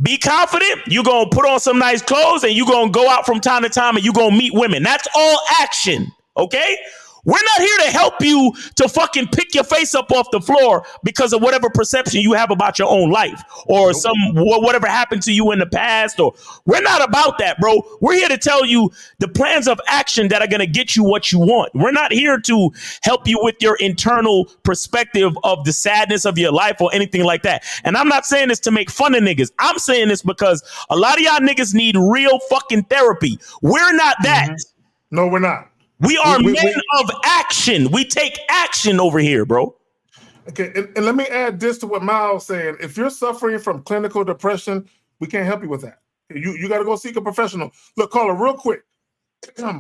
be confident. You gonna put on some nice clothes, and you gonna go out from time to time, and you gonna meet women. That's all action. Okay. We're not here to help you to fucking pick your face up off the floor because of whatever perception you have about your own life or whatever happened to you in the past. Or we're not about that, bro. We're here to tell you the plans of action that are going to get you what you want. We're not here to help you with your internal perspective of the sadness of your life or anything like that. And I'm not saying this to make fun of niggas. I'm saying this because a lot of y'all niggas need real fucking therapy. We're not that. Mm-hmm. No, we're not. We are men of action. We take action over here, bro. Okay, and let me add this to what Miles saying. If you're suffering from clinical depression, we can't help you with that. You got to go seek a professional. Look, caller, real quick.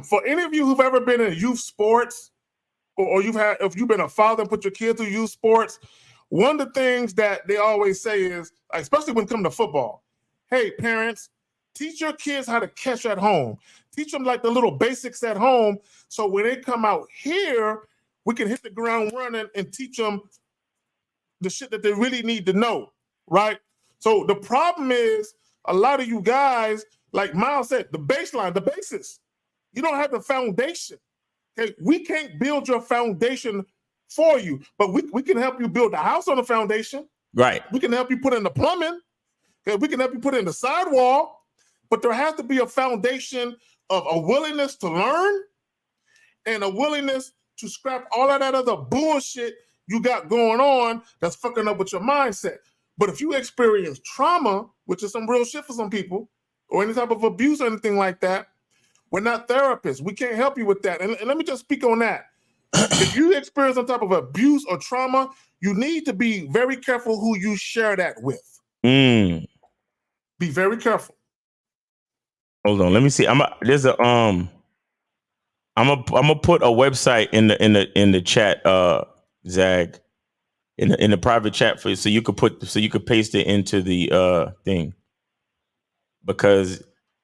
For any of you who've ever been in youth sports, or if you've been a father and put your kid through youth sports, one of the things that they always say is, especially when it comes to football, hey, parents, teach your kids how to catch at home. Teach them like the little basics at home, so when they come out here, we can hit the ground running and teach them the shit that they really need to know. right? So the problem is a lot of you guys, like Miles said, the baseline, the basis. You don't have the foundation. Okay, we can't build your foundation for you, but we can help you build the house on the foundation. Right. We can help you put in the plumbing. Okay, we can help you put in the sidewall, but there has to be a foundation of a willingness to learn and a willingness to scrap all of that other bullshit you got going on that's fucking up with your mindset. But if you experience trauma, which is some real shit for some people, or any type of abuse or anything like that, we're not therapists. We can't help you with that. And let me just speak on that. If you experience some type of abuse or trauma, you need to be very careful who you share that with. Mm. Be very careful. Hold on, let me see. I'm gonna put a website in the chat, Zag, in the private chat for you, so you could paste it into the thing, because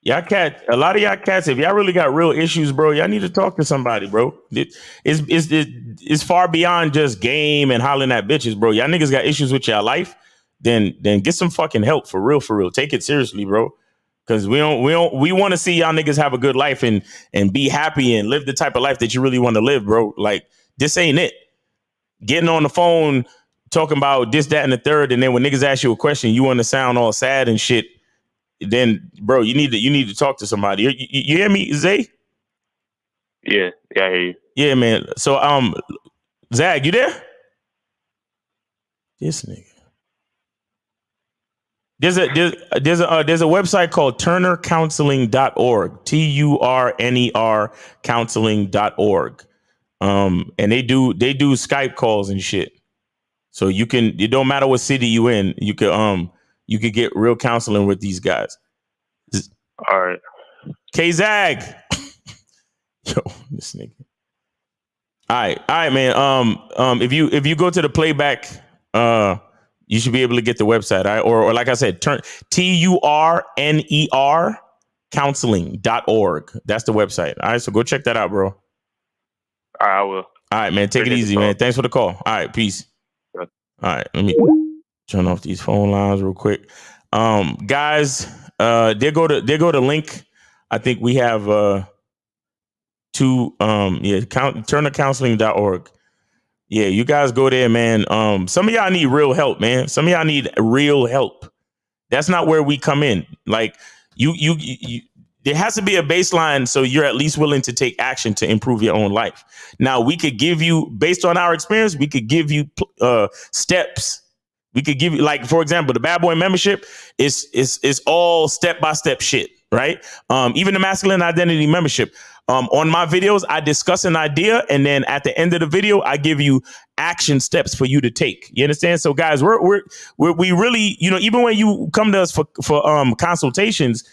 a lot of y'all cats, if y'all really got real issues, bro, y'all need to talk to somebody, bro. It's far beyond just game and hollering at bitches, bro. Y'all niggas got issues with your life, then get some fucking help for real. Take it seriously, bro. Because we want to see y'all niggas have a good life and be happy and live the type of life that you really want to live, bro. Like, this ain't it. Getting on the phone talking about this, that, and the third, and then when niggas ask you a question, you want to sound all sad and shit. Then, bro, you need to talk to somebody. You hear me, Zay? Yeah, I hear you. Yeah, man. So, Zag, you there? This nigga. There's a website called turnercounseling.org, TURNER counseling.org. And they do Skype calls and shit. So it don't matter what city you in, you could get real counseling with these guys. All right. K-Zag. Yo, this nigga. All right, man. If you go to the playback, you should be able to get the website, all right? Or like I said, TURNER counseling.org. That's the website. All right, so go check that out, bro. All right, I will. All right, man. Take it easy, man. Thanks for the call. All right, peace. Yeah. All right, let me turn off these phone lines real quick. Guys, there go the link. I think we have turnercounseling.org. Yeah, you guys go there, man. Some of y'all need real help, man. Some of y'all need real help. That's not where we come in. Like, you there has to be a baseline, so you're at least willing to take action to improve your own life. Now, we could give you, based on our experience, we could give you steps. We could give you, like, for example, the Bad Boy membership is all step-by-step shit, right? Even the Masculine Identity membership. On my videos, I discuss an idea, and then at the end of the video, I give you action steps for you to take. You understand? So, guys, we really, even when you come to us for consultations,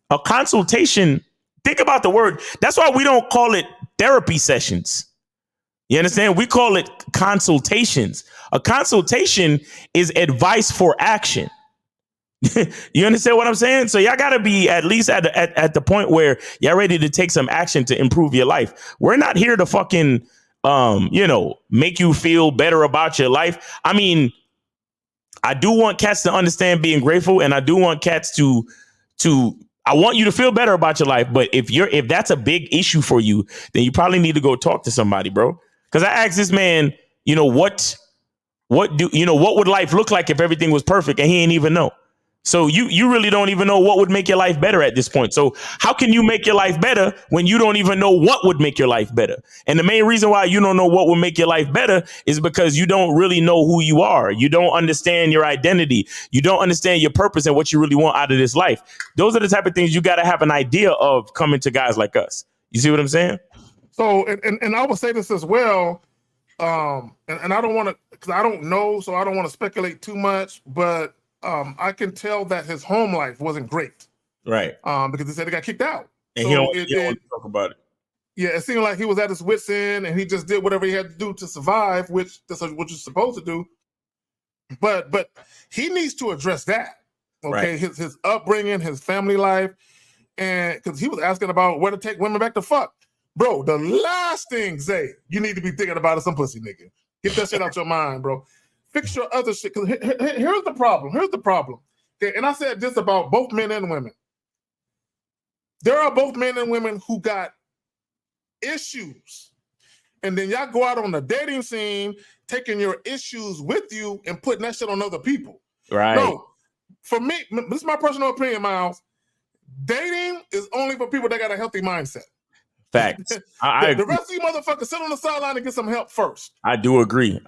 a consultation, think about the word. That's why we don't call it therapy sessions. You understand? We call it consultations. A consultation is advice for action. You understand what I'm saying? So y'all got to be at least at the point where y'all ready to take some action to improve your life. We're not here to fucking, make you feel better about your life. I mean, I do want cats to understand being grateful, and I do want cats to I want you to feel better about your life. But if that's a big issue for you, then you probably need to go talk to somebody, bro. Because I asked this man, what would life look like if everything was perfect, and he ain't even know. So you really don't even know what would make your life better at this point. So how can you make your life better when you don't even know what would make your life better? And the main reason why you don't know what would make your life better is because you don't really know who you are. You don't understand your identity. You don't understand your purpose and what you really want out of this life. Those are the type of things you got to have an idea of coming to guys like us. You see what I'm saying? So, and I will say this as well. And I don't want to, because I don't know, so I don't want to speculate too much, but I can tell that his home life wasn't great. Right. Because he said he got kicked out. And so he don't want to talk about it. Yeah, it seemed like he was at his wit's end and he just did whatever he had to do to survive, which that's what you're supposed to do. But he needs to address that. Okay, right. His upbringing, his family life, and because he was asking about where to take women back to fuck. Bro, the last thing, Zay, you need to be thinking about is some pussy, nigga. Get that shit out your mind, bro. fix your other shit. Because here's the problem. Here's the problem. Okay, and I said this about both men and women. There are both men and women who got issues. And then y'all go out on the dating scene, taking your issues with you and putting that shit on other people. Right. No, for me, this is my personal opinion, Miles. Dating is only for people that got a healthy mindset. Facts. The rest of you motherfuckers sit on the sideline and get some help first. I do agree.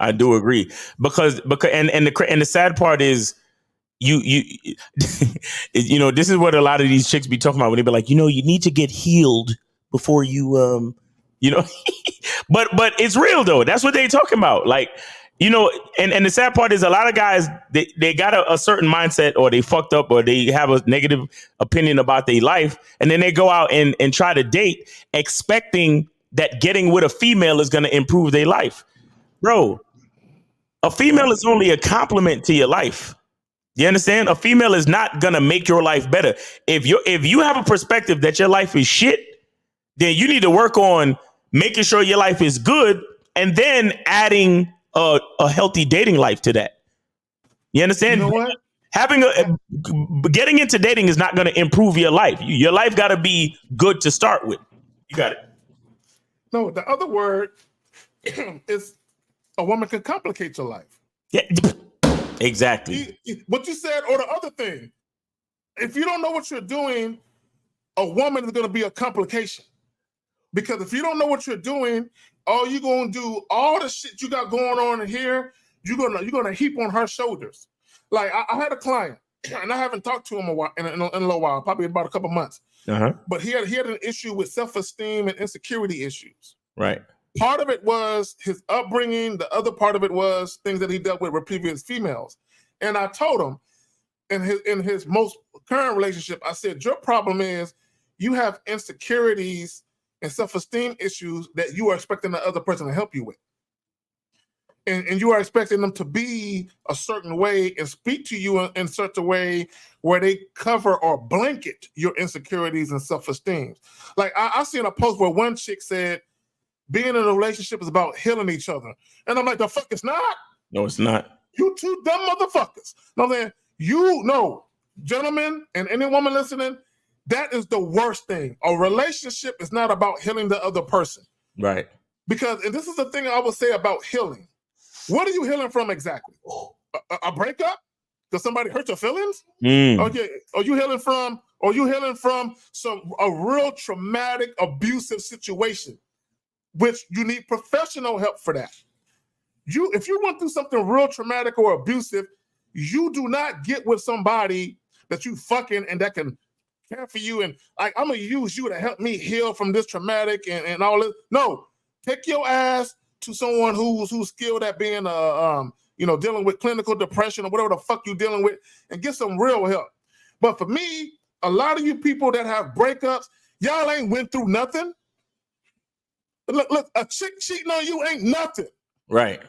Because the sad part is you you know, this is what a lot of these chicks be talking about when they be like, you know, you need to get healed before you you know, but it's real though. That's what they talking about. Like, you know, and the sad part is a lot of guys, they got a certain mindset, or they fucked up, or they have a negative opinion about their life. And then they go out and try to date expecting that getting with a female is going to improve their life. Bro, a female is only a compliment to your life. You understand? A female is not going to make your life better. If you have a perspective that your life is shit, then you need to work on making sure your life is good and then adding a healthy dating life to that. You understand? You know what? Getting into dating is not going to improve your life. Your life got to be good to start with. You got it. No, the other word is a woman can complicate your life. Yeah, exactly. What you said, or the other thing, if you don't know what you're doing, a woman is going to be a complication. Because if you don't know what you're doing, all you're going to do, all the shit you got going on in here, you're gonna heap on her shoulders. Like I had a client, and I haven't talked to him in a little while, probably about a couple months. But he had an issue with self-esteem and insecurity issues. Right. Part of it was his upbringing. The other part of it was things that he dealt with previous females. And I told him in his most current relationship, I said, your problem is you have insecurities and self-esteem issues that you are expecting the other person to help you with. And you are expecting them to be a certain way and speak to you in such a way where they cover or blanket your insecurities and self-esteem. Like I seen a post where one chick said, being in a relationship is about healing each other. And I'm like, the fuck it's not. No, it's not. You two dumb motherfuckers. No, man, you know, gentlemen and any woman listening, that is the worst thing. A relationship is not about healing the other person. Right. Because, and this is the thing I would say about healing. What are you healing from exactly? A breakup? Because somebody hurt your feelings? Okay. Are you healing from a real traumatic, abusive situation, which you need professional help for that? If you went through something real traumatic or abusive, you do not get with somebody that you fucking and that can care for you and like, I'm gonna use you to help me heal from this traumatic and all this. No, take your ass to someone who's skilled at being dealing with clinical depression or whatever the fuck you dealing with, and get some real help. But for me, a lot of you people that have breakups, y'all ain't went through nothing. Look, a chick cheating on you ain't nothing. Right.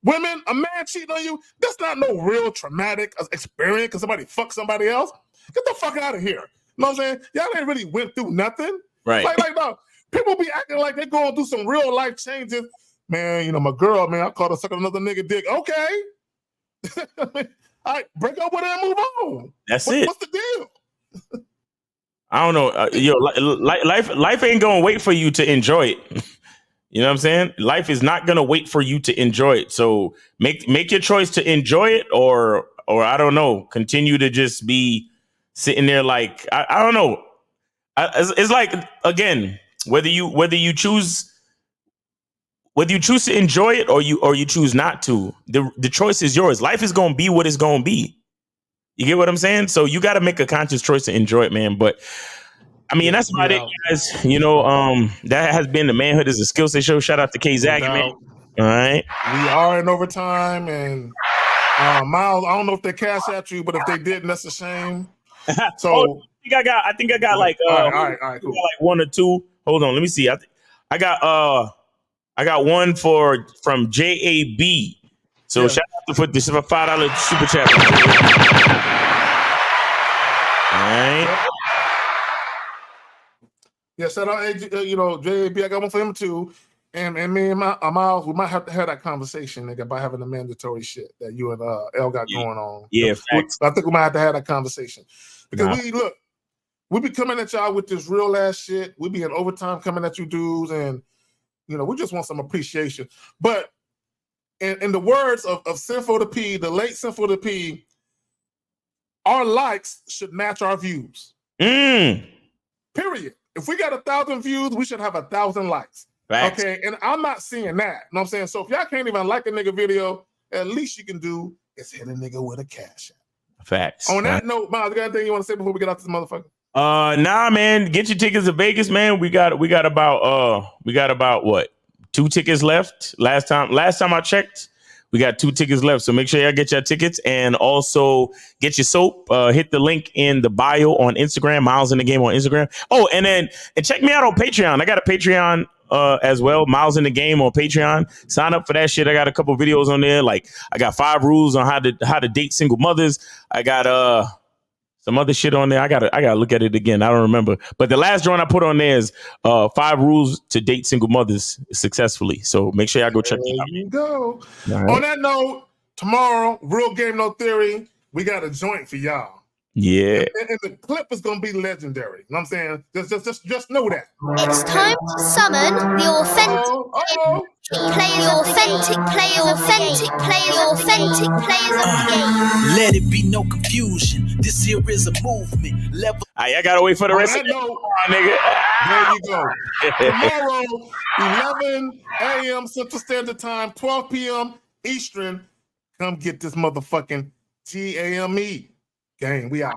Women, a man cheating on you, that's not no real traumatic experience because somebody fucked somebody else. Get the fuck out of here. You know what I'm saying? Y'all ain't really went through nothing. Right. Like no, people be acting like they're going through some real life changes. Man, you know, my girl, man, I caught her sucking another nigga dick. Okay. All right, break up with her and move on. That's it. What's the deal? I don't know. Life ain't gonna wait for you to enjoy it. You know what I'm saying? Life is not gonna wait for you to enjoy it. So make your choice to enjoy it, or I don't know, continue to just be sitting there like I don't know. It's like, again, whether you choose to enjoy it or you choose not to, the choice is yours. Life is gonna be what it's gonna be. You get what I'm saying? So you got to make a conscious choice to enjoy it, man. But I mean, that's about it, guys. You know, that has been the Manhood is a Skill Set show. Shout out to K Zag, man. All right. We are in overtime, and Miles, I don't know if they cash at you, but if they didn't, that's a shame. So I think I got like all right, cool. Like one or two. Hold on, let me see. I got one from JAB. So shout out to put this $5 super chat. All right. Yeah, shout out, JAB. I got one for him too. And me and Miles, we might have to have that conversation, nigga, about having the mandatory shit that you and L got going on. Yeah, facts. I think we might have to have that conversation. Because Nah. we be coming at y'all with this real ass shit. We be in overtime coming at you dudes, and we just want some appreciation. But in the words of Sinful the P, the late Sinful the P, our likes should match our views. Period. If we got 1,000 views, we should have 1,000 likes. Facts. Okay, and I'm not seeing that. You know what I'm saying? So if y'all can't even like a nigga video, at least you can do is hit a nigga with a cash app. Facts. On that note, Miles, you got anything you want to say before we get out this motherfucker? Nah, man. Get your tickets to Vegas, man. We got about what? 2 tickets left. Last time I checked, we got 2 tickets left. So make sure y'all get your tickets and also get your soap. Hit the link in the bio on Instagram, Miles in the Game on Instagram. Oh, and check me out on Patreon. I got a Patreon as well, Miles in the Game on Patreon. Sign up for that shit. I got a couple videos on there. Like I got 5 rules on how to date single mothers. I got some other shit on there. I gotta look at it again. I don't remember. But the last drawing I put on there is 5 rules to date single mothers successfully. So make sure y'all go check it out. There you go. Right. On that note, tomorrow, Real Game No Theory, we got a joint for y'all. Yeah. And the clip is gonna be legendary. You know what I'm saying? Just know that. It's time to summon the authentic players of the game. Let it be no confusion. This here is a movement. I gotta wait for the rest of it. Nigga. There you go. Tomorrow, 11 a.m. Central Standard Time, 12 p.m. Eastern. Come get this motherfucking GAME game. We out.